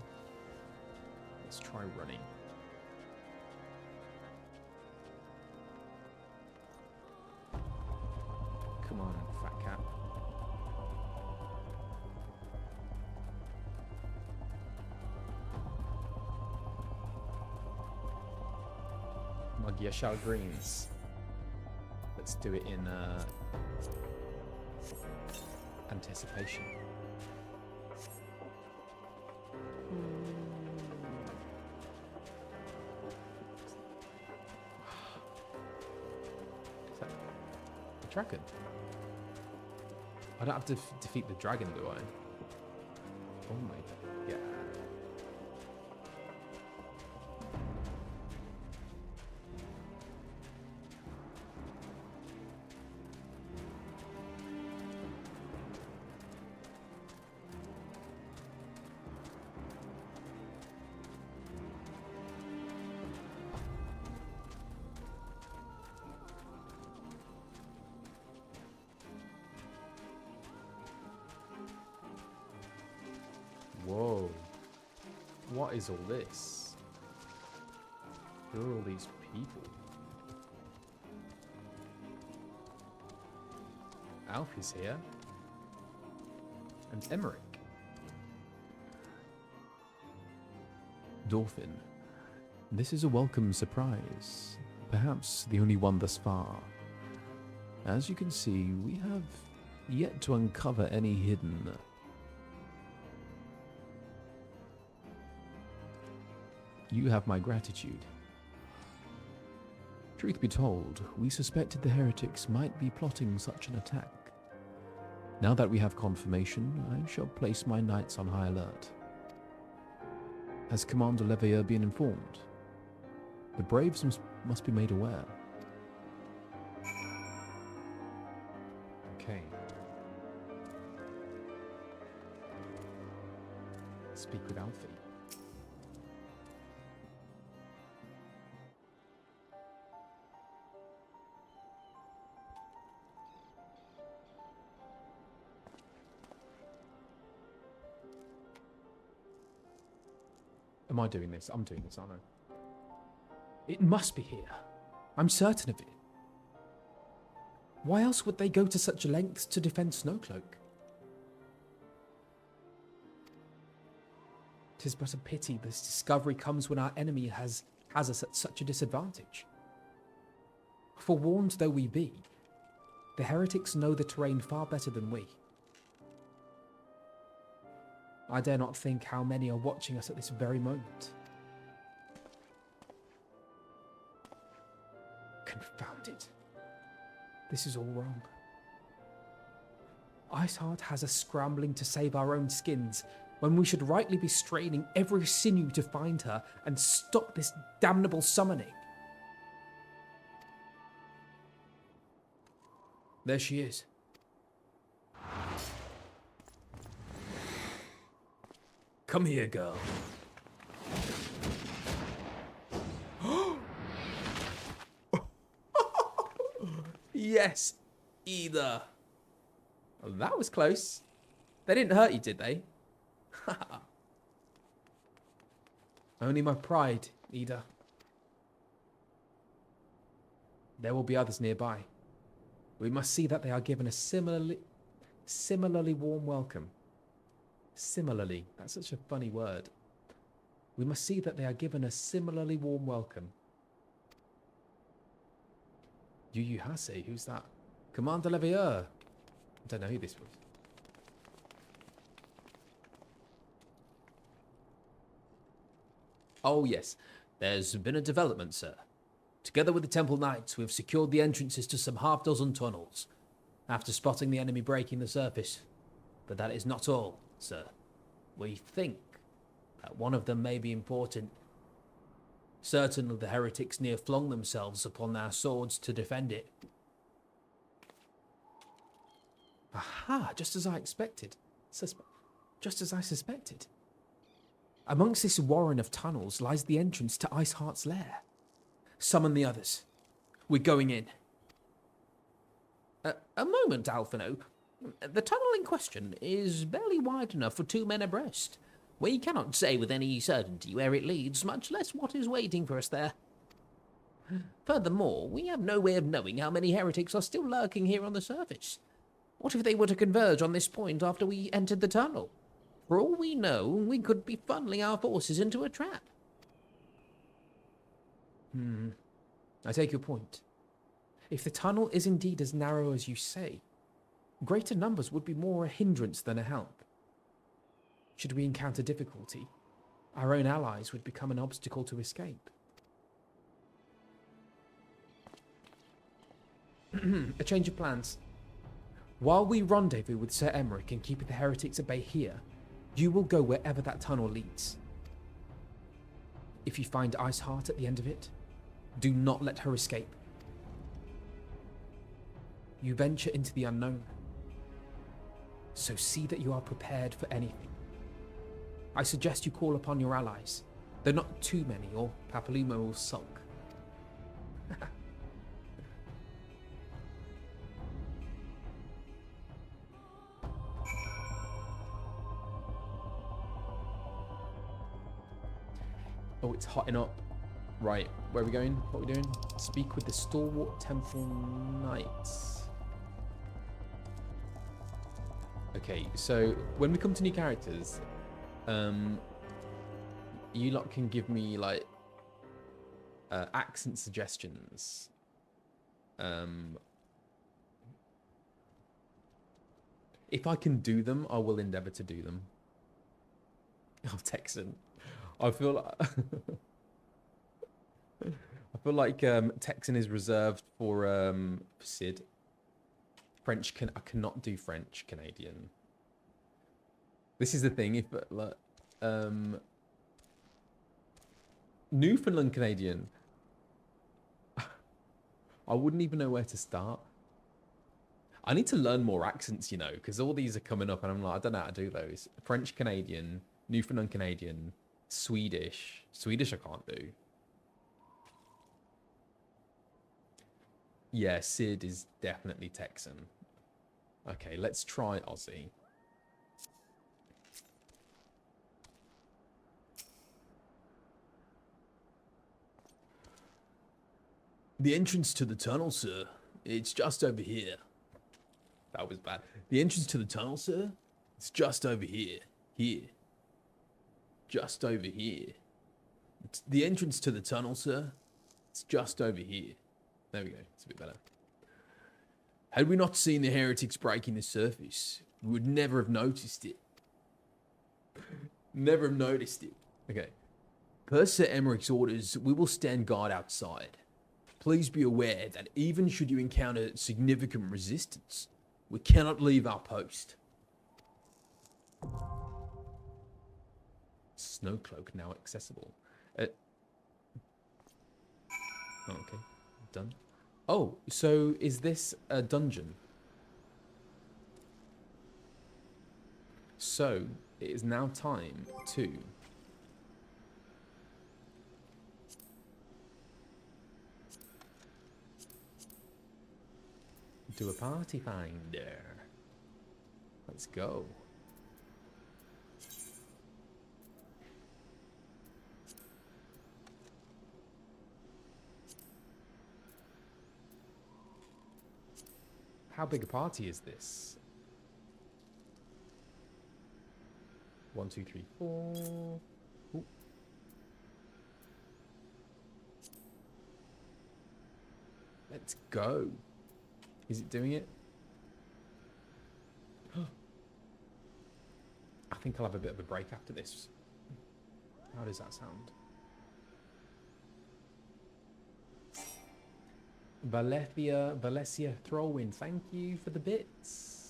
Let's try running. Come on, fat cat. Magyar Greens. Let's do it in anticipation. Is that the dragon? I don't have to defeat the dragon, do I? Oh my god. Yeah. Whoa. What is all this? Who are all these people? Alf is here. And Emmerich. Dorfin, this is a welcome surprise. Perhaps the only one thus far. As you can see, we have yet to uncover any hidden... You have my gratitude. Truth be told, we suspected the heretics might be plotting such an attack. Now that we have confirmation, I shall place my knights on high alert. Has Commander Leveilleur been informed? The Braves must be made aware. Okay. Speak with Alfie. Am I doing this? I'm doing this, aren't I? It must be here. I'm certain of it. Why else would they go to such lengths to defend Snowcloak? 'Tis but a pity this discovery comes when our enemy has us at such a disadvantage. Forewarned though we be, the heretics know the terrain far better than we. I dare not think how many are watching us at this very moment. Confound it. This is all wrong. Iceheart has us scrambling to save our own skins when we should rightly be straining every sinew to find her and stop this damnable summoning. There she is. Come here, girl. Yes, either. Well, that was close. They didn't hurt you, did they? Only my pride, Ida. There will be others nearby. We must see that they are given a similarly warm welcome. Similarly, that's such a funny word. We must see that they are given a similarly warm welcome. Yu Hase, who's that? Commander Leveilleur. I don't know who this was. Oh yes, there's been a development, sir. Together with the Temple Knights, we've secured the entrances to some half-dozen tunnels, after spotting the enemy breaking the surface. But that is not all, sir. We think that one of them may be important. Certain of the heretics near flung themselves upon their swords to defend it. Aha, just as I expected. Just as I suspected. Amongst this warren of tunnels lies the entrance to Iceheart's lair. Summon the others. We're going in. A moment, Alphinaud. The tunnel in question is barely wide enough for 2 men abreast. We cannot say with any certainty where it leads, much less what is waiting for us there. Furthermore, we have no way of knowing how many heretics are still lurking here on the surface. What if they were to converge on this point after we entered the tunnel? For all we know, we could be funneling our forces into a trap. I take your point. If the tunnel is indeed as narrow as you say, greater numbers would be more a hindrance than a help. Should we encounter difficulty, our own allies would become an obstacle to escape. A change of plans. While we rendezvous with Sir Emmerich and keep the heretics at bay here, you will go wherever that tunnel leads. If you find Iceheart at the end of it, do not let her escape. You venture into the unknown, so see that you are prepared for anything. I suggest you call upon your allies, though not too many, or Papalumo will sulk. Oh, it's hotting up. Right, where are we going? What are we doing? Speak with the Stalwart Temple Knights. Okay, so when we come to new characters, you lot can give me like accent suggestions. If I can do them, I will endeavor to do them. Oh, Texan. I feel like Texan is reserved for Sid. French I cannot do French Canadian. This is the thing. If Newfoundland Canadian, I wouldn't even know where to start. I need to learn more accents, you know, because all these are coming up, and I'm like, I don't know how to do those. French Canadian, Newfoundland Canadian, Swedish. Swedish I can't do. Yeah, Sid is definitely Texan. Okay, let's try Aussie. The entrance to the tunnel, sir. It's just over here. That was bad. The entrance to the tunnel, sir? It's just over here. Here. Just over here. The entrance to the tunnel, sir? It's just over here. There we go. It's a bit better. Had we not seen the heretics breaking the surface, we would never have noticed it. Never have noticed it. Okay. Per Sir Emmerich's orders, we will stand guard outside. Please be aware that even should you encounter significant resistance, we cannot leave our post. Snowcloak now accessible. Oh, okay. Done. Oh, so is this a dungeon? So it is now time to Do a party finder. Let's go. How big a party is this? 1, 2, 3, 4. Ooh. Let's go. Is it doing it? I think I'll have a bit of a break after this. How does that sound? Valencia Throwin, thank you for the bits.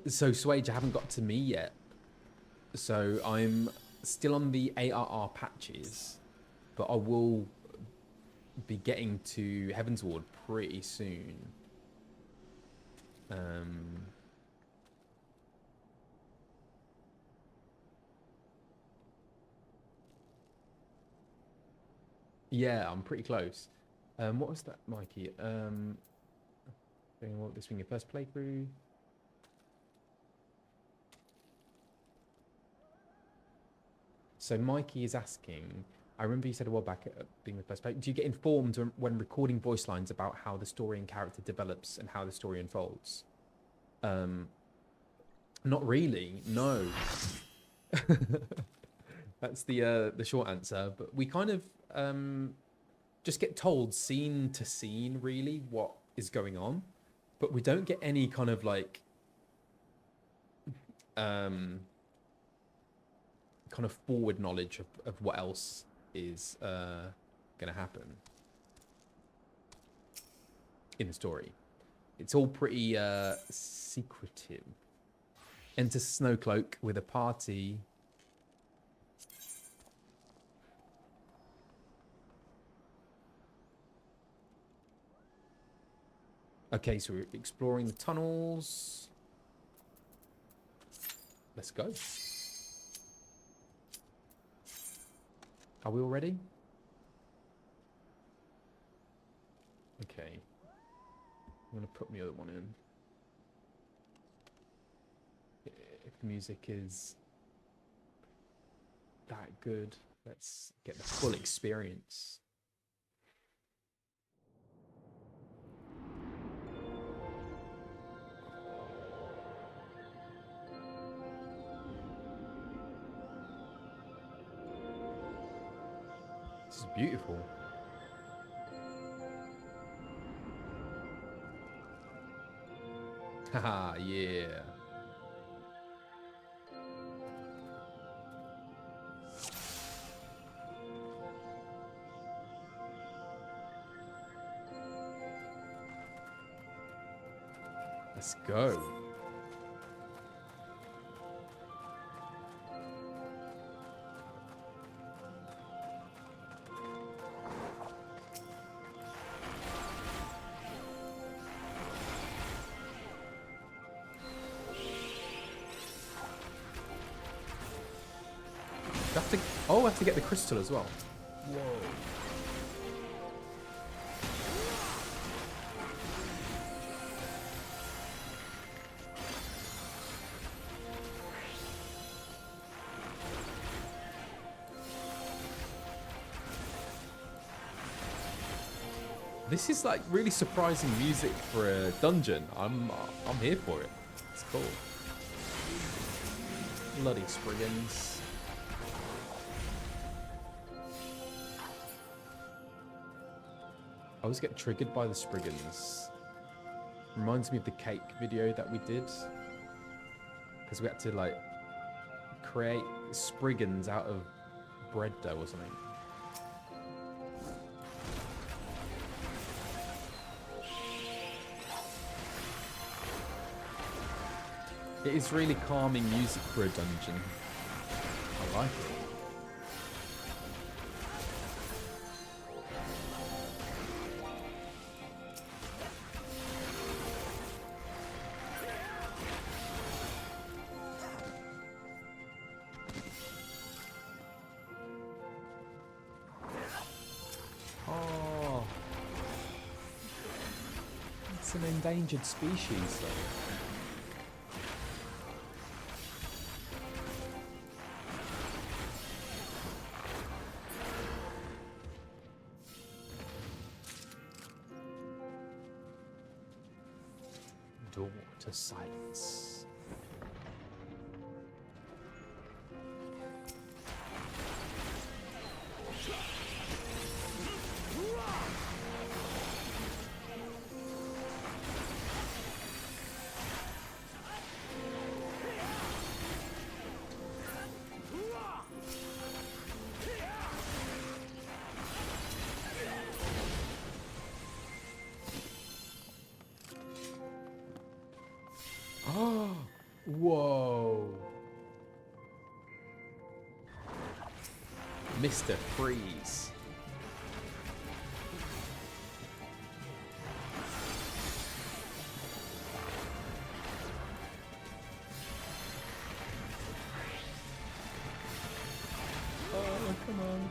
So Swage, I haven't got to me yet. So I'm still on the ARR patches, but I will be getting to Heavensward pretty soon. Yeah, I'm pretty close. What was that, Mikey? This being your first playthrough. So Mikey is asking, I remember you said a while back being the first play. Do you get informed when recording voice lines about how the story and character develops and how the story unfolds? Not really, no. That's the short answer. But we kind of just get told scene to scene, really, what is going on. But we don't get any kind of like kind of forward knowledge of what else is going to happen in the story. It's all pretty secretive. Enter Snowcloak with a party. Okay, so we're exploring the tunnels. Let's go. Are we all ready? Okay. I'm going to put the other one in. If the music is that good, let's get the full experience. This is beautiful. Haha, yeah. Let's go. I have to get the crystal as well. Whoa. This is like really surprising music for a dungeon. I'm here for it. It's cool. Bloody Spriggans. I always get triggered by the Spriggans. Reminds me of the cake video that we did. Because we had to like create Spriggans out of bread dough or something. It is really calming music for a dungeon. I like it. It's an endangered species, though. Door to silence. Whoa. Mr. Freeze. Oh, come on.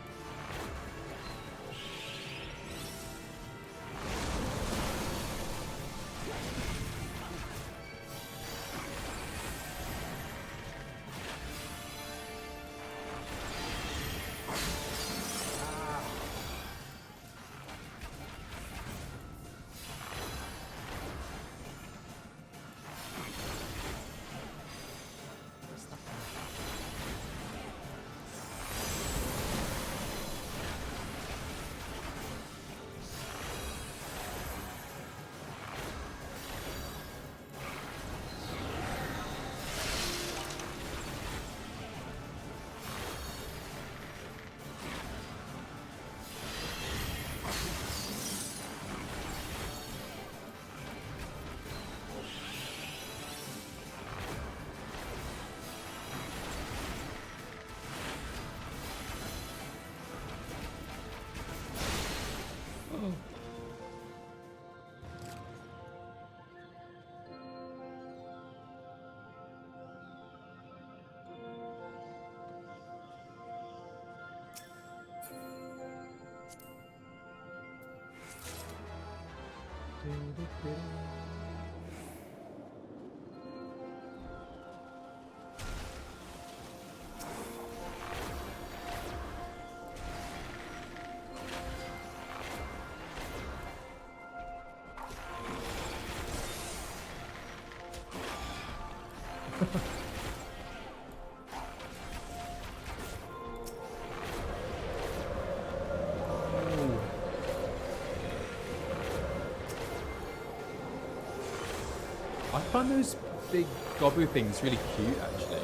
I find those big gobble things really cute, actually.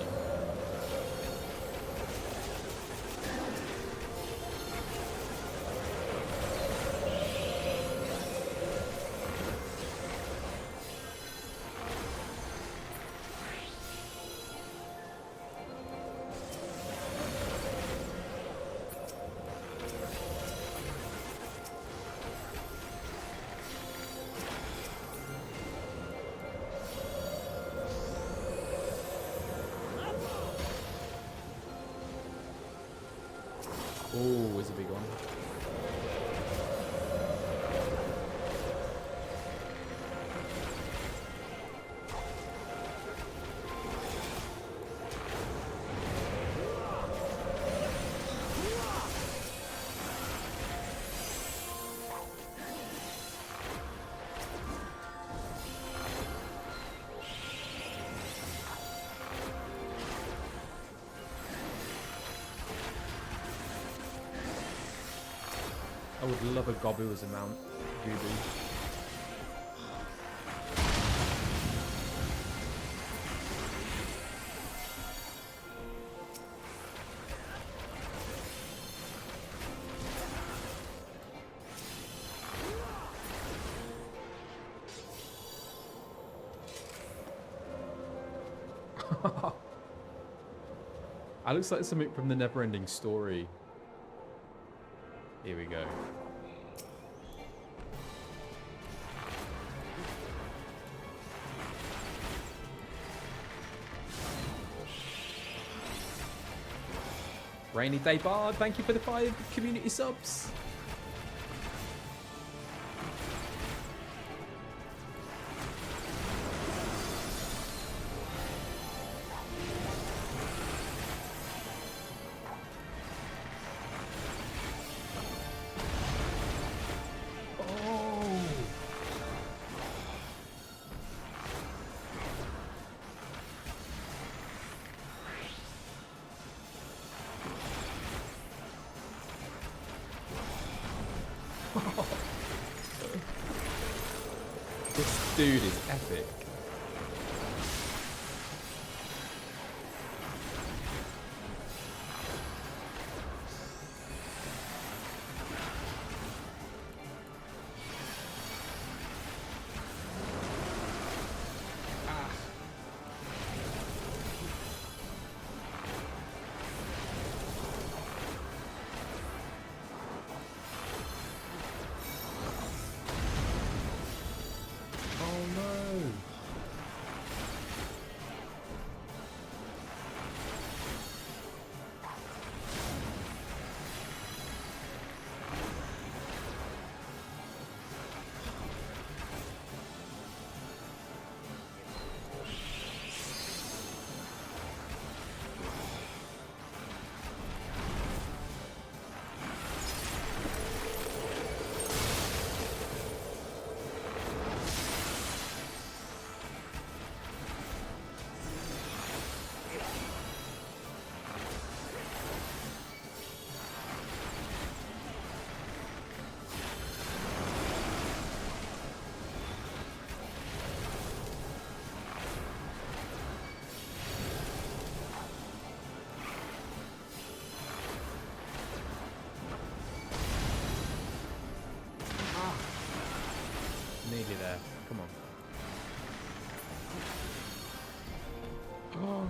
Oh, is a big one. I would love a Gobu as a mount, Voodoo. That looks like something from the Neverending Story. Here we go. Rainy Day Bard, thank you for the 5 community subs. This dude is epic. Nearly there. Come on. Oh.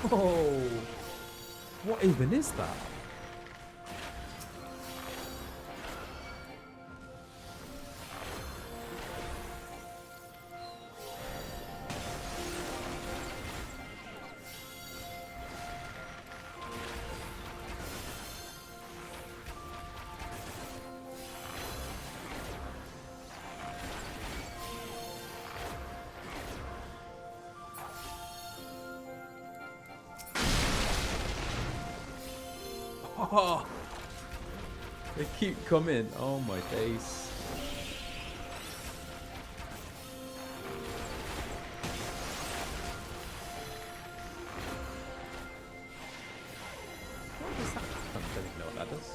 Oh, what even is that? Oh, they keep coming. Oh my days. What does that? I don't even know what that does.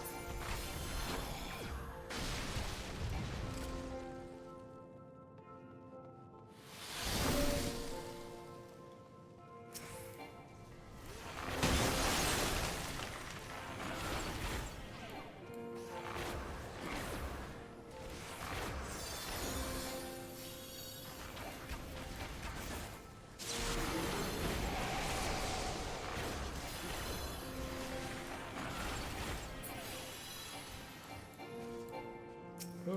Oh.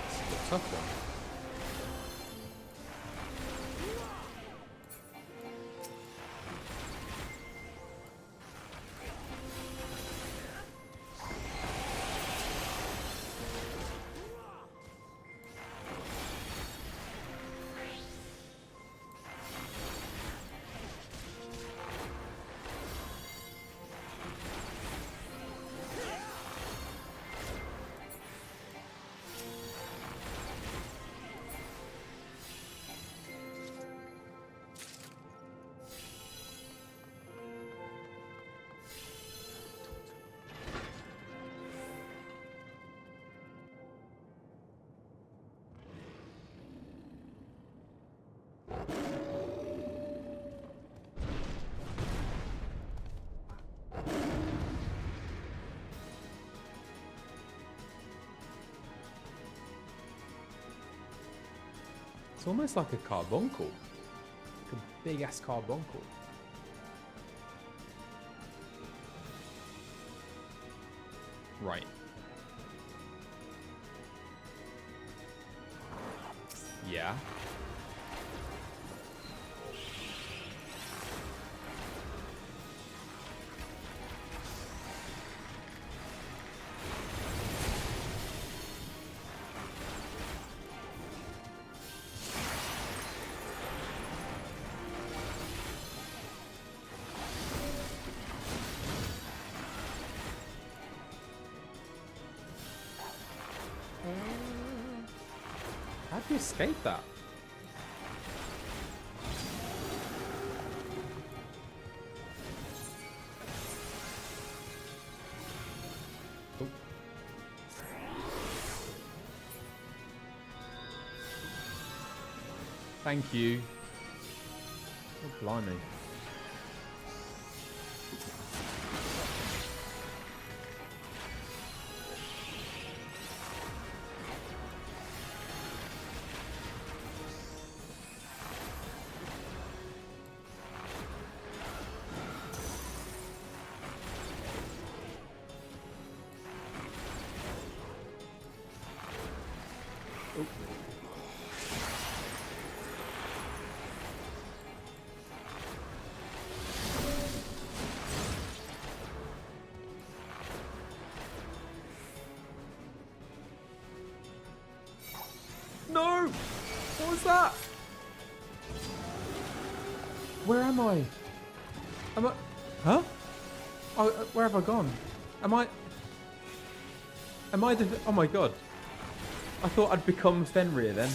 This is a tough one. It's almost like a carbuncle. Like a big ass carbuncle. Right. Yeah. How'd you escape that? Oh. Thank you. Oh, blimey. No! What was that? Where am I? Am I... Huh? Oh, where have I gone? Am I the... Oh my god. I thought I'd become Fenrir then.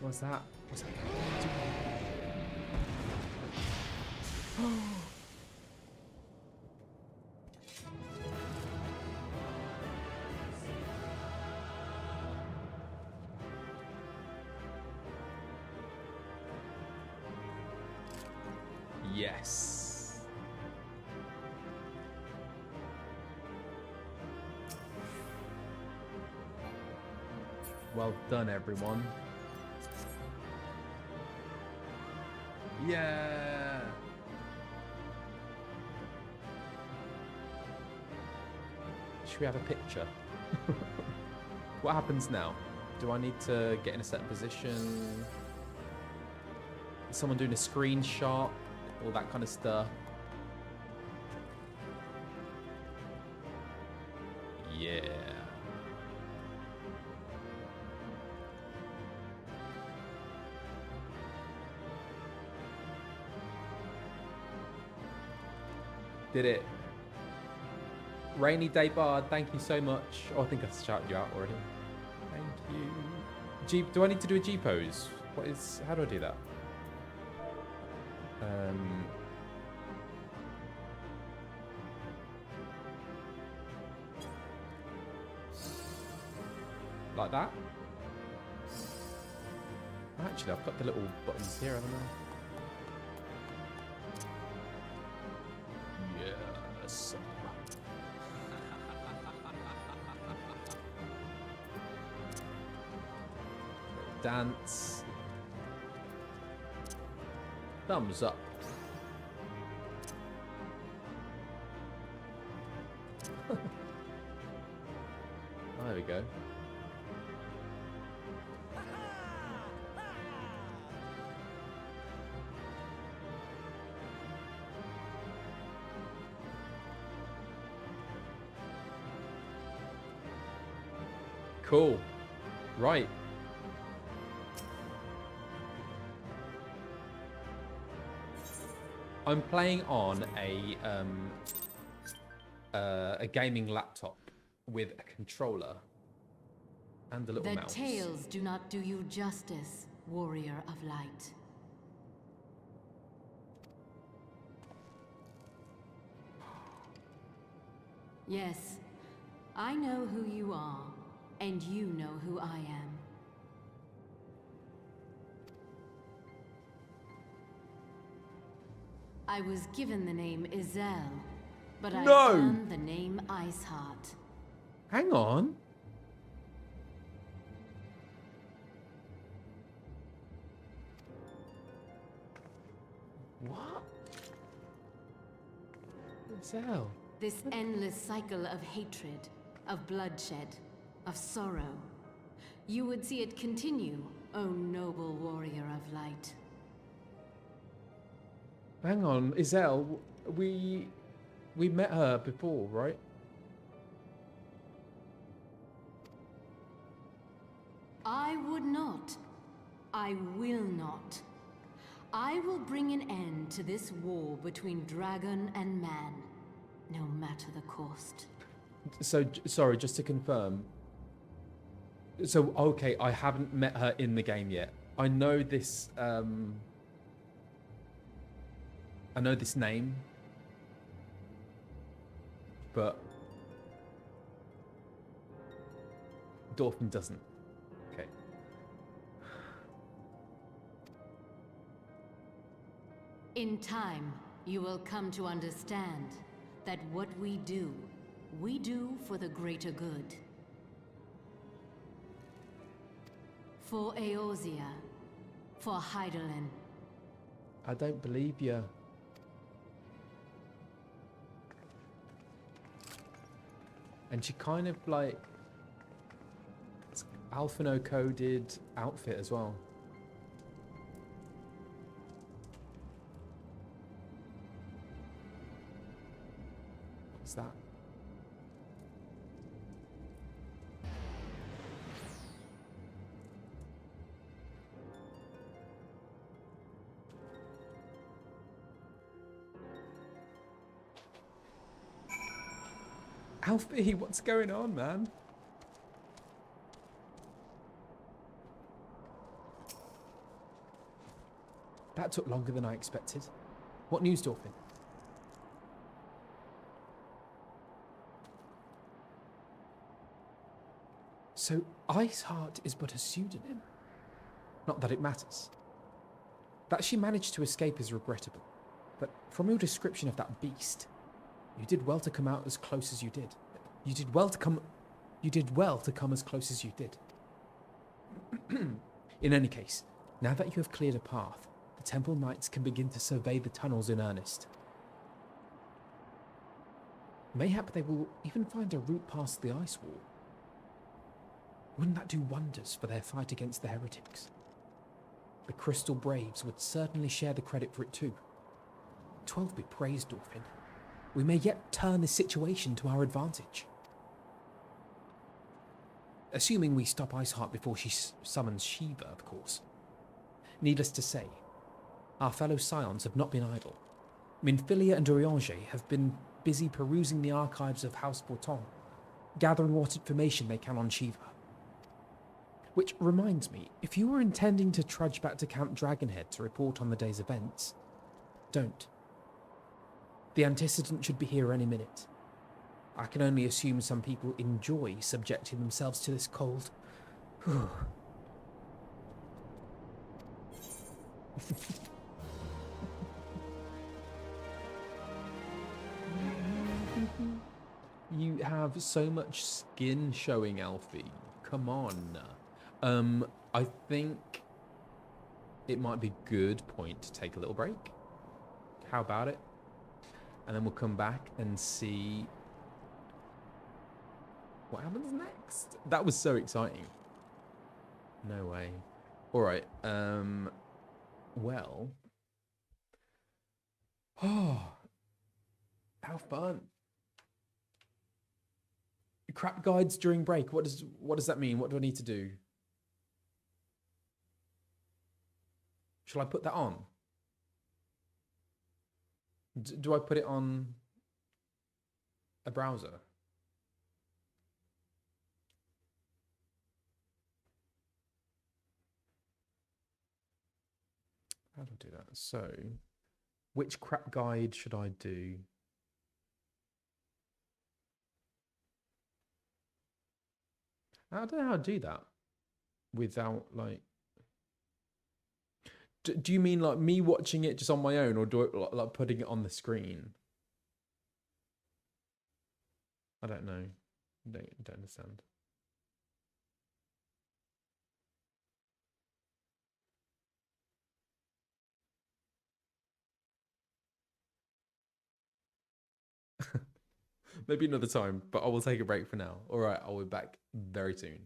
What's that? What's that? Yes. Well done, everyone. Yeah. Should we have a picture? What happens now? Do I need to get in a set position? Is someone doing a screenshot? All that kind of stuff. Yeah. Did it. Rainy Day Bard, thank you so much. Oh, I think I shouted you out already. Thank you. G, do I need to do a G pose? How do I do that? Like that? Actually, I've got the little buttons here, haven't I? Yes. Dance. Thumbs up. There we go. Cool. Right. I'm playing on a gaming laptop with a controller and a little mouse. The tales do not do you justice, warrior of light. Yes, I know who you are, and you know who I am. I was given the name Izel, but I earned the name Iceheart. Hang on. What? Izel. This endless cycle of hatred, of bloodshed, of sorrow. You would see it continue, O noble warrior of light. Hang on, Izel, we met her before, right? I would not. I will not. I will bring an end to this war between dragon and man, no matter the cost. So, sorry, just to confirm. So, okay, I haven't met her in the game yet. I know this, I know this name, but Dorfin doesn't. Okay. In time, you will come to understand that what we do for the greater good. For Eorzea, for Hydaelyn. I don't believe you. And she kind of like it's Alphinaud coded outfit as well. What's that? Alfie, what's going on, man? That took longer than I expected. What news, Dorfin? So, Iceheart is but a pseudonym. Not that it matters. That she managed to escape is regrettable. But from your description of that beast, you did well to come out as close as you did. You did well to come as close as you did. In any case, now that you have cleared a path, the Temple Knights can begin to survey the tunnels in earnest. Mayhap they will even find a route past the ice wall. Wouldn't that do wonders for their fight against the heretics? The Crystal Braves would certainly share the credit for it too. 12 be praised, Dorfin. We may yet turn this situation to our advantage. Assuming we stop Iceheart before she summons Shiva, of course. Needless to say, our fellow scions have not been idle. Minfilia and Oriange have been busy perusing the archives of House Bourton, gathering what information they can on Shiva. Which reminds me, if you were intending to trudge back to Camp Dragonhead to report on the day's events, don't. The antecedent should be here any minute. I can only assume some people enjoy subjecting themselves to this cold. You have so much skin showing, Alfie. Come on. I think it might be a good point to take a little break. How about it? And then we'll come back and see what happens next. That was so exciting. No way. All right. Well. Oh, how fun. Crap guides during break. What does that mean? What do I need to do? Shall I put that on? Do I put it on a browser? How do I do that? So, which crap guide should I do? I don't know how to do that without, like... Do you mean, like, me watching it just on my own, or do I, like, putting it on the screen? I don't know. Don't understand. Maybe another time, but I will take a break for now. All right, I'll be back very soon.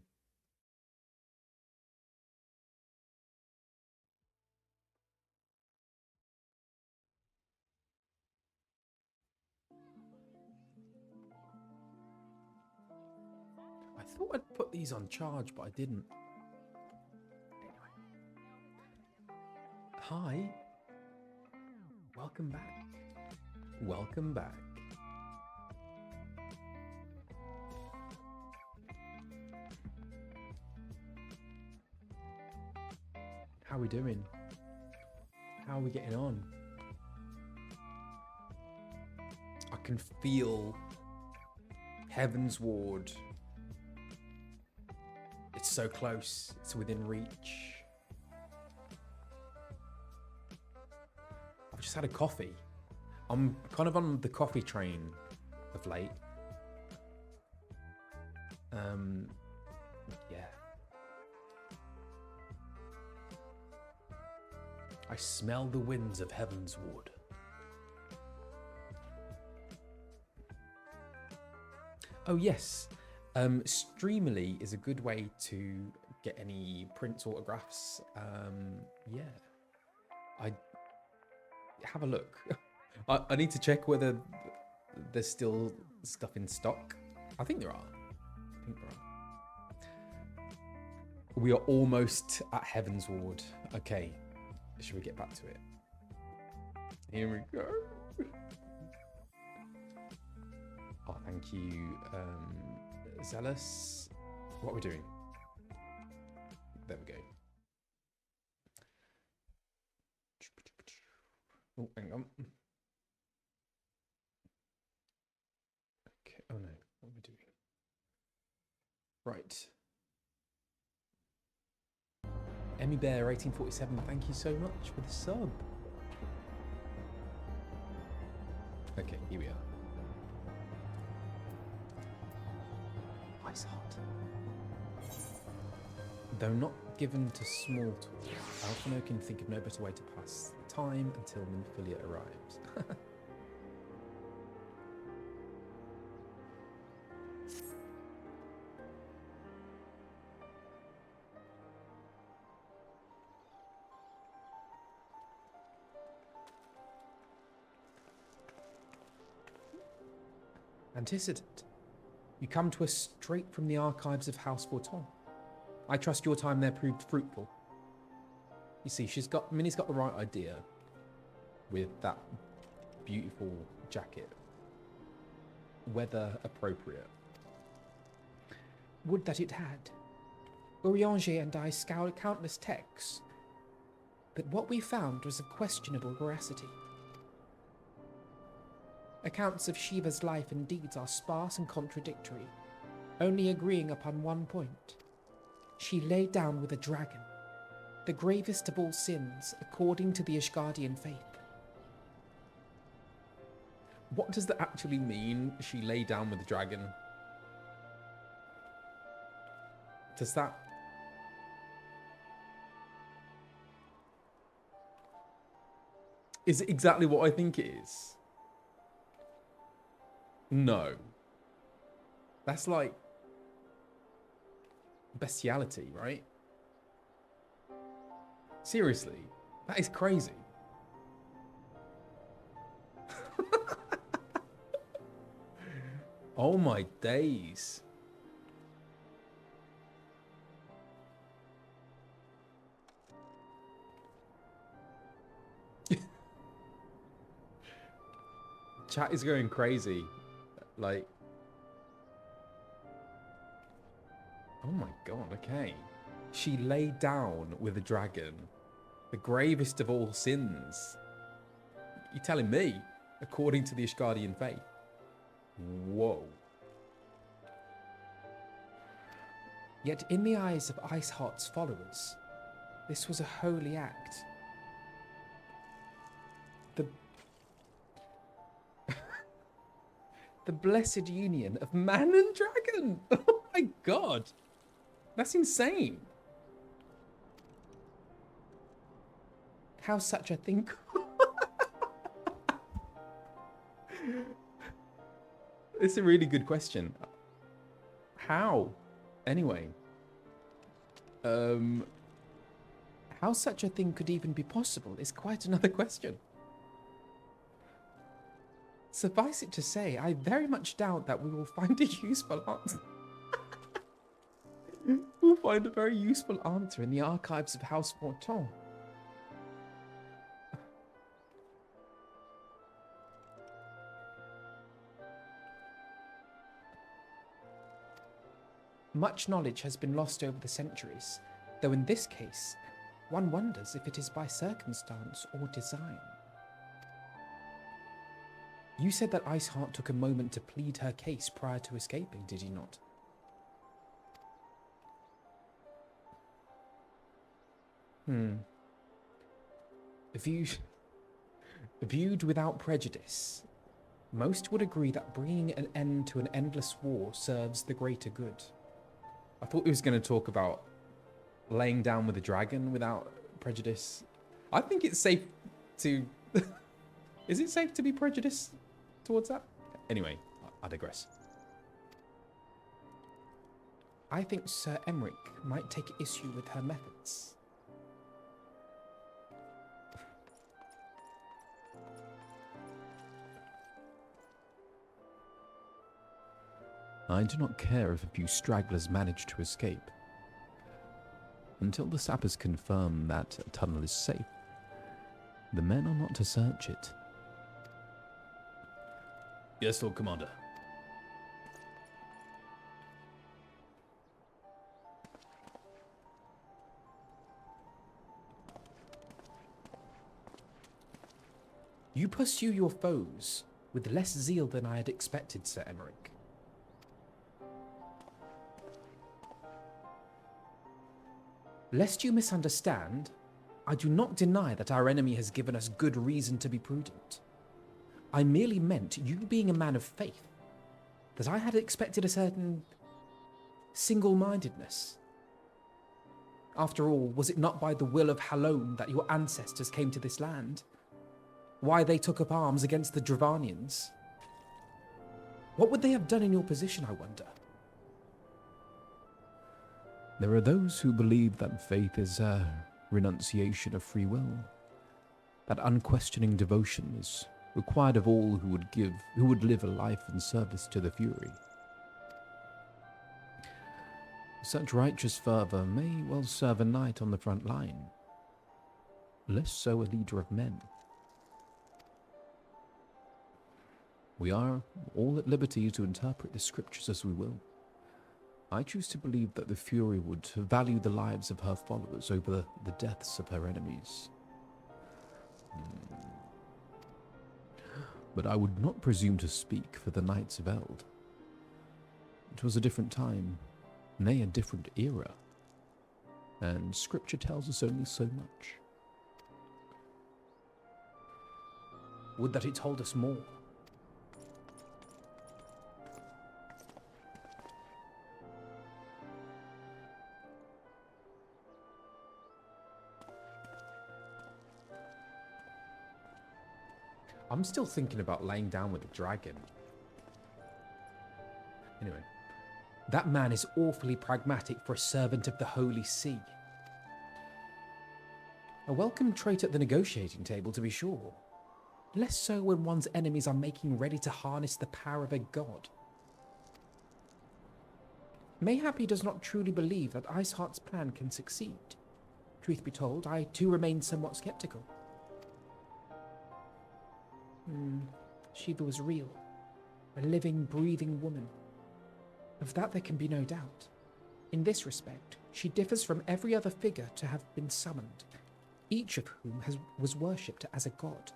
I thought I'd put these on charge, but I didn't. Anyway. Hi. Welcome back. Welcome back. How are we doing? How are we getting on? I can feel Heavensward. It's so close. It's within reach. I've just had a coffee. I'm kind of on the coffee train of late. Yeah. I smell the winds of Heavensward. Oh yes, Streamily is a good way to get any print autographs. Yeah, I have a look. I need to check whether there's still stuff in stock. I think there are. We are almost at Heavensward. Okay. Should we get back to it? Here we go. Oh, thank you, Zealous. What are we doing? There we go. Oh, hang on. Okay. Oh no, what are we doing? Right. Emmy Bear 1847, thank you so much for the sub. Okay, here we are. Iceheart. Though not given to small talk, Alphinaud can think of no better way to pass the time until Minfilia arrives. Antecedent. You come to us straight from the archives of House Bourton. I trust your time there proved fruitful. You see, Minnie's got the right idea with that beautiful jacket. Weather appropriate. Would that it had. Urianger and I scoured countless texts, but what we found was of questionable veracity. Accounts of Shiva's life and deeds are sparse and contradictory, only agreeing upon one point. She lay down with a dragon, the gravest of all sins according to the Ishgardian faith. What does that actually mean? She lay down with the dragon. Does that... Is it exactly what I think it is? No. That's like bestiality, right? Seriously, that is crazy. Oh my days. Chat is going crazy. Like, oh my god, okay. She lay down with a dragon, the gravest of all sins. You're telling me, according to the Ishgardian faith. Whoa. Yet in the eyes of Iceheart's followers, this was a holy act. The blessed union of man and dragon. Oh my god. That's insane. How such a thing... It's a really good question. How? Anyway. How such a thing could even be possible is quite another question. Suffice it to say, I very much doubt that we will find a useful answer. We'll find a very useful answer in the archives of House Forton. Much knowledge has been lost over the centuries, though in this case, one wonders if it is by circumstance or design. You said that Iceheart took a moment to plead her case prior to escaping, did you not? Viewed without prejudice, most would agree that bringing an end to an endless war serves the greater good. I thought he was going to talk about laying down with a dragon without prejudice. I think it's safe to... Is it safe to be prejudiced towards that? Anyway, I digress. I think Sir Emric might take issue with her methods. I do not care if a few stragglers manage to escape. Until the sappers confirm that a tunnel is safe, the men are not to search it. Yes, Lord Commander. You pursue your foes with less zeal than I had expected, Sir Emric. Lest you misunderstand, I do not deny that our enemy has given us good reason to be prudent. I merely meant, you being a man of faith, that I had expected a certain single-mindedness. After all, was it not by the will of Halone that your ancestors came to this land? Why they took up arms against the Dravanians? What would they have done in your position, I wonder? There are those who believe that faith is a renunciation of free will, that unquestioning devotion is required of all who would live a life in service to the Fury. Such righteous fervor may well serve a knight on the front line, less so a leader of men. We are all at liberty to interpret the scriptures as we will. I choose to believe that the Fury would value the lives of her followers over the deaths of her enemies. But I would not presume to speak for the Knights of Eld. It was a different time, nay, a different era, and scripture tells us only so much. Would that it told us more. I'm still thinking about laying down with the dragon. Anyway. That man is awfully pragmatic for a servant of the Holy See. A welcome trait at the negotiating table, to be sure. Less so when one's enemies are making ready to harness the power of a god. Mayhap he does not truly believe that Iceheart's plan can succeed. Truth be told, I too remain somewhat skeptical. Shiva was real. A living, breathing woman. Of that there can be no doubt. In this respect, she differs from every other figure to have been summoned, each of whom was worshipped as a god.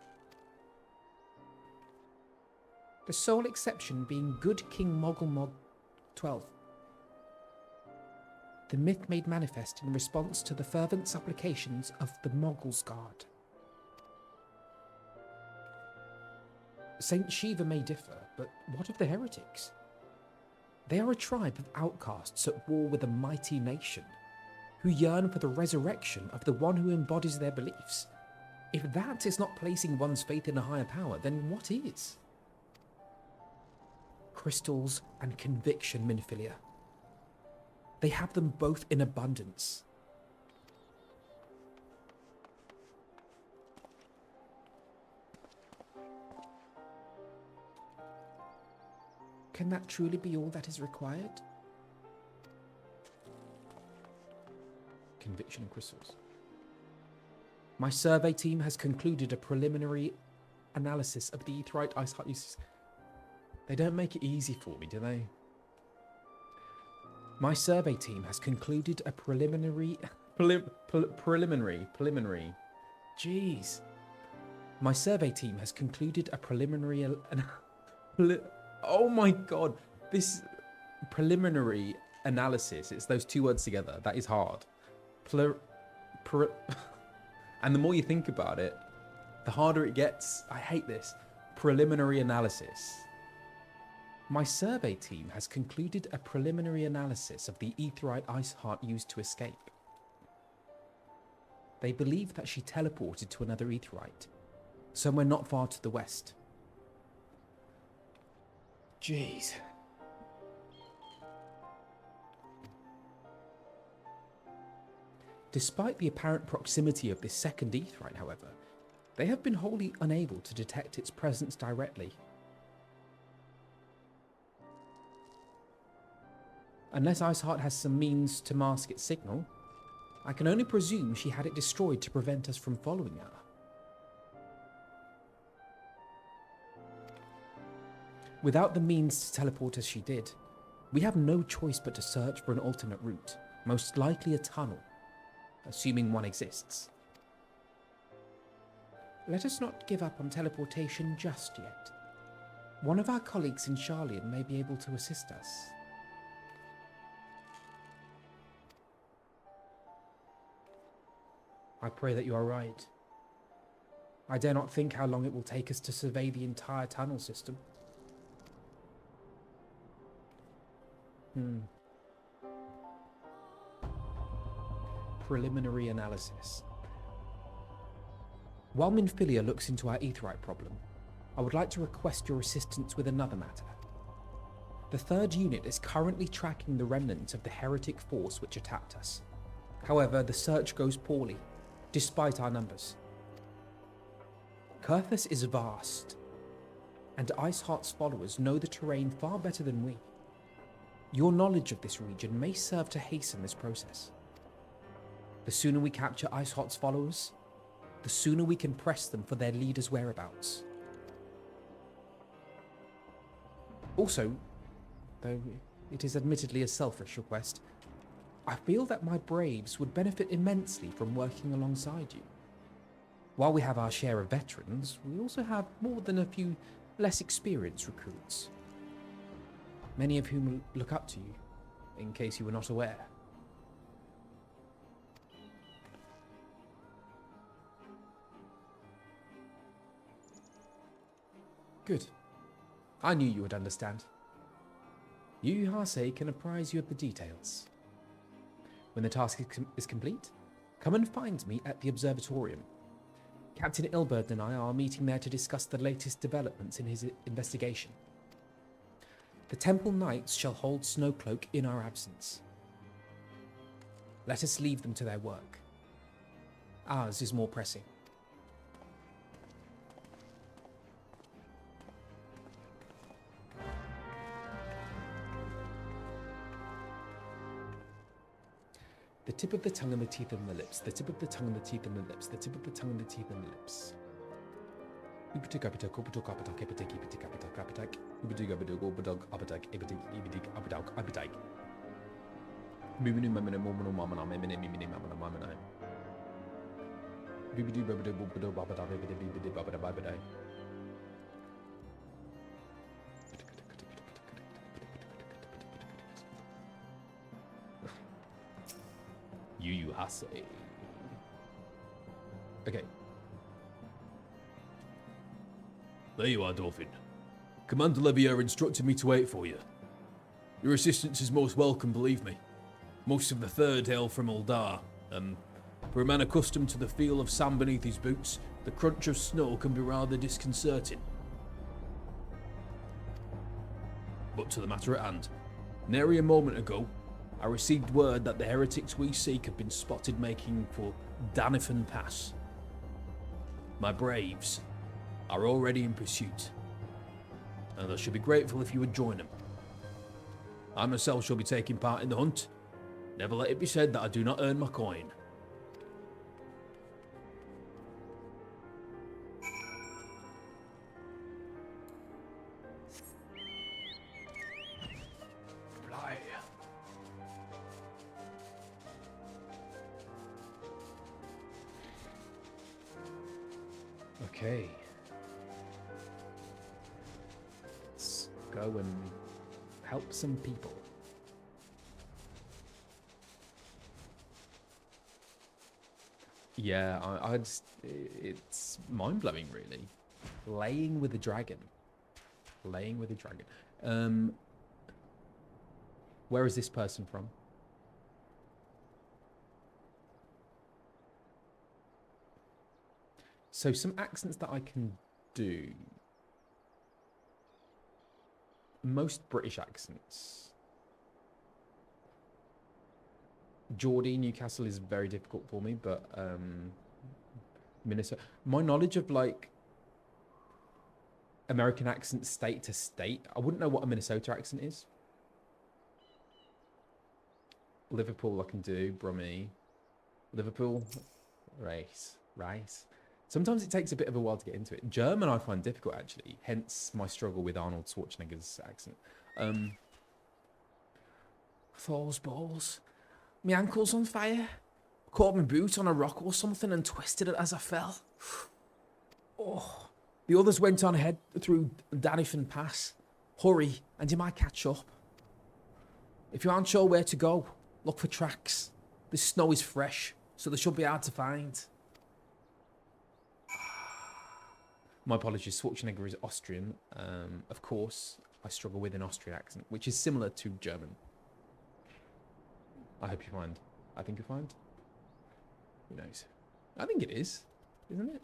The sole exception being good King Mogulmog XII. The myth made manifest in response to the fervent supplications of the Mogul's Guard. Saint Shiva may differ, but what of the heretics? They are a tribe of outcasts at war with a mighty nation, who yearn for the resurrection of the one who embodies their beliefs. If that is not placing one's faith in a higher power, then what is? Crystals and conviction, Minfilia. They have them both in abundance. Can that truly be all that is required? Conviction and crystals. My survey team has concluded a preliminary analysis of the Aetheryte Iceheart uses. They don't make it easy for me, do they? My survey team has concluded a preliminary... Preliminary. Jeez. My survey team has concluded a preliminary... Oh my god, this preliminary analysis, it's those two words together, that is hard. And the more you think about it, the harder it gets. I hate this. Preliminary analysis. My survey team has concluded a preliminary analysis of the Aetheryte Iceheart used to escape. They believe that she teleported to another Aetheryte, somewhere not far to the west. Jeez. Despite the apparent proximity of this second Aetheryte, however, they have been wholly unable to detect its presence directly. Unless Iceheart has some means to mask its signal, I can only presume she had it destroyed to prevent us from following her. Without the means to teleport as she did, we have no choice but to search for an alternate route, most likely a tunnel, assuming one exists. Let us not give up on teleportation just yet. One of our colleagues in Charlian may be able to assist us. I pray that you are right. I dare not think how long it will take us to survey the entire tunnel system. Preliminary analysis. While Minfilia looks into our Aetheryte problem, I would like to request your assistance with another matter. The third unit is currently tracking the remnants of the heretic force which attacked us. However, the search goes poorly, despite our numbers. Kurthus is vast, and Iceheart's followers know the terrain far better than we. Your knowledge of this region may serve to hasten this process. The sooner we capture Iceheart's followers, the sooner we can press them for their leader's whereabouts. Also, though it is admittedly a selfish request, I feel that my braves would benefit immensely from working alongside you. While we have our share of veterans, we also have more than a few less experienced recruits, many of whom look up to you, in case you were not aware. Good. I knew you would understand. Yu Hase can apprise you of the details. When the task is complete, come and find me at the observatorium. Captain Ilberd and I are meeting there to discuss the latest developments in his investigation. The Temple Knights shall hold Snowcloak in our absence. Let us leave them to their work. Ours is more pressing. The tip of the tongue and the teeth and the lips. The tip of the tongue and the teeth and the lips. The tip of the tongue and the teeth and the lips. Yu Hase. Okay. There you are, Dolphin. Commander Levier instructed me to wait for you. Your assistance is most welcome, believe me. Most of the Third hail from Uldar, and for a man accustomed to the feel of sand beneath his boots, the crunch of snow can be rather disconcerting. But to the matter at hand. Nary a moment ago, I received word that the heretics we seek have been spotted making for Danifan Pass. My braves are already in pursuit, and I should be grateful if you would join them. I myself shall be taking part in the hunt. Never let it be said that I do not earn my coin. Okay. Let's go and help some people. Yeah, I just, it's mind-blowing, really. Laying with a dragon. Laying with a dragon. Where is this person from? So some accents that I can do. Most British accents. Geordie, Newcastle is very difficult for me, but Minnesota. My knowledge of like American accents state to state, I wouldn't know what a Minnesota accent is. Liverpool I can do, Brummie. Liverpool, race. Sometimes it takes a bit of a while to get into it. German I find difficult, actually. Hence my struggle with Arnold Schwarzenegger's accent. Those balls. My ankle's on fire. Caught my boot on a rock or something and twisted it as I fell. Oh. The others went on ahead through Danifan Pass. Hurry, and you might catch up. If you aren't sure where to go, look for tracks. The snow is fresh, so they should be hard to find. My apologies, Schwarzenegger is Austrian. Of course, I struggle with an Austrian accent, which is similar to German. I hope you find. I think you find. Who knows? I think it is, isn't it?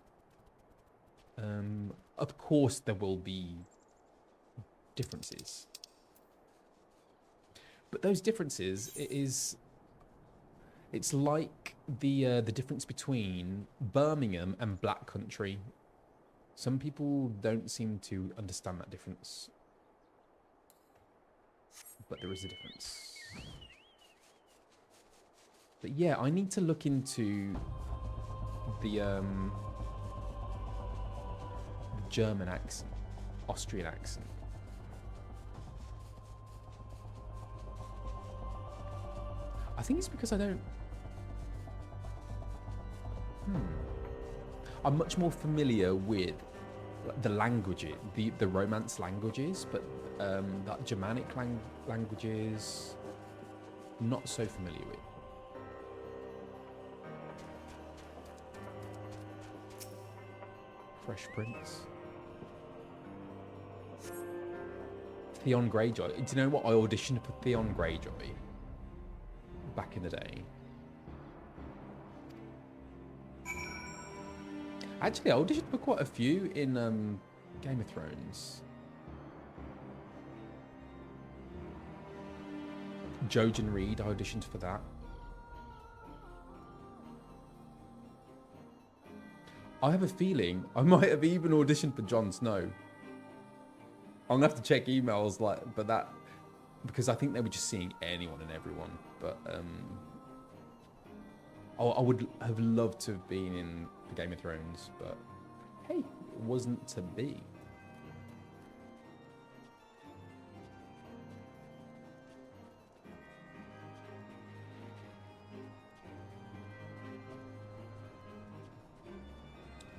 Of course, there will be differences. But those differences, it's like the difference between Birmingham and Black Country. Some people don't seem to understand that difference. But there is a difference. But yeah, I need to look into the German accent, Austrian accent. I think it's because I don't... I'm much more familiar with the languages, the Romance languages, but that Germanic languages, not so familiar with. Fresh Prince. Theon Greyjoy. Do you know what? I auditioned for Theon Greyjoy back in the day. Actually, I auditioned for quite a few in Game of Thrones. Jojen Reed, I auditioned for that. I have a feeling I might have even auditioned for Jon Snow. I'm gonna have to check emails, but that, because I think they were just seeing anyone and everyone. But I would have loved to have been in the Game of Thrones, but hey, it wasn't to be.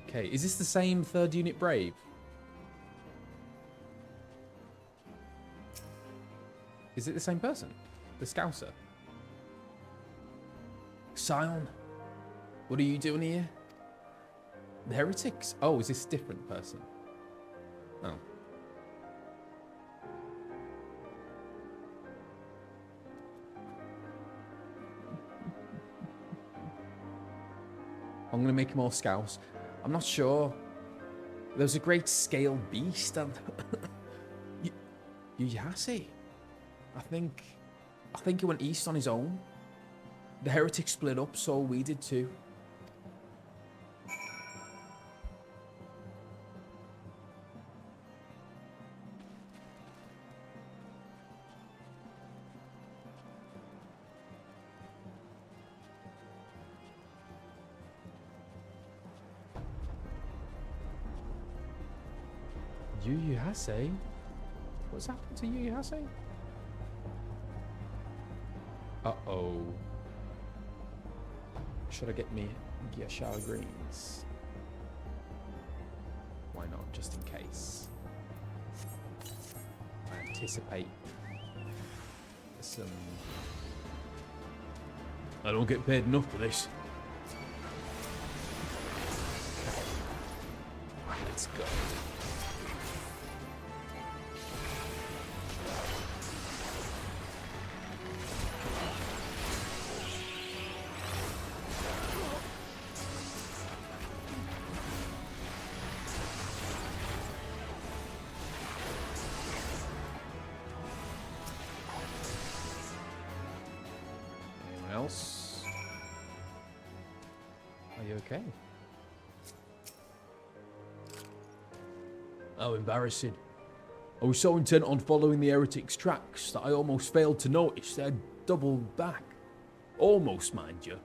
Okay, is this the same third unit Brave? Is it the same person? The Scouser? Scion, what are you doing here? The Heretics? Oh, is this a different person? Oh. I'm going to make him all Scouse. I'm not sure. There's a great scale beast and... Yuyase? I think he went east on his own. The heretics split up, so we did too. Yuyase? What's happened to Yuyase? Uh-oh. Should I get me Gyashara greens? Why not, just in case? I anticipate some... I don't get paid enough for this. Let's go. Okay. Oh, embarrassing. I was so intent on following the heretics' tracks that I almost failed to notice they'd doubled back. Almost, mind you.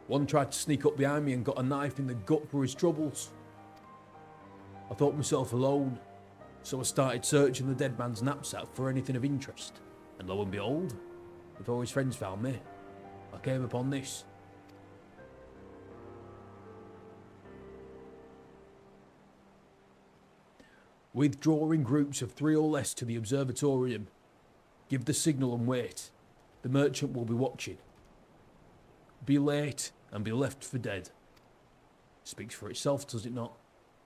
One tried to sneak up behind me and got a knife in the gut for his troubles. I thought myself alone, so I started searching the dead man's knapsack for anything of interest. And lo and behold, before his friends found me, I came upon this. Withdraw in groups of 3 or less to the observatorium. Give the signal and wait. The merchant will be watching. Be late and be left for dead. Speaks for itself, does it not?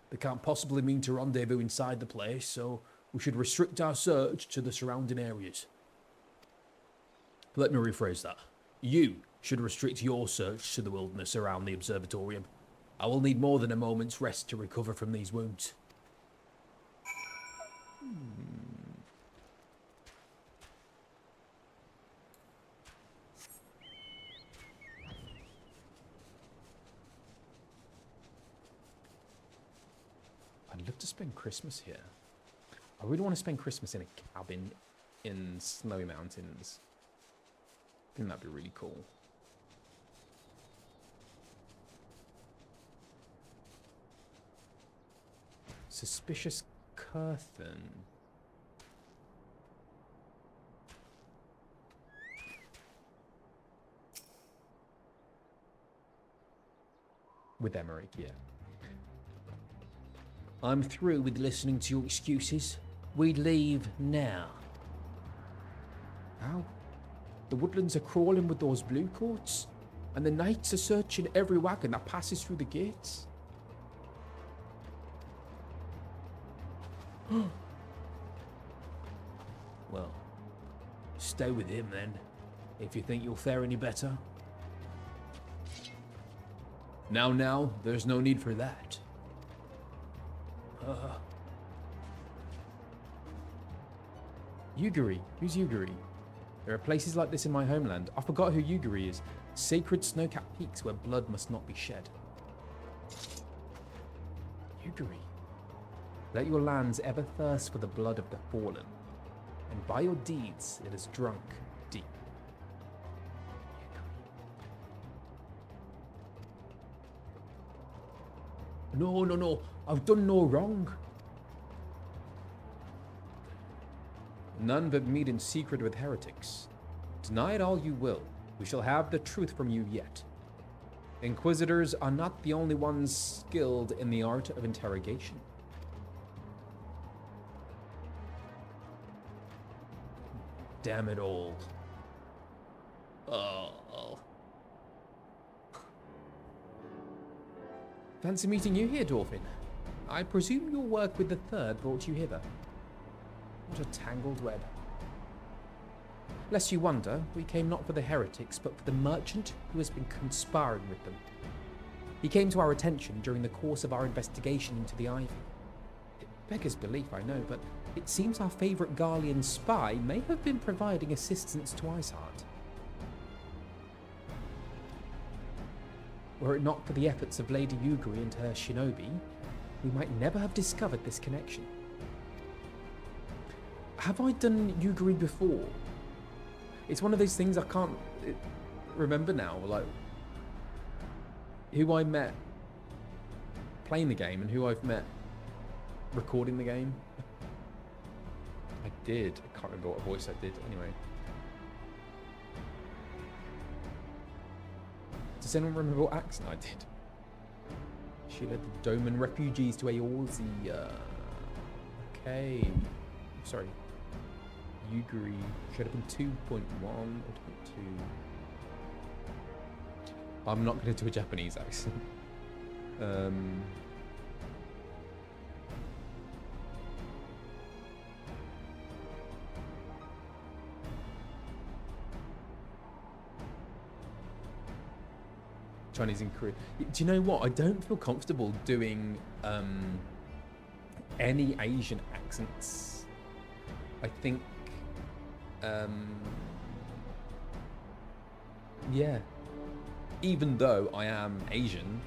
They can't possibly mean to rendezvous inside the place, so we should restrict our search to the surrounding areas. Let me rephrase that. You should restrict your search to the wilderness around the observatorium. I will need more than a moment's rest to recover from these wounds. I'd love to spend Christmas here. I really want to spend Christmas in a cabin in Snowy Mountains. I think that'd be really cool. Suspicious Curtain. With Emmerich, yeah. I'm through with listening to your excuses. We leave now. How? The woodlands are crawling with those blue coats, and the knights are searching every wagon that passes through the gates. Well, stay with him then, if you think you'll fare any better. Now, there's no need for that. Yuguri. Who's Yuguri? There are places like this in my homeland. I forgot who Yuguri is. Sacred snow-capped peaks where blood must not be shed. Yuguri. Let your lands ever thirst for the blood of the fallen, and by your deeds it is drunk deep. No. I've done no wrong. None but meet in secret with heretics. Deny it all you will. We shall have the truth from you yet. Inquisitors are not the only ones skilled in the art of interrogation. Damn it all. Oh. Fancy meeting you here, Dwarfin. I presume your work with the Third brought you hither. What a tangled web. Lest you wonder, we came not for the heretics, but for the merchant who has been conspiring with them. He came to our attention during the course of our investigation into the Ivy. It beggars belief, I know, but it seems our favourite Garlean spy may have been providing assistance to Iceheart. Were it not for the efforts of Lady Yuguri and her shinobi, we might never have discovered this connection. Have I done Yuguri before? It's one of those things I can't remember now, like who I met playing the game and who I've met recording the game. I did. I can't remember what voice I did. Anyway. Does anyone remember what accent I did? She led the Doman refugees to Eorzea. Okay. Sorry. Yuguri should have been 2.1 or 2.2. I'm not going to do a Japanese accent. Chinese and Korean. Do you know what? I don't feel comfortable doing any Asian accents. I think, yeah. Even though I am Asian,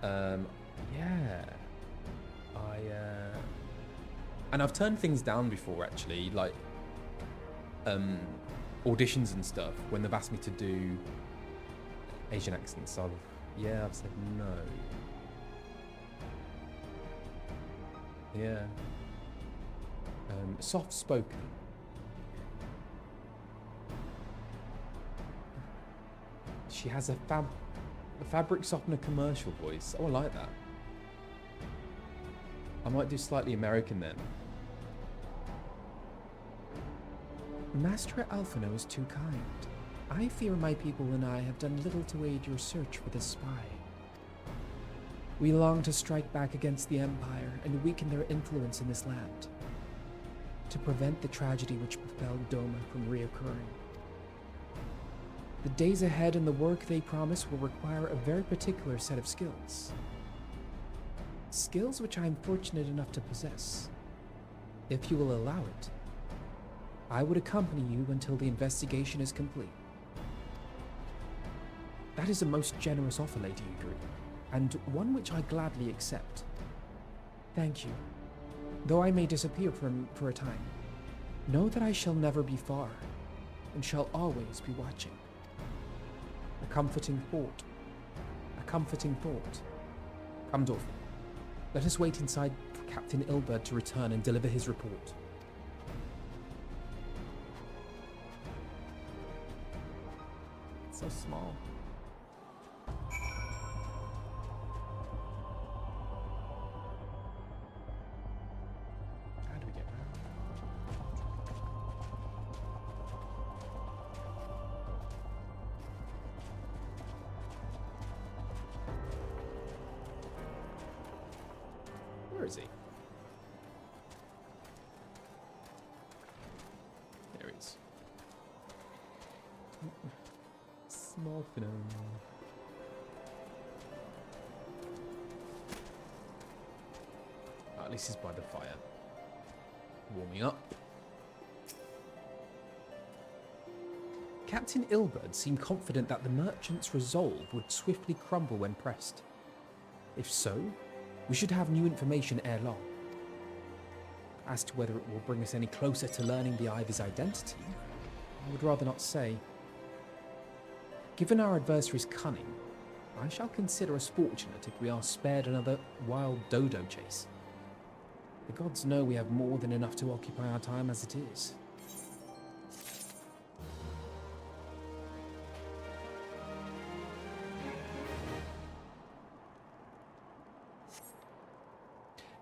yeah. And I've turned things down before, actually, like auditions and stuff, when they've asked me to do Asian accents. I've said no. Yeah. Soft spoken. She has a fabric softener commercial voice. Oh, I like that. I might do slightly American then. Master Alphinaud is too kind. I fear my people and I have done little to aid your search for the spy. We long to strike back against the Empire and weaken their influence in this land, to prevent the tragedy which befell Doma from reoccurring. The days ahead and the work they promise will require a very particular set of skills. Skills which I am fortunate enough to possess. If you will allow it, I would accompany you until the investigation is complete. That is a most generous offer, Lady Yuguri, and one which I gladly accept. Thank you. Though I may disappear for a time, know that I shall never be far, and shall always be watching. A comforting thought. A comforting thought. Come, Dorothy. Let us wait inside for Captain Ilbert to return and deliver his report. It's so small. Where is he? There he is. Small Finno. At least he's by the fire. Warming up. Captain Ilberd seemed confident that the merchant's resolve would swiftly crumble when pressed. If so, we should have new information ere long. As to whether it will bring us any closer to learning the Ivy's identity, I would rather not say. Given our adversary's cunning, I shall consider us fortunate if we are spared another wild dodo chase. The gods know we have more than enough to occupy our time as it is.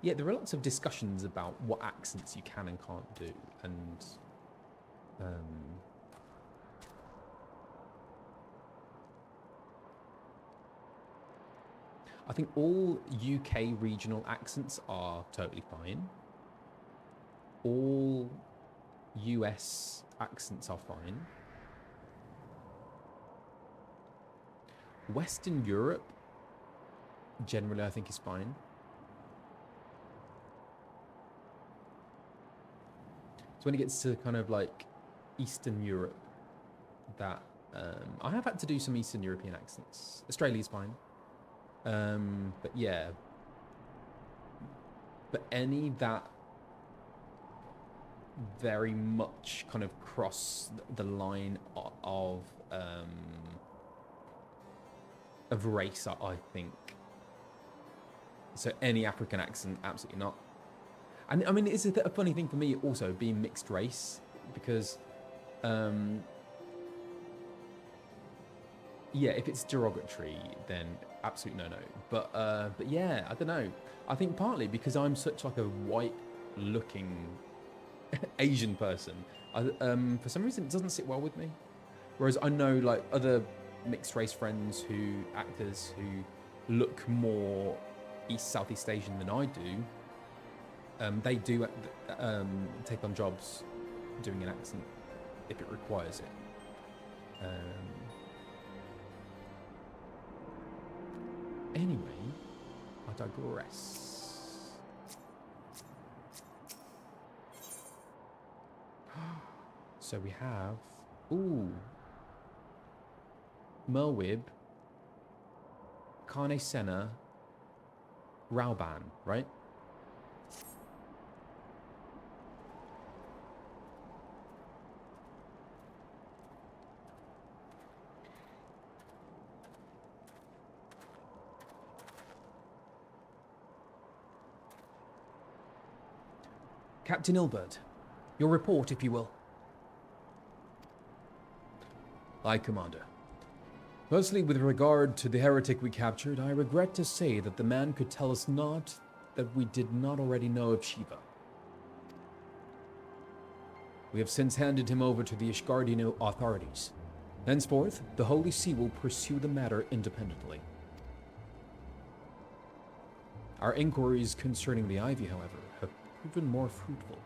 Yeah, there are lots of discussions about what accents you can and can't do, and I think all UK regional accents are totally fine. All US accents are fine. Western Europe, generally, I think is fine. So when it gets to kind of like Eastern Europe, that I have had to do some Eastern European accents. Australia's fine. But yeah, but any that very much kind of cross the line of race, I think. So any African accent, absolutely not. And I mean, it's a funny thing for me also being mixed race, because yeah, if it's derogatory, then absolutely no. But yeah, I don't know. I think partly because I'm such like a white-looking Asian person, for some reason it doesn't sit well with me. Whereas I know like other mixed race friends actors who look more Southeast Asian than I do. They do take on jobs doing an accent if it requires it. Anyway, I digress. So we have, Merwib, Carne Senna, Rauban, right? Captain Ilberd, your report, if you will. Aye, Commander. Firstly, with regard to the heretic we captured, I regret to say that the man could tell us naught that we did not already know of Shiva. We have since handed him over to the Ishgardian authorities. Henceforth, the Holy See will pursue the matter independently. Our inquiries concerning the Ivy, however, have proven more fruitful.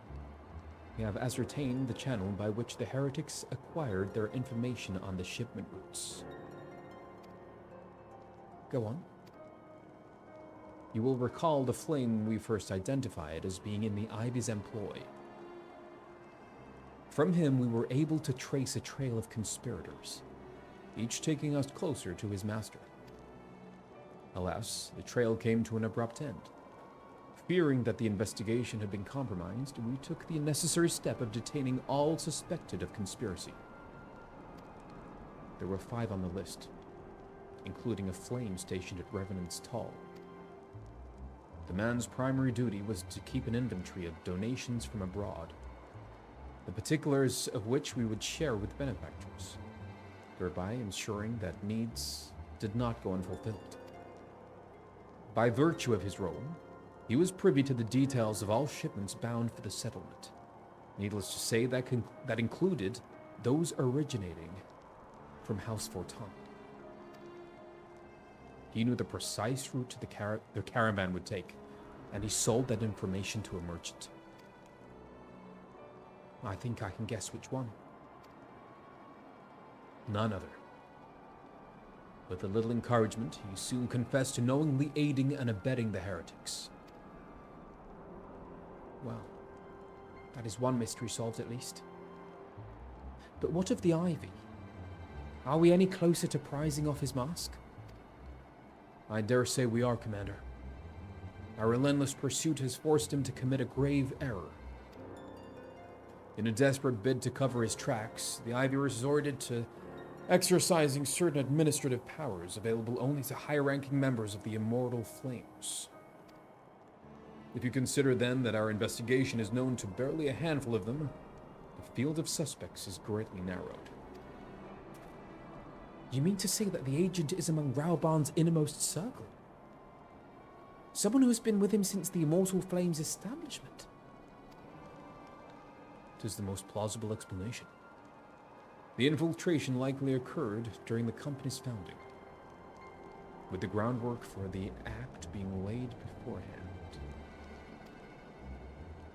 We have ascertained the channel by which the heretics acquired their information on the shipment routes. Go on. You will recall the flame we first identified as being in the Ivy's employ. From him, we were able to trace a trail of conspirators, each taking us closer to his master. Alas, the trail came to an abrupt end. Fearing that the investigation had been compromised, we took the necessary step of detaining all suspected of conspiracy. There were 5 on the list, including a flame stationed at Revenant's Tall. The man's primary duty was to keep an inventory of donations from abroad, the particulars of which we would share with benefactors, thereby ensuring that needs did not go unfulfilled. By virtue of his role, he was privy to the details of all shipments bound for the settlement. Needless to say, that included those originating from House Fortan. He knew the precise route the caravan would take, and he sold that information to a merchant. I think I can guess which one. None other. With a little encouragement, he soon confessed to knowingly aiding and abetting the heretics. Well, that is one mystery solved at least. But what of the Ivy? Are we any closer to prizing off his mask? I dare say we are, Commander. Our relentless pursuit has forced him to commit a grave error. In a desperate bid to cover his tracks, the Ivy resorted to exercising certain administrative powers available only to high-ranking members of the Immortal Flames. If you consider then that our investigation is known to barely a handful of them, the field of suspects is greatly narrowed. You mean to say that the agent is among Raoban's innermost circle? Someone who has been with him since the Immortal Flames' establishment? 'Tis the most plausible explanation. The infiltration likely occurred during the company's founding, with the groundwork for the act being laid beforehand.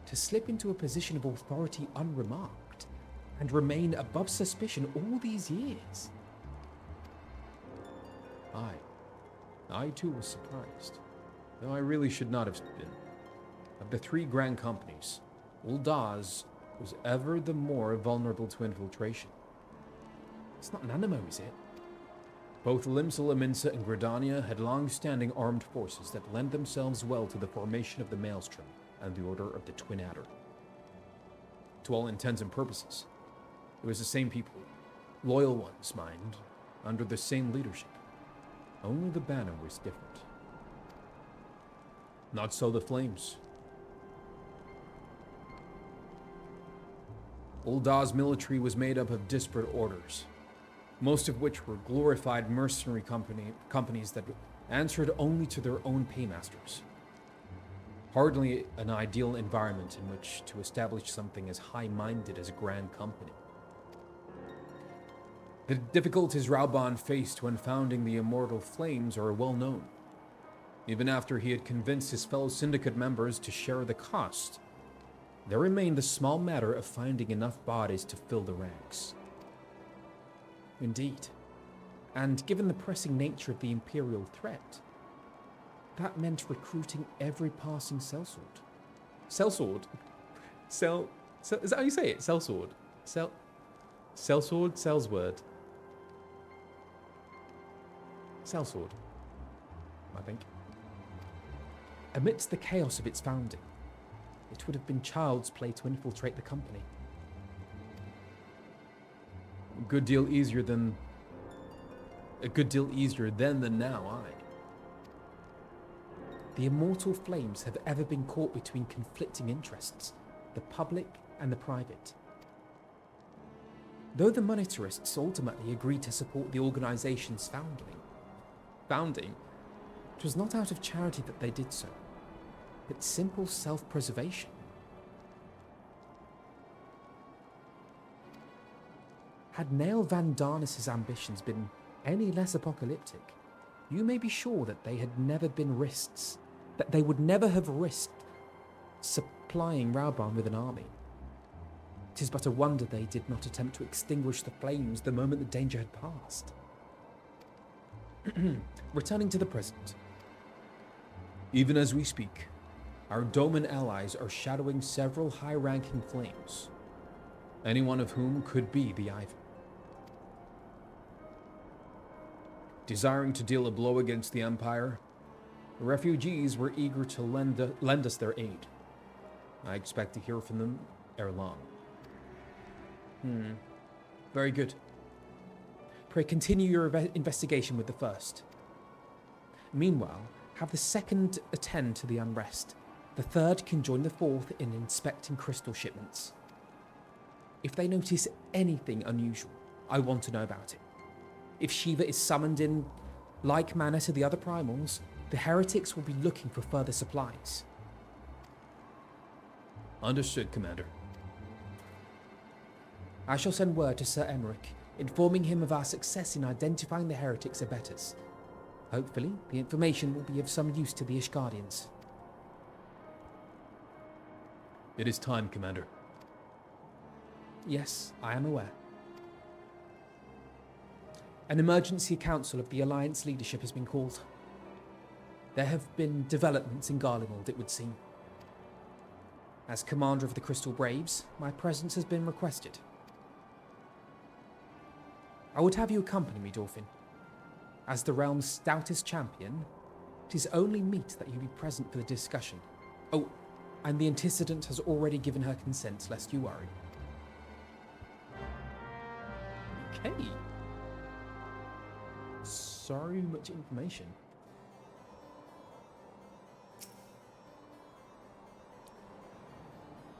To slip into a position of authority unremarked, and remain above suspicion all these years? I too was surprised, though I really should not have been. Of the three grand companies, Uldaz was ever the more vulnerable to infiltration. It's not Nanamo, is it? Both Limsa, Laminsa, and Gridania had long-standing armed forces that lent themselves well to the formation of the Maelstrom and the Order of the Twin Adder. To all intents and purposes, it was the same people, loyal ones, mind, under the same leadership. Only the banner was different. Not so the Flames. Uldaz's military was made up of disparate orders, most of which were glorified mercenary companies that answered only to their own paymasters. Hardly an ideal environment in which to establish something as high-minded as a grand company. The difficulties Raoban faced when founding the Immortal Flames are well known. Even after he had convinced his fellow syndicate members to share the cost, there remained the small matter of finding enough bodies to fill the ranks. Indeed. And given the pressing nature of the Imperial threat, that meant recruiting every passing sellsword. Sellsword? Is that how you say it? Sellsword? Sellsword? Sellsword? Sellsword, I think. Amidst the chaos of its founding, it would have been child's play to infiltrate the company. A good deal easier then than now, aye. The Immortal Flames have ever been caught between conflicting interests, the public and the private. Though the monetarists ultimately agreed to support the organization's founding, it was not out of charity that they did so, but simple self-preservation. Had Nail Van Darnus' ambitions been any less apocalyptic, you may be sure that they had never been risks, that they would never have risked supplying Raoban with an army. 'Tis but a wonder they did not attempt to extinguish the flames the moment the danger had passed. Returning to the present. Even as we speak, our Doman allies are shadowing several high-ranking flames, any one of whom could be the Ivy. Desiring to deal a blow against the Empire, the refugees were eager to lend us their aid. I expect to hear from them ere long. Very good. Pray continue your investigation with the first. Meanwhile, have the second attend to the unrest. The third can join the fourth in inspecting crystal shipments. If they notice anything unusual, I want to know about it. If Shiva is summoned in like manner to the other primals, the heretics will be looking for further supplies. Understood, Commander. I shall send word to Sir Emmerich, informing him of our success in identifying the heretics' abettors. Hopefully, the information will be of some use to the Ishgardians. It is time, Commander. Yes, I am aware. An emergency council of the Alliance leadership has been called. There have been developments in Garlemald, it would seem. As commander of the Crystal Braves, my presence has been requested. I would have you accompany me, Dolphin. As the realm's stoutest champion, it is only meet that you be present for the discussion. Oh, and the antecedent has already given her consent, lest you worry. Okay. So much information.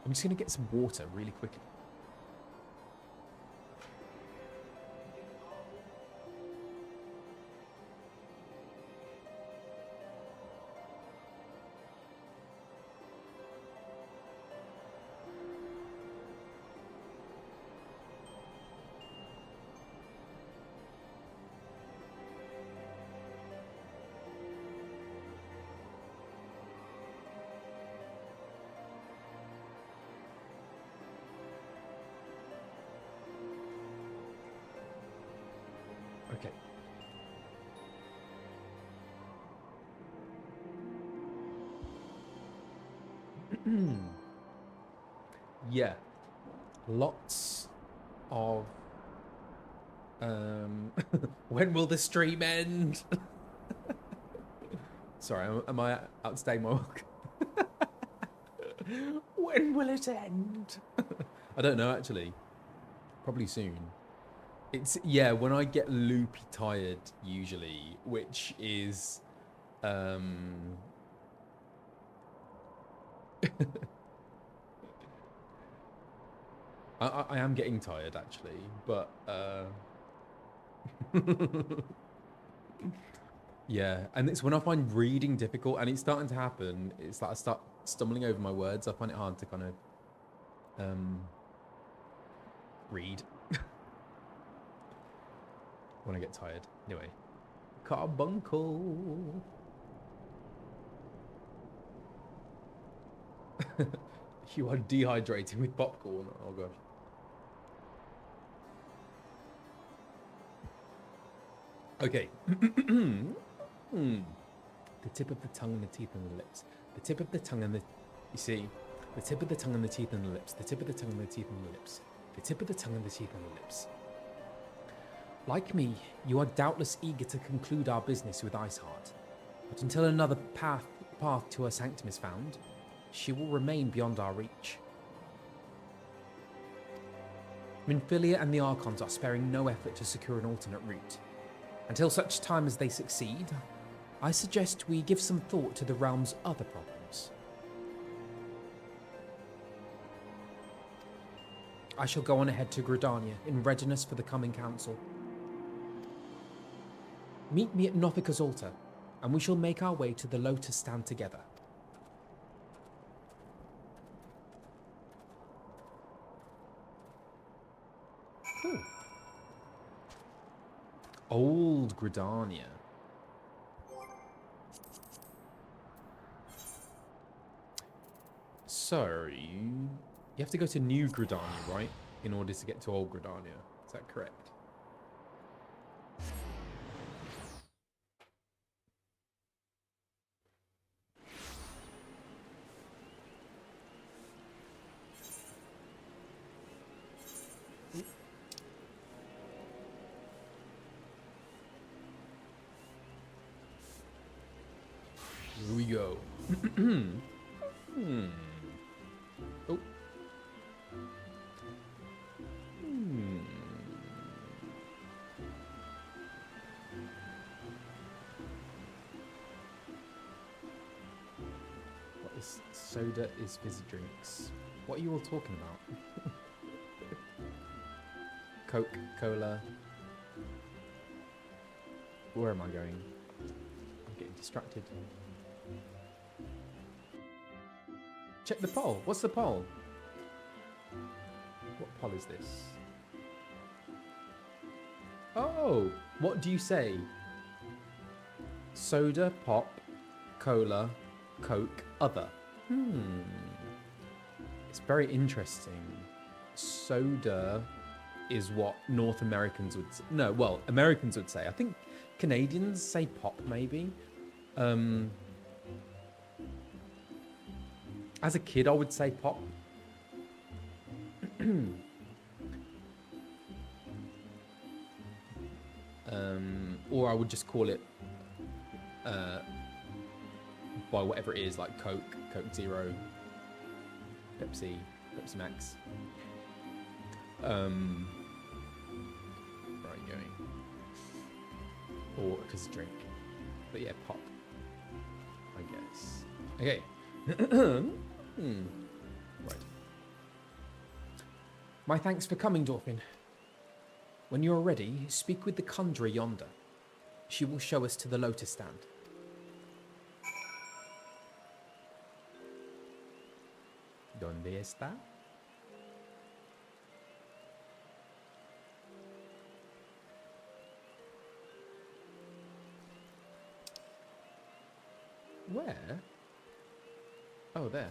I'm just going to get some water really quickly. Okay. Yeah. Lots of when will the stream end? Sorry, am I outstaying my welcome? When will it end? I don't know actually. Probably soon. It's, yeah, when I get loopy tired, usually, which is, I am getting tired, actually, but, yeah, and it's when I find reading difficult, and it's starting to happen, it's like I start stumbling over my words, I find it hard to kind of, read. When I get tired. Anyway. Carbuncle. You are dehydrating with popcorn. Oh gosh. Okay. The tip of the tongue and the teeth and the lips. The tip of the tongue and the... You see? The tip of the tongue and the teeth and the lips. The tip of the tongue and the teeth and the lips. The tip of the tongue and the teeth and the lips. Like me, you are doubtless eager to conclude our business with Iceheart, but until another path to her sanctum is found, she will remain beyond our reach. Minfilia and the Archons are sparing no effort to secure an alternate route. Until such time as they succeed, I suggest we give some thought to the realm's other problems. I shall go on ahead to Gridania in readiness for the coming council. Meet me at Nothika's altar, and we shall make our way to the Lotus Stand together. Ooh. Old Gridania. So, you have to go to New Gridania, right? In order to get to Old Gridania. Is that correct? Here we go. Oh. What is soda is fizzy drinks? What are you all talking about? Coke, cola. Where am I going? I'm getting distracted. Check the poll. What's the poll? What poll is this? Oh, what do you say? Soda, pop, cola, Coke, other. It's very interesting. Soda is what North Americans would say. No, well, Americans would say. I think Canadians say pop, maybe. As a kid, I would say pop. Or I would just call it by whatever it is, like Coke, Coke Zero, Pepsi, Pepsi Max. Where are you going? Or because drink. But yeah, pop, I guess. Okay. Right. My thanks for coming, Dorfin. When you are ready, speak with the conjurer yonder. She will show us to the lotus stand. ¿Dónde está? Where? Oh, there.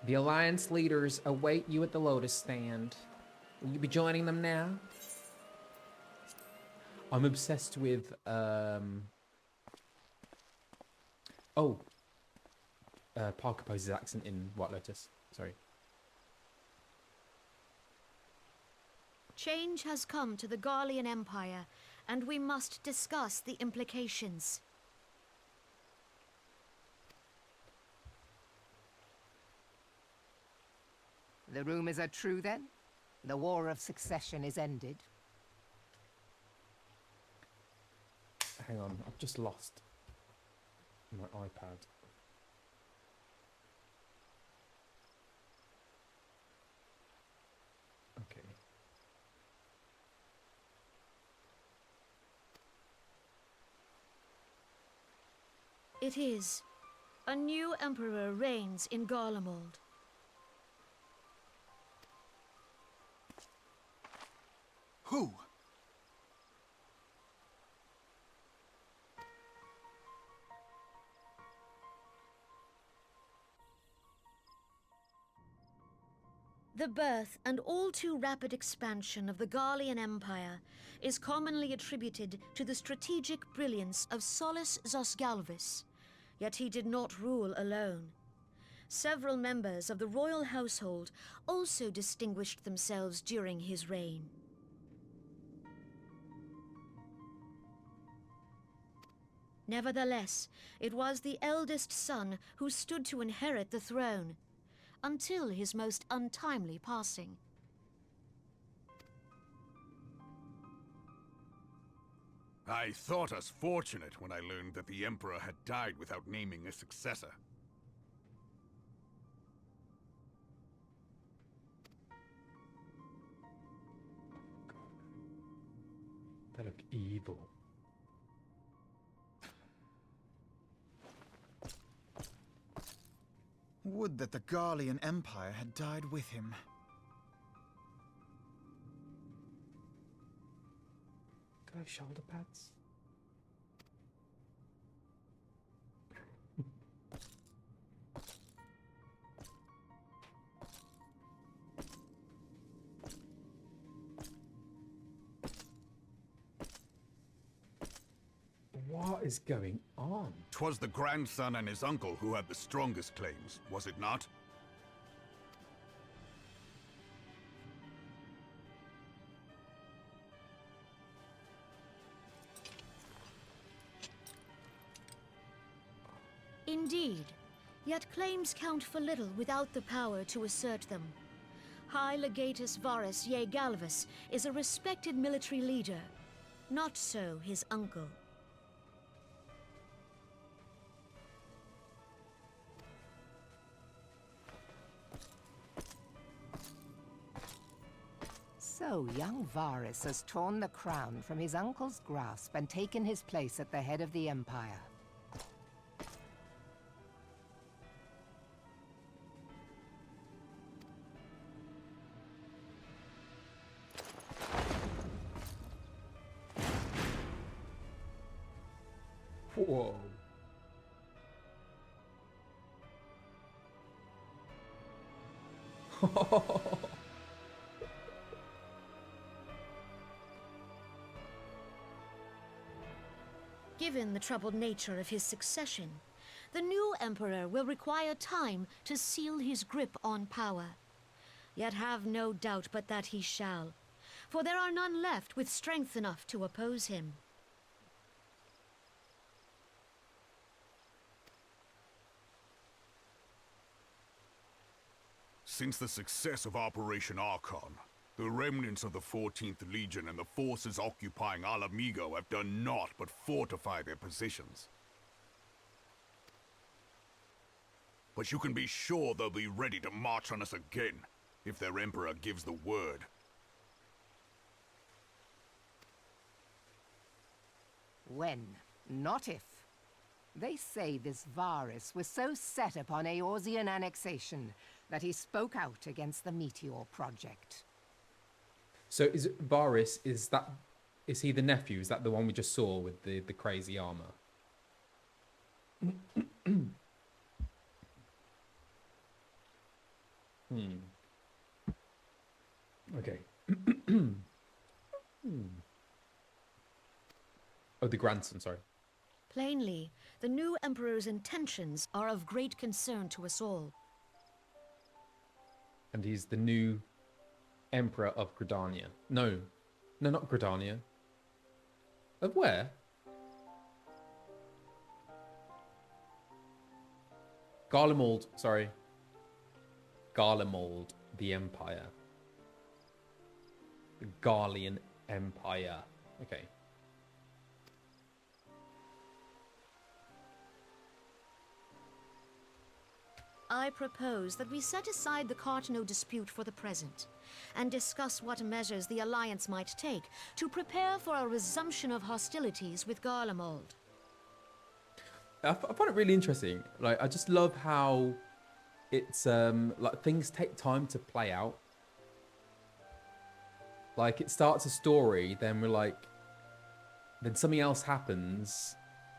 The Alliance leaders await you at the Lotus Stand. Will you be joining them now? I'm obsessed with Parker Pose's accent in White Lotus. Sorry. Change has come to the Garlean Empire, and we must discuss the implications. The rumors are true, then? The War of Succession is ended? Hang on, I've just lost my iPad. Okay. It is. A new emperor reigns in Garlemald. Who? The birth and all too rapid expansion of the Garlean Empire is commonly attributed to the strategic brilliance of Solus Zosgalvis, yet he did not rule alone. Several members of the royal household also distinguished themselves during his reign. Nevertheless, it was the eldest son who stood to inherit the throne, until his most untimely passing. I thought us fortunate when I learned that the Emperor had died without naming a successor. They look evil. Would that the Garlean Empire had died with him. Go shoulder pads. What is going on? 'Twas the grandson and his uncle who had the strongest claims, was it not? Indeed, yet claims count for little without the power to assert them. High Legatus Varus Ye Galvus is a respected military leader, not so his uncle. So young Varus has torn the crown from his uncle's grasp and taken his place at the head of the Empire. Whoa. Given the troubled nature of his succession, the new emperor will require time to seal his grip on power. Yet have no doubt but that he shall, for there are none left with strength enough to oppose him. Since the success of Operation Archon, the remnants of the 14th Legion and the forces occupying Alamigo have done naught but fortify their positions. But you can be sure they'll be ready to march on us again, if their Emperor gives the word. When, not if. They say this Varus was so set upon Eorzean annexation that he spoke out against the Meteor Project. So is Varus, is he the nephew? Is that the one we just saw with the crazy armor? Okay. Oh, the grandson, sorry. Plainly, the new emperor's intentions are of great concern to us all. And he's the new emperor of Gridania. No, not Gridania. Of where? Garlemald, sorry. Garlemald, the Empire. The Garlean Empire. Okay. I propose that we set aside the Cartano dispute for the present, and discuss what measures the Alliance might take to prepare for a resumption of hostilities with Garlemald. I find it really interesting. Like, I just love how it's like things take time to play out. Like, it starts a story, then we're like, then something else happens,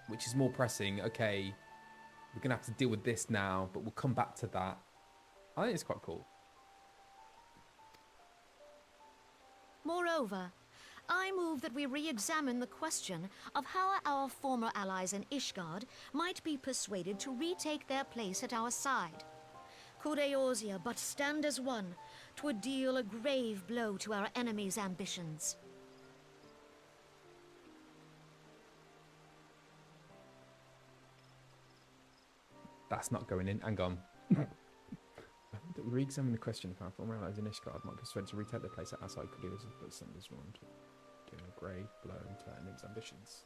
which is more pressing. Okay, we're gonna have to deal with this now, but we'll come back to that. I think it's quite cool. Moreover, I move that we re-examine the question of how our former allies in Ishgard might be persuaded to retake their place at our side. Could Eorzea but stand as one, 'twould deal a grave blow to our enemies' ambitions. That's not going in. Hang on. Re-examine the question of how former allies in Ishgard might be persuaded to retake their place at our side. Could do this, but something's wrong. Doing a grave blow to our enemies' ambitions.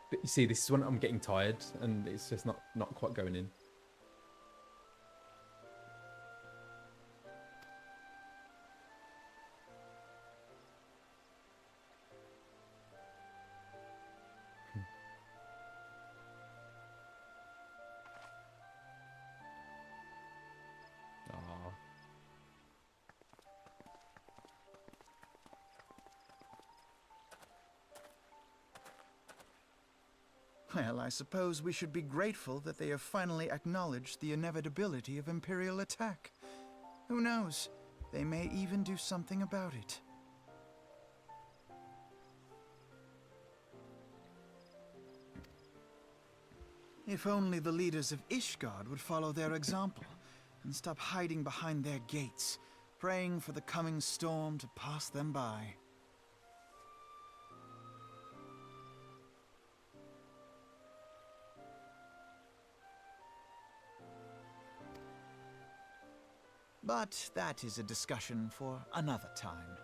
But you see, this is when I'm getting tired, and it's just not quite going in. Well, I suppose we should be grateful that they have finally acknowledged the inevitability of Imperial attack. Who knows? They may even do something about it. If only the leaders of Ishgard would follow their example and stop hiding behind their gates, praying for the coming storm to pass them by. But that is a discussion for another time.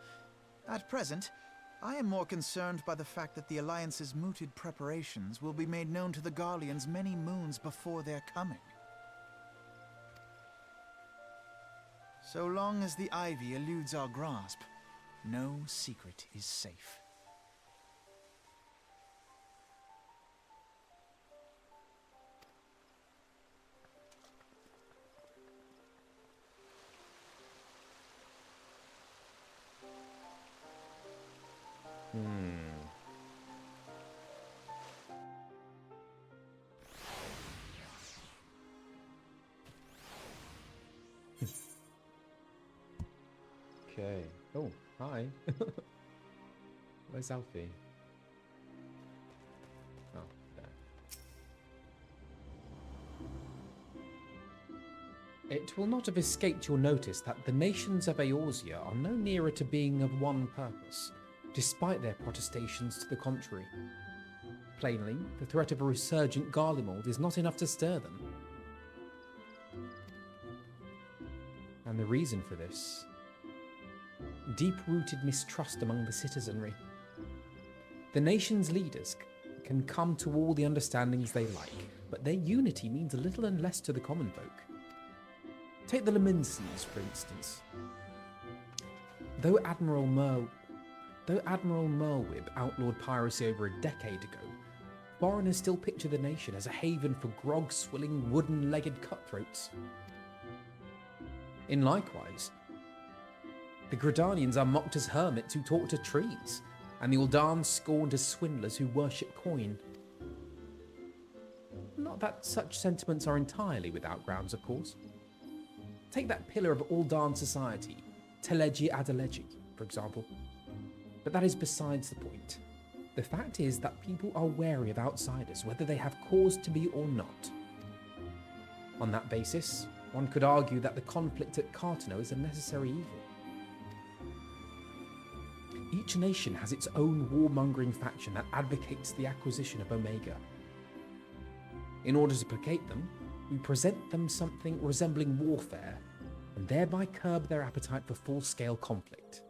At present, I am more concerned by the fact that the Alliance's mooted preparations will be made known to the Garleans many moons before their coming. So long as the Ivy eludes our grasp, no secret is safe. Okay. Oh, hi. Where's Alfie? Oh, there. It will not have escaped your notice that the nations of Eorzea are no nearer to being of one purpose, despite their protestations to the contrary. Plainly, the threat of a resurgent Garlemald is not enough to stir them. And the reason for this? Deep-rooted mistrust among the citizenry. The nation's leaders can come to all the understandings they like, but their unity means little and less to the common folk. Take the Laminsons, for instance. Though Admiral Merwib outlawed piracy over a decade ago, foreigners still picture the nation as a haven for grog-swilling, wooden-legged cutthroats. In likewise, the Gridanians are mocked as hermits who talk to trees, and the Uldan scorned as swindlers who worship coin. Not that such sentiments are entirely without grounds, of course. Take that pillar of Uldan society, Teleji Adeleji, for example. But that is besides the point. The fact is that people are wary of outsiders, whether they have cause to be or not. On that basis, one could argue that the conflict at Cartano is a necessary evil. Each nation has its own warmongering faction that advocates the acquisition of Omega. In order to placate them, we present them something resembling warfare, and thereby curb their appetite for full-scale conflict.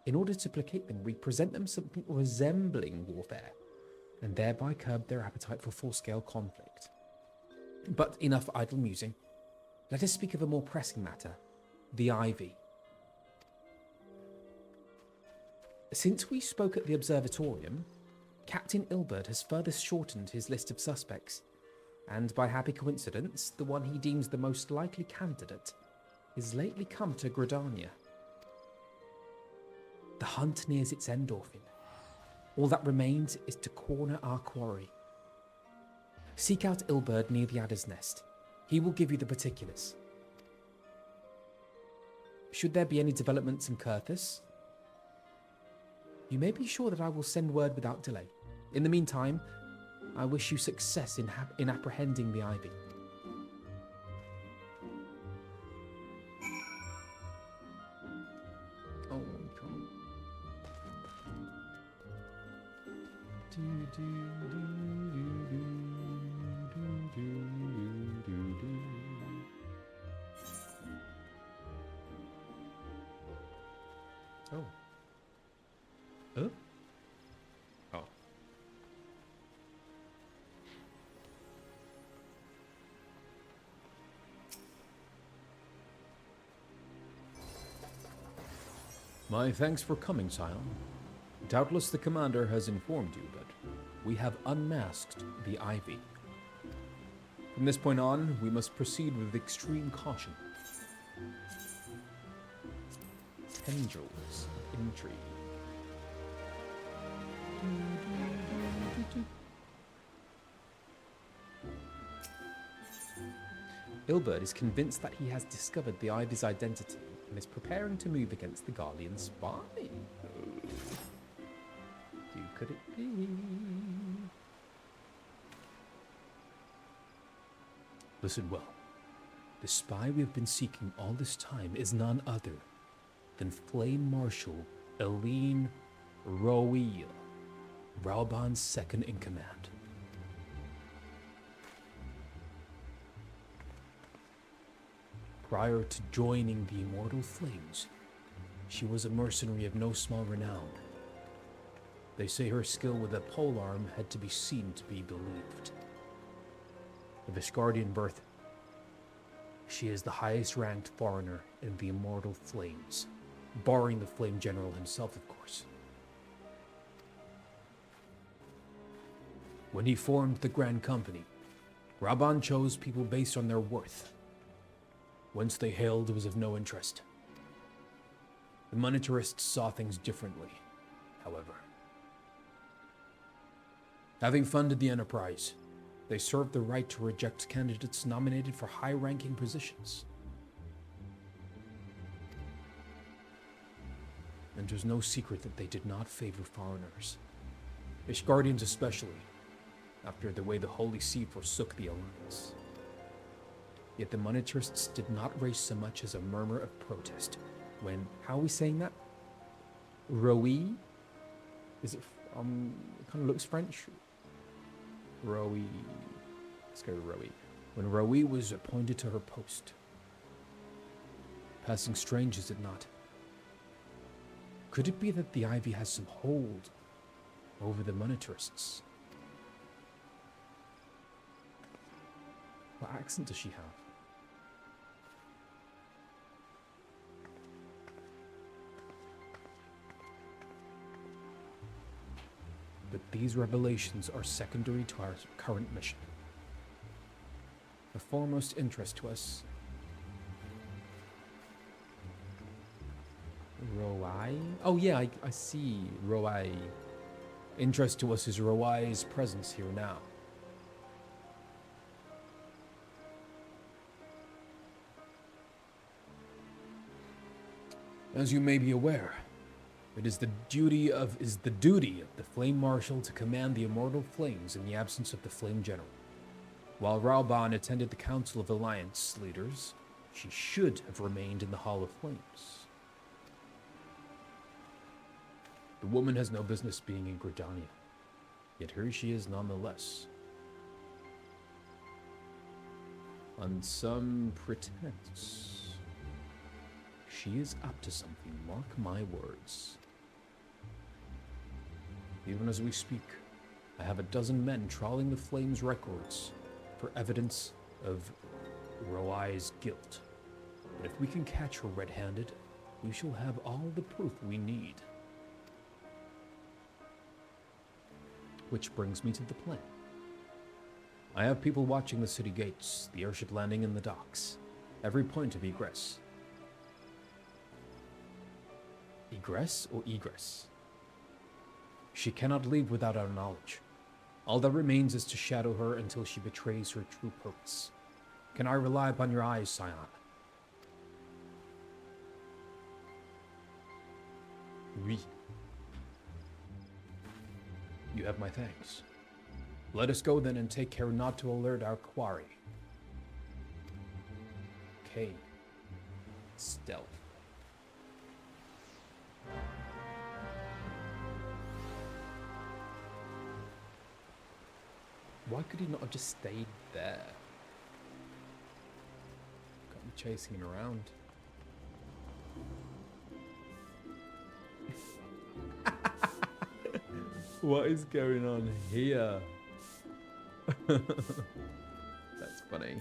In order to placate them, we present them something resembling warfare, and thereby curb their appetite for full-scale conflict. But enough idle musing. Let us speak of a more pressing matter, the Ivy. Since we spoke at the observatorium, Captain Ilberd has further shortened his list of suspects, and by happy coincidence, the one he deems the most likely candidate is lately come to Gridania. The hunt nears its end, Orphan. All that remains is to corner our quarry. Seek out Ilberd near the Adder's Nest. He will give you the particulars. Should there be any developments in Kurthus, you may be sure that I will send word without delay. In the meantime, I wish you success in apprehending the Ivy. Oh, come on. Oh. Oh. My thanks for coming, Scion. Doubtless the commander has informed you, but we have unmasked the Ivy. From this point on, we must proceed with extreme caution. Tendrils of Intrigue. Ilberd is convinced that he has discovered the Ivy's identity and is preparing to move against the Garlean spy. Who could it be? Listen well. The spy we have been seeking all this time is none other than Flame Marshal Eileen Roel, Rauban's second in command. Prior to joining the Immortal Flames, she was a mercenary of no small renown. They say her skill with a polearm had to be seen to be believed. Of Ishgardian birth, she is the highest ranked foreigner in the Immortal Flames, barring the Flame General himself, of course. When he formed the Grand Company, Rauban chose people based on their worth. Whence they hailed was of no interest. The monetarists saw things differently, however. Having funded the enterprise, they served the right to reject candidates nominated for high-ranking positions. and it was no secret that they did not favor foreigners. Ishgardians especially, after the way the Holy See forsook the Alliance. Yet the monetarists did not raise so much as a murmur of protest when, how are we saying that? Roi? Is it, it kind of looks French. Roi. Let's go Roi. When Roi was appointed to her post. Passing strange, is it not? Could it be that the Ivy has some hold over the monetarists? What accent does she have? But these revelations are secondary to our current mission. Of foremost interest to us, Roi? Oh yeah, I see Roi. Interest to us is Roi's presence here now. As you may be aware, it is the duty of the Flame Marshal to command the immortal flames in the absence of the Flame General. While Rauban attended the Council of Alliance leaders, she should have remained in the Hall of Flames. The woman has no business being in Gridania, yet here she is nonetheless. On some pretense, she is up to something, mark my words. Even as we speak, I have a dozen men trawling the Flames records for evidence of Roi's guilt. But if we can catch her red-handed, we shall have all the proof we need. Which brings me to the plan. I have people watching the city gates, the airship landing in the docks, every point of egress. Egress or egress? She cannot leave without our knowledge. All that remains is to shadow her until she betrays her true purpose. Can I rely upon your eyes, Scion? Oui. You have my thanks. Let us go then and take care not to alert our quarry. Okay. Stealth. Why could he not have just stayed there? Got me chasing him around. What is going on here? That's funny.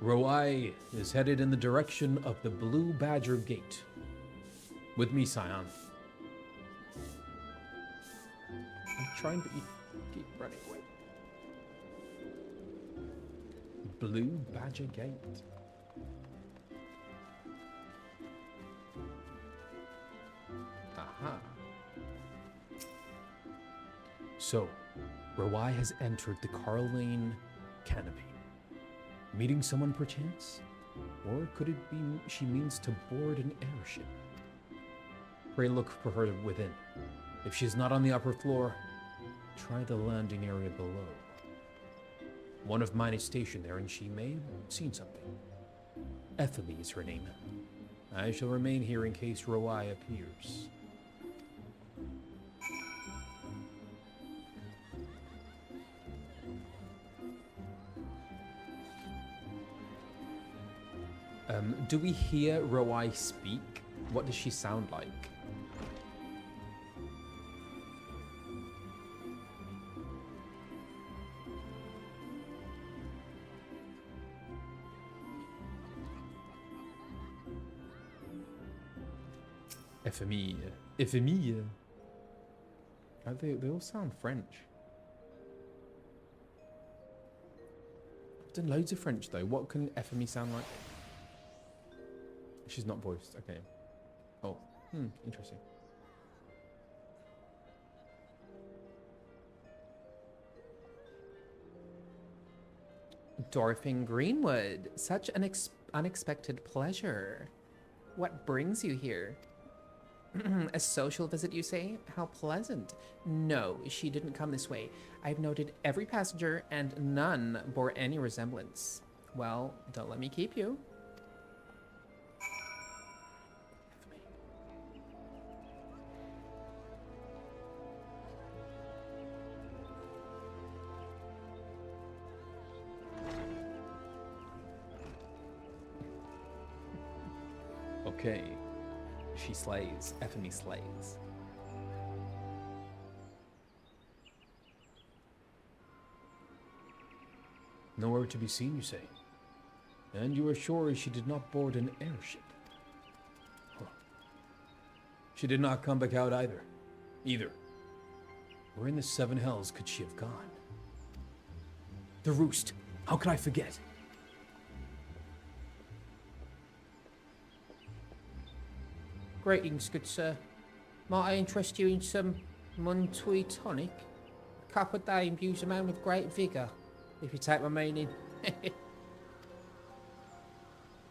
Roi is headed in the direction of the Blue Badger Gate. With me, Scion. I'm trying to keep running away. Blue Badger Gate. Aha. So, Roi has entered the Carlane canopy. Meeting someone perchance? Or could it be she means to board an airship? Pray look for her within. If she's not on the upper floor, try the landing area below. One of mine is stationed there, and she may have seen something. Ethely is her name. I shall remain here in case Roi appears. Do we hear Roi speak? What does she sound like? FME. They all sound French. I've done loads of French though. What can FME sound like? She's not voiced. Okay. Oh. Interesting. Dorfin Greenwood. Such an unexpected pleasure. What brings you here? A social visit, you say? How pleasant. No, she didn't come this way. I've noted every passenger, and none bore any resemblance. Well, don't let me keep you. Okay. She slays. FME slays. Nowhere to be seen, you say? And you are sure she did not board an airship? Huh. She did not come back out either. Where in the seven hells could she have gone? The Roost. How could I forget? Greetings, good sir. Might I interest you in some Muntui tonic? A cup a day imbues a man with great vigour, if you take my meaning.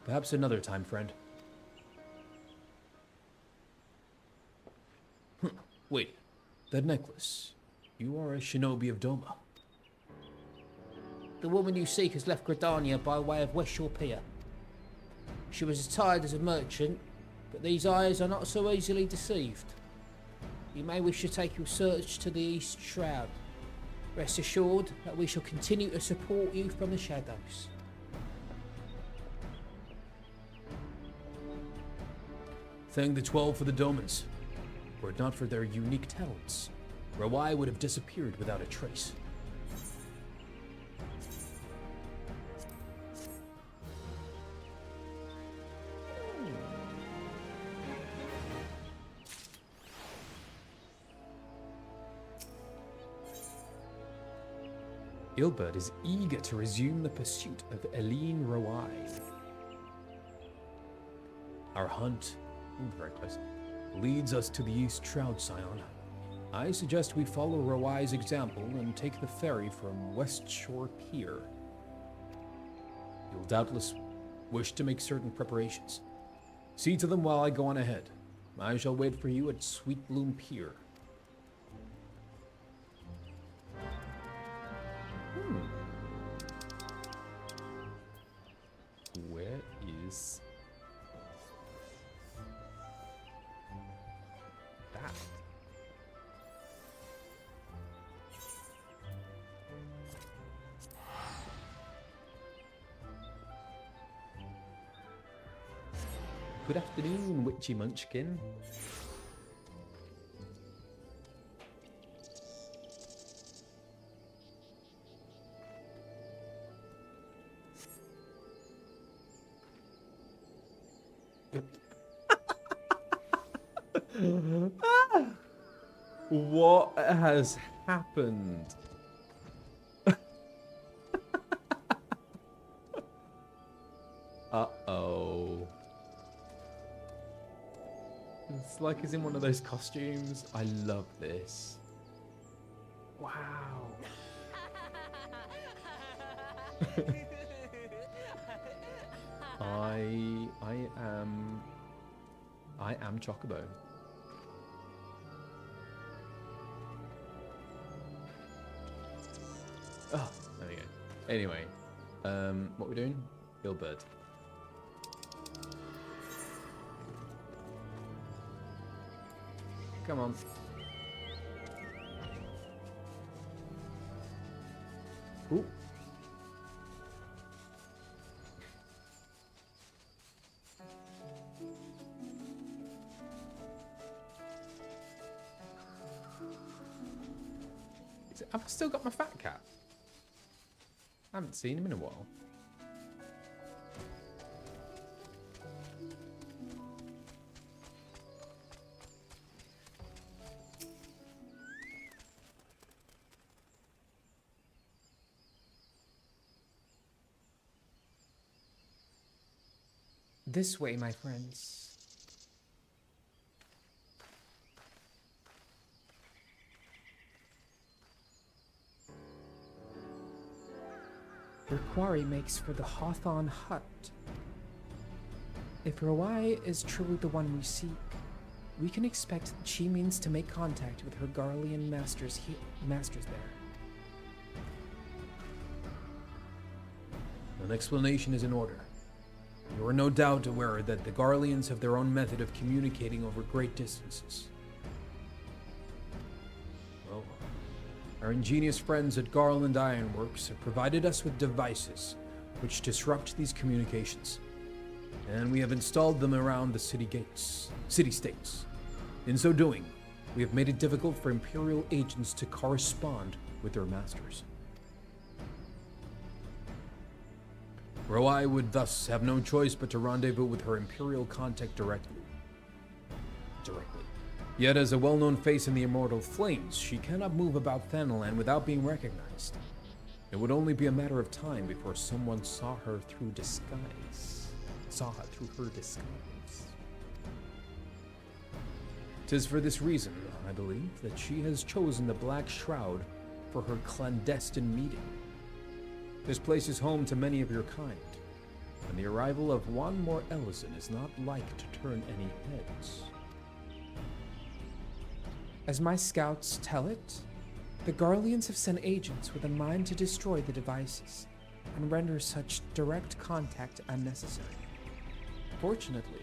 Perhaps another time, friend. Wait, that necklace. You are a shinobi of Doma. The woman you seek has left Gridania by way of West Shore Pier. She was attired as a merchant, but these eyes are not so easily deceived. You may wish to take your search to the East Shroud. Rest assured that we shall continue to support you from the shadows. Thank the 12 for the Domans. Were it not for their unique talents, Rawai would have disappeared without a trace. Ilbert is eager to resume the pursuit of Eileen Rawai. Our hunt, very close, leads us to the East Shroud, Scion. I suggest we follow Rawai's example and take the ferry from West Shore Pier. You'll doubtless wish to make certain preparations. See to them while I go on ahead. I shall wait for you at Sweet Bloom Pier. Where is that? Good afternoon, Witchy Munchkin. What has happened? Uh-oh. It's like he's in one of those costumes. I love this. Wow. I am Chocobo. Oh, there we go. Anyway, what we're doing? Gilbert. Come on. Ooh. Have I still got my fat cat? I haven't seen him in a while. This way, my friends. Your quarry makes for the Hawthorn Hut. If Rawai is truly the one we seek, we can expect that she means to make contact with her Garlean masters there. An explanation is in order. You are no doubt aware that the Garleans have their own method of communicating over great distances. Well, our ingenious friends at Garland Ironworks have provided us with devices which disrupt these communications, and we have installed them around the city-states. In so doing, we have made it difficult for Imperial agents to correspond with their masters. Rawai would thus have no choice but to rendezvous with her Imperial contact directly. Yet, as a well-known face in the Immortal Flames, she cannot move about Thanalan without being recognized. It would only be a matter of time before someone saw her through her disguise. 'Tis for this reason, I believe, that she has chosen the Black Shroud for her clandestine meeting. This place is home to many of your kind, and the arrival of one more Ellison is not like to turn any heads. As my scouts tell it, the Garleans have sent agents with a mind to destroy the devices and render such direct contact unnecessary. Fortunately,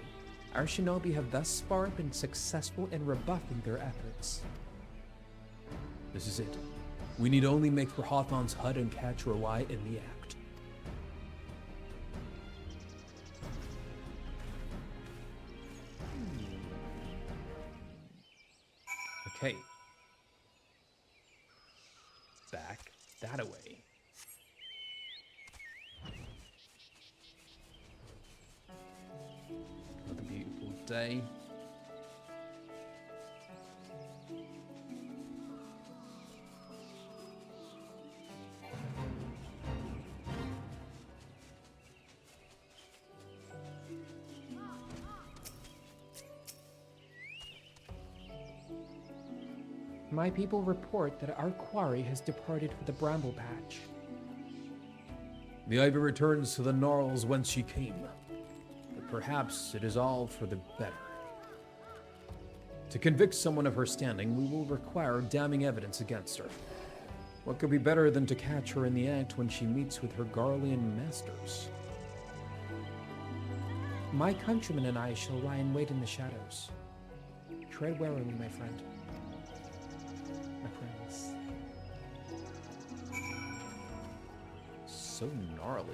our shinobi have thus far been successful in rebuffing their efforts. This is it. We need only make for Hawthorne's hut and catch Rawai in the act. Okay. Back that away. Another beautiful day. My people report that our quarry has departed for the Bramble Patch. The ivy returns to the gnarls whence she came, but perhaps it is all for the better. To convict someone of her standing, we will require damning evidence against her. What could be better than to catch her in the act when she meets with her Garlean masters? My countrymen and I shall lie in wait in the shadows. Tread warily, my friend. My friends. So gnarly.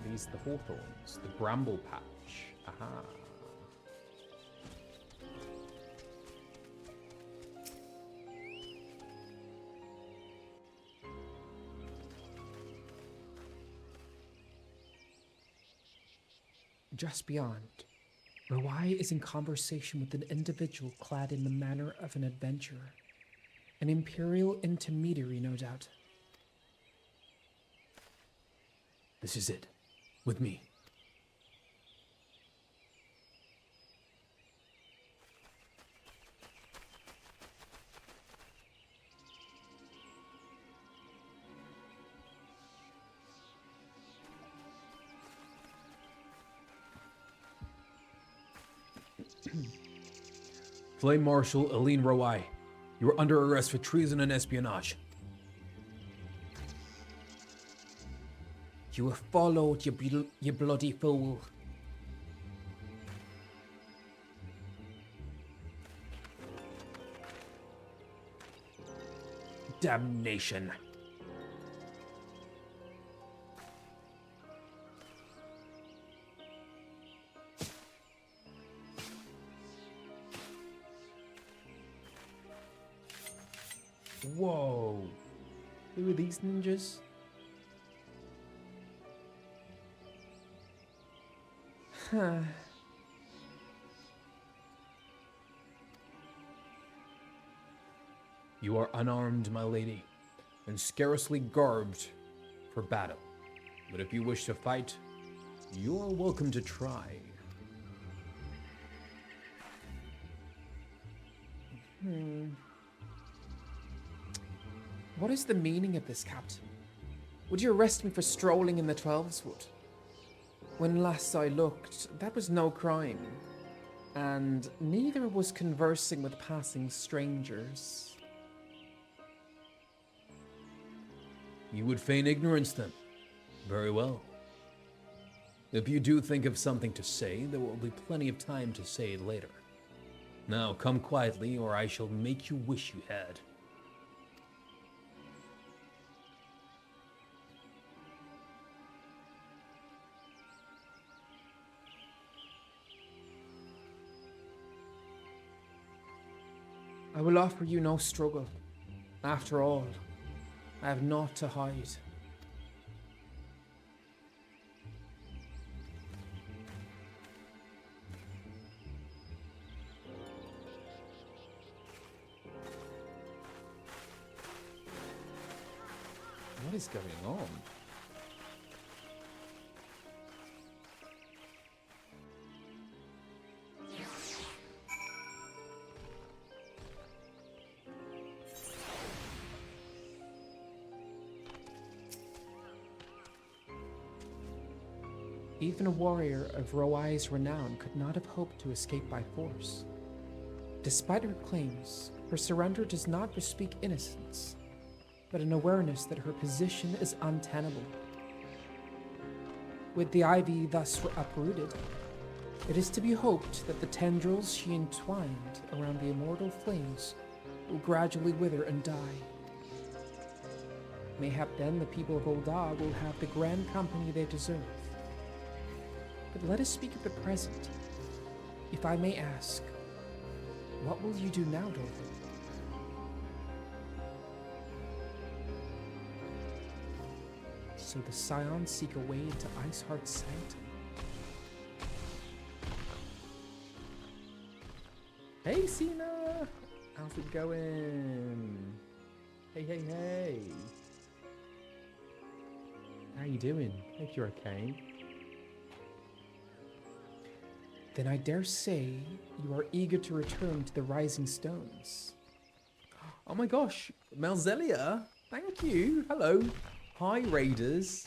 These the hawthorns, the bramble patch. Aha. Just beyond, Rawai is in conversation with an individual clad in the manner of an adventurer. An Imperial intermediary, no doubt. This is it. With me. Flame Marshal Aline Rawai, you are under arrest for treason and espionage. You have followed, you bloody fool. Damnation. Whoa. Who are these ninjas? Huh. You are unarmed, my lady, and scarcely garbed for battle. But if you wish to fight, You're welcome to try. What is the meaning of this, Captain? Would you arrest me for strolling in the Twelveswood? When last I looked, that was no crime. And neither was conversing with passing strangers. You would feign ignorance then? Very well. If you do think of something to say, there will be plenty of time to say it later. Now come quietly, or I shall make you wish you had. I will offer you no struggle. After all, I have naught to hide. What is going on? Even a warrior of Roai's renown could not have hoped to escape by force. Despite her claims, her surrender does not bespeak innocence, but an awareness that her position is untenable. With the ivy thus uprooted, it is to be hoped that the tendrils she entwined around the immortal flames will gradually wither and die. Mayhap then the people of Ul'dah will have the grand company they deserve. But let us speak of the present. If I may ask, what will you do now, Dorothy? So the Scions seek a way into Iceheart's sanctum. Hey, Cena! How's it going? Hey, hey, hey. How you doing? Hope you're okay. Then I dare say you are eager to return to the Rising Stones. Oh my gosh, Malzelia, thank you. Hello. Hi, Raiders.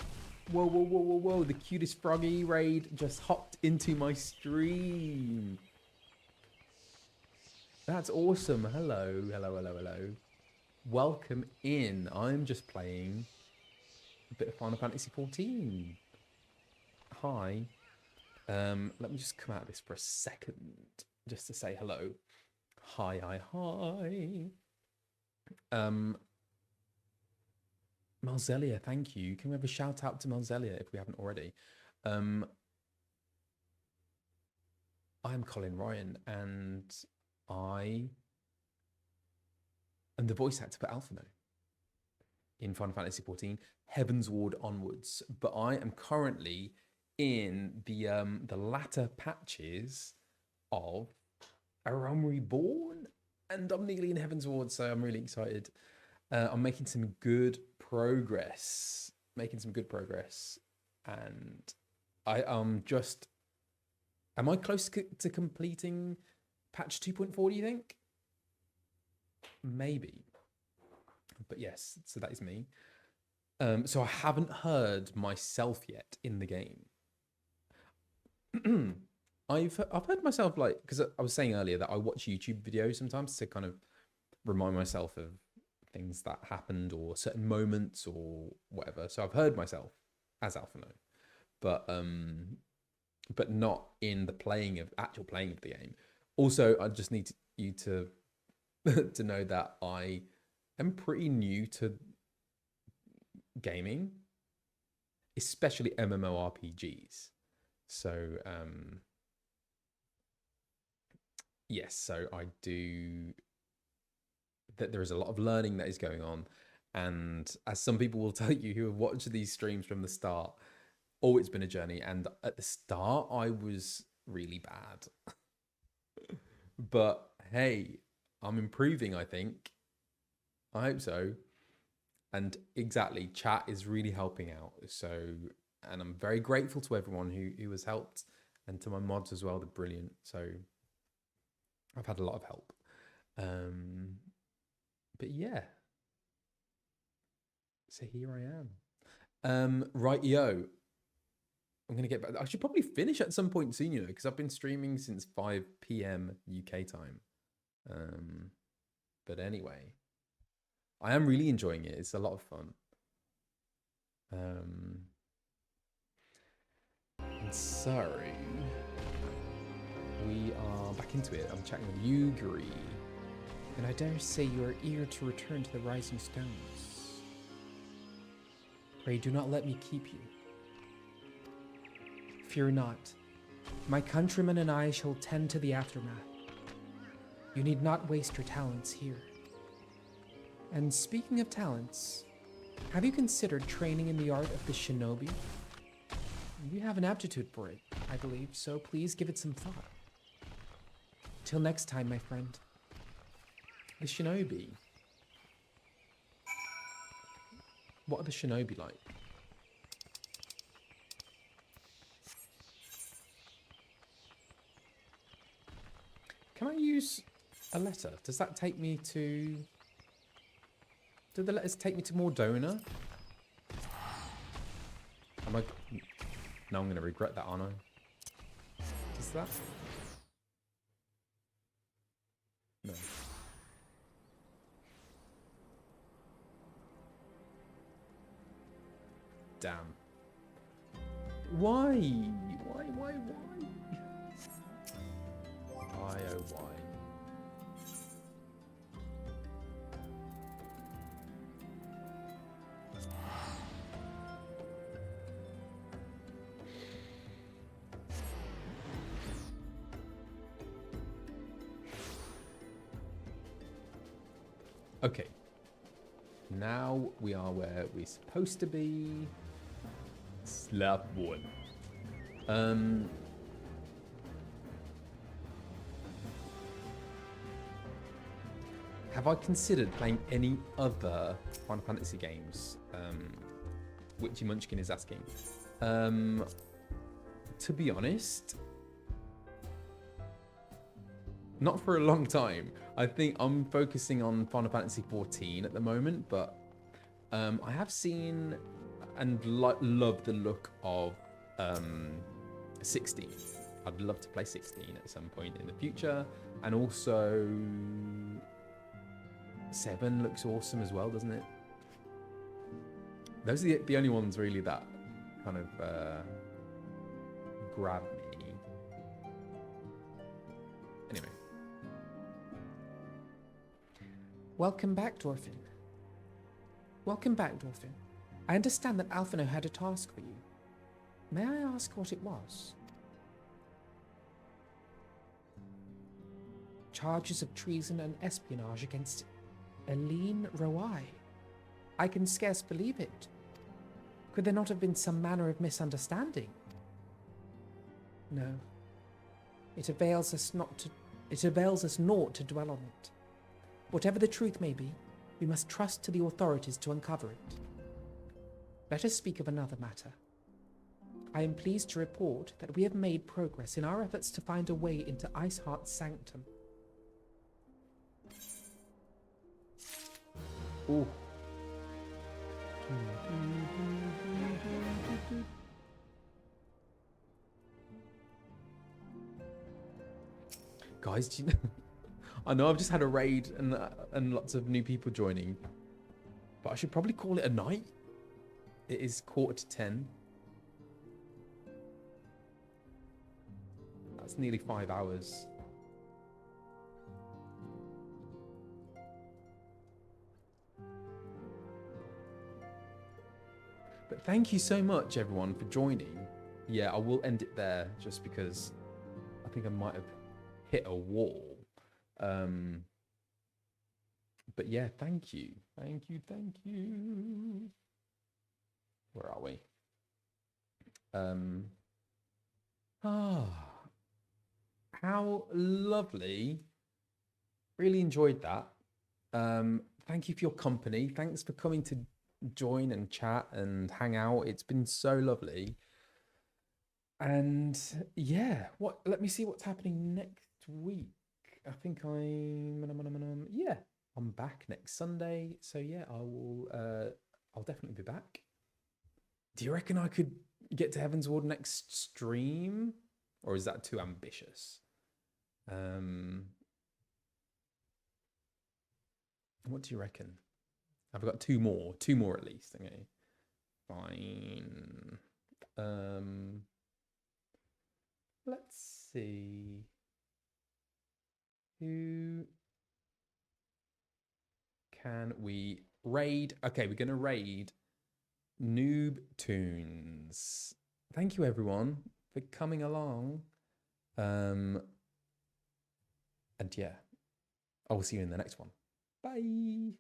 Whoa, whoa, whoa, whoa, whoa. The cutest froggy raid just hopped into my stream. That's awesome. Hello, hello, hello, hello. Welcome in. I'm just playing a bit of Final Fantasy XIV. Hi. Let me just come out of this for a second, just to say hello. Hi, hi, hi. Malzelia, thank you. Can we have a shout out to Malzelia if we haven't already? I'm Colin Ryan, and I am the voice actor for Alphinaud in Final Fantasy XIV, Heavensward onwards. But I am currently in the latter patches of Realm Reborn, and I'm nearly in Heavensward, so I'm really excited. I'm making some good progress, and I am I close to completing patch 2.4, do you think? Maybe, but yes, so that is me. So I haven't heard myself yet in the game. I've heard myself, like, because I was saying earlier that I watch YouTube videos sometimes to kind of remind myself of things that happened or certain moments or whatever. So I've heard myself as Alphinaud, but not in the actual playing of the game. Also, I just need you to to know that I am pretty new to gaming, especially MMORPGs. So yes, so I do that. There is a lot of learning that is going on, and as some people will tell you who have watched these streams from the start, oh, it's been a journey. And at the start I was really bad, but hey, I'm improving, I think. I hope so. And exactly, chat is really helping out. So and I'm very grateful to everyone who has helped, and to my mods as well. They're brilliant. So I've had a lot of help. But yeah. So here I am. Right, yo. I'm gonna get back. I should probably finish at some point soon, you know, because I've been streaming since 5 p.m. UK time. But anyway, I am really enjoying it. It's a lot of fun. And so we are back into it. I'm chatting with you, Guri. And I dare say you are eager to return to the Rising Stones. Pray do not let me keep you. Fear not. My countrymen and I shall tend to the aftermath. You need not waste your talents here. And speaking of talents, have you considered training in the art of the shinobi? You have an aptitude for it, I believe, so please give it some thought. Till next time, my friend. The shinobi. What are the shinobi like? Can I use a letter? Does that take me to... Do the letters take me to Mordona? Am I... No, I'm going to regret that, aren't I? Does that... No. Damn. Why? Why? Why? Oh, why? Okay. Now we are where we're supposed to be. Slap one. Have I considered playing any other Final Fantasy games? Witchy Munchkin is asking. To be honest, not for a long time. I think I'm focusing on Final Fantasy XIV at the moment, but I have seen and love the look of 16. I'd love to play 16 at some point in the future, and also 7 looks awesome as well, doesn't it? Those are the only ones really that kind of grab me. Anyway. Welcome back, Dwarfin. Welcome back, Dwarfin. I understand that Alphinaud had a task for you. May I ask what it was? Charges of treason and espionage against Eileen Roai. I can scarce believe it. Could there not have been some manner of misunderstanding? No. It avails us naught to dwell on it. Whatever the truth may be, we must trust to the authorities to uncover it. Let us speak of another matter. I am pleased to report that we have made progress in our efforts to find a way into Iceheart's sanctum. Ooh. Guys, do you know? I know I've just had a raid and lots of new people joining, but I should probably call it a night. It is 10:15. That's nearly 5 hours. But thank you so much, everyone, for joining. Yeah, I will end it there just because I think I might have hit a wall. But yeah, thank you. Thank you. Where are we? How lovely. Really enjoyed that. Thank you for your company. Thanks for coming to join and chat and hang out. It's been so lovely. And yeah, let me see what's happening next week. I think I'm back next Sunday. So yeah, I'll definitely be back. Do you reckon I could get to Heavensward next stream? Or is that too ambitious? What do you reckon? I've got two more at least. Okay, fine. Let's see. Who can we raid? Okay, we're gonna raid Noob Tunes. Thank you everyone for coming along. And yeah, I will see you in the next one. Bye.